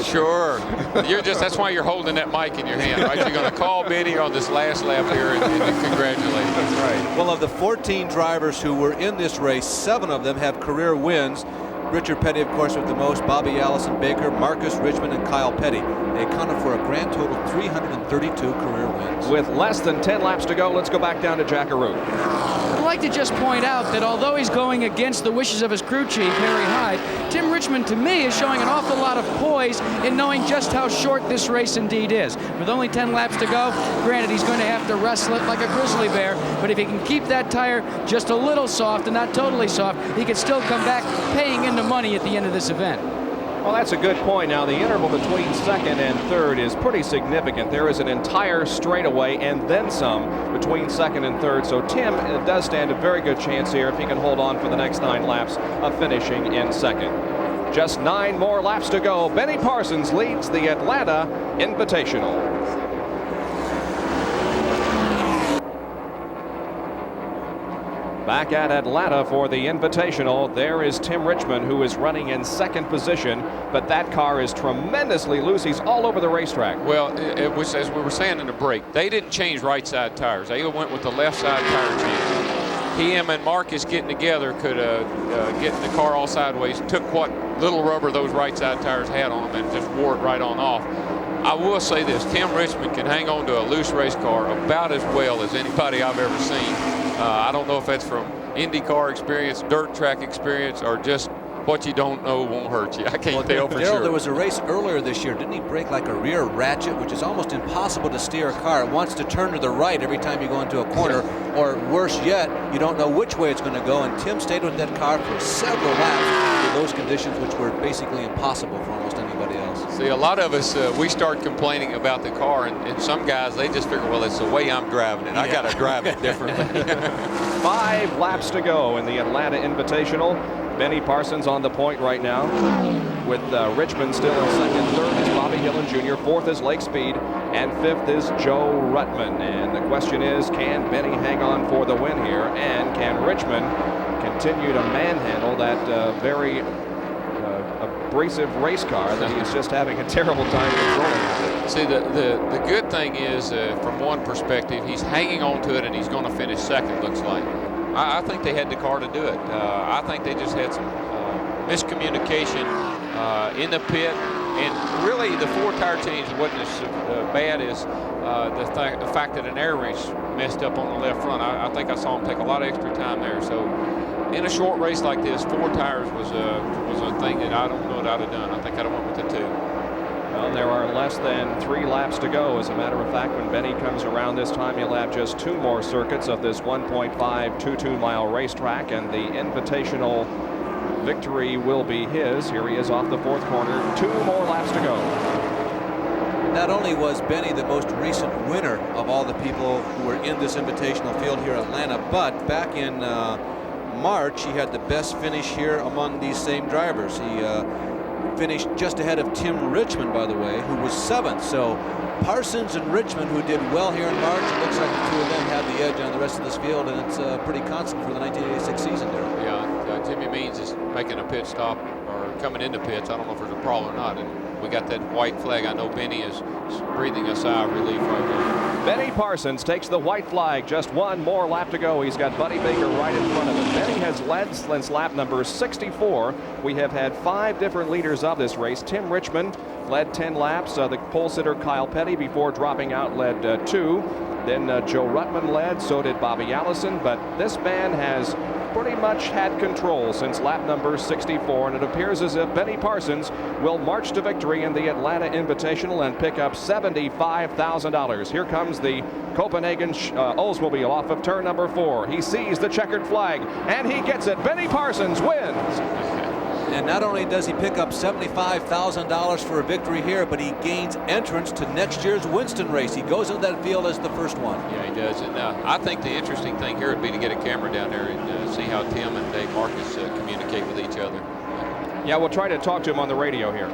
[SPEAKER 14] Sure. That's why you're holding that mic in your hand, right? You're going to call Benny on this last lap here and congratulate him.
[SPEAKER 1] That's right.
[SPEAKER 2] Well, of the 14 drivers who were in this race, 7 of them have career wins. Richard Petty, of course, with the most, Bobby Allison, Baker, Marcus Richmond, and Kyle Petty. They accounted for a grand total of 332 career wins.
[SPEAKER 1] With less than 10 laps to go, let's go back down to Jack Arute.
[SPEAKER 5] I'd like to just point out that although he's going against the wishes of his crew chief, Harry Hyde, Tim Richmond, to me, is showing an awful lot of poise in knowing just how short this race indeed is. With only 10 laps to go, granted, he's going to have to wrestle it like a grizzly bear, but if he can keep that tire just a little soft and not totally soft, he can still come back paying into money at the end of this event.
[SPEAKER 1] Well, that's a good point. Now, the interval between 2nd and 3rd is pretty significant. There is an entire straightaway and then some between 2nd and 3rd. So Tim does stand a very good chance here if he can hold on for the next 9 laps of finishing in 2nd. Just 9 more laps to go. Benny Parsons leads the Atlanta Invitational. Back at Atlanta for the Invitational, there is Tim Richmond, who is running in 2nd position, but that car is tremendously loose. He's all over the racetrack.
[SPEAKER 14] Well, it was, as we were saying in the break, they didn't change right side tires. They went with the left side tire change. him and Marcus getting together could get the car all sideways, took what little rubber those right side tires had on them and just wore it right on off. I will say this, Tim Richmond can hang on to a loose race car about as well as anybody I've ever seen. I don't know if that's from IndyCar experience, dirt track experience, or just what you don't know won't hurt you. I can't tell for sure.
[SPEAKER 2] There was a race earlier this year. Didn't he break like a rear ratchet, which is almost impossible to steer a car? It wants to turn to the right every time you go into a corner, or worse yet, you don't know which way it's going to go. And Tim stayed with that car for several laps in those conditions, which were basically impossible for almost anybody else.
[SPEAKER 14] See, a lot of us, we start complaining about the car, and some guys, they just figure, well, it's the way I'm driving it. I got to drive it differently.
[SPEAKER 1] 5 laps to go in the Atlanta Invitational. Benny Parsons on the point right now, with Richmond still in second. Third is Bobby Hillin Jr. Fourth is Lake Speed, and fifth is Joe Ruttman. And the question is, can Benny hang on for the win here, and can Richmond continue to manhandle that very abrasive race car that he's just having a terrible time controlling?
[SPEAKER 14] See, the good thing is, from one perspective, he's hanging on to it and he's going to finish second, looks like. I think they had the car to do it. I think they just had some miscommunication in the pit. And really, the 4-tire change wasn't as bad as the fact that an air wrench messed up on the left front. I think I saw him take a lot of extra time there. So in a short race like this, 4 tires was a thing that I don't know what I'd have done. I think I'd have went with the 2.
[SPEAKER 1] Well, there are less than 3 laps to go. As a matter of fact, when Benny comes around this time, he'll have just 2 more circuits of this 1.522-mile racetrack, and the Invitational victory will be his. Here he is off the 4th corner. 2 more laps to go.
[SPEAKER 2] Not only was Benny the most recent winner of all the people who were in this Invitational field here in Atlanta, but back in March, he had the best finish here among these same drivers. He finished just ahead of Tim Richmond, by the way, who was 7th. So Parsons and Richmond, who did well here in March, it looks like the 2 of them have the edge on the rest of this field, and it's pretty constant for the 1986 season there.
[SPEAKER 14] Yeah, Jimmy Means is making a pit stop or coming into pits. I don't know if there's a problem or not. And we got that white flag. I know Benny is breathing a sigh of relief right now.
[SPEAKER 1] Benny Parsons takes the white flag. Just 1 more lap to go. He's got Buddy Baker right in front of him. Benny has led since lap number 64. We have had 5 different leaders of this race. Tim Richmond led 10 laps. The pole sitter Kyle Petty, before dropping out, led 2. Then Joe Ruttman led. So did Bobby Allison. But this man has pretty much had control since lap number 64, and it appears as if Benny Parsons will march to victory in the Atlanta Invitational and pick up $75,000. Here comes the Copenhagen Oldsmobile off of turn number 4. He sees the checkered flag, and he gets it. Benny Parsons wins.
[SPEAKER 2] And not only does he pick up $75,000 for a victory here, but he gains entrance to next year's Winston race. He goes into that field as the first one.
[SPEAKER 14] Yeah, he does. And I think the interesting thing here would be to get a camera down there and see how Tim and Dave Marcus communicate with each other.
[SPEAKER 1] Yeah, we'll try to talk to him on the radio here.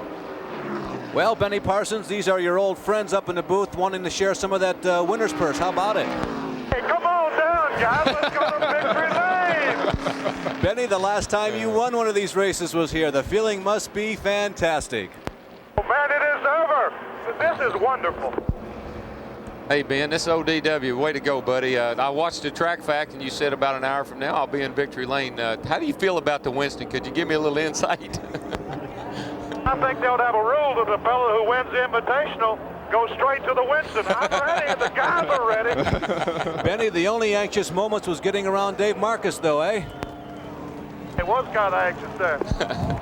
[SPEAKER 2] Well, Benny Parsons, these are your old friends up in the booth wanting to share some of that winner's purse. How about it?
[SPEAKER 8] Hey, come on down, guys. Let's go to victory lane.
[SPEAKER 2] Benny, the last time you won one of these races was here. The feeling must be fantastic.
[SPEAKER 8] Oh, man, it is over. This is wonderful.
[SPEAKER 14] Hey, Ben, this is ODW. Way to go, buddy. I watched the track fact, and you said about an hour from now I'll be in victory lane. How do you feel about the Winston? Could you give me a little insight?
[SPEAKER 8] I think they'll have a rule that the fellow who wins the Invitational goes straight to the Winston. I'm ready, and the guys are ready.
[SPEAKER 2] Benny, the only anxious moments was getting around Dave Marcus, though, eh?
[SPEAKER 8] It was kind of anxious there.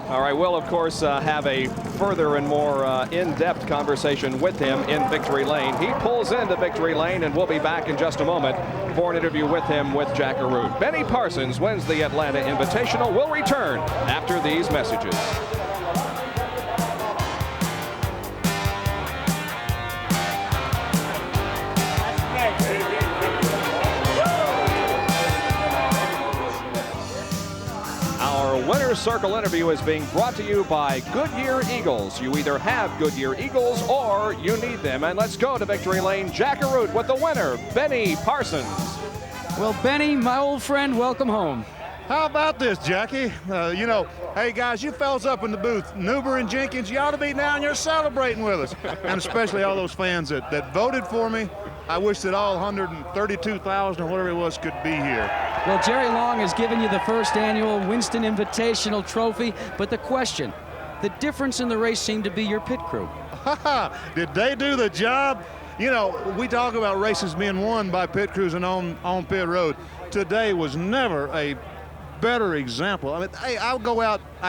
[SPEAKER 1] All right, we'll, of course, have a further and more in-depth conversation with him in victory lane. He pulls into victory lane, and we'll be back in just a moment for an interview with him with Jack Arute. Benny Parsons wins the Atlanta Invitational. We'll return after these messages. Our Winner's Circle interview is being brought to you by Goodyear Eagles. You either have Goodyear Eagles or you need them. And let's go to victory lane. Jack Arute with the winner, Benny Parsons.
[SPEAKER 5] Well, Benny, my old friend, welcome home.
[SPEAKER 3] How about this, Jackie? You know, hey, guys, you fellas up in the booth, Newber and Jenkins, you ought to be down here celebrating with us. And especially all those fans that voted for me. I wish that all 132,000 or whatever it was could be here.
[SPEAKER 5] Well, Jerry Long has given you the first annual Winston Invitational trophy, but the question, the difference in the race seemed to be your pit crew.
[SPEAKER 3] Did they do the job? You know, we talk about races being won by pit crews and on pit road. Today was never a better example. I mean, hey, I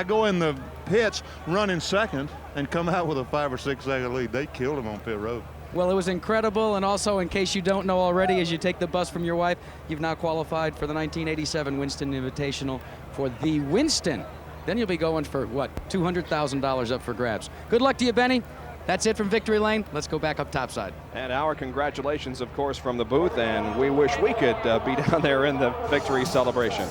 [SPEAKER 3] go in the pits running second and come out with a 5 or 6 second lead. They killed him on pit road.
[SPEAKER 5] Well, it was incredible, and also, in case you don't know already, as you take the bus from your wife, you've now qualified for the 1987 Winston Invitational for the Winston. Then you'll be going for, what, $200,000 up for grabs. Good luck to you, Benny. That's it from Victory Lane. Let's go back up topside.
[SPEAKER 1] And our congratulations, of course, from the booth, and we wish we could be down there in the victory celebration.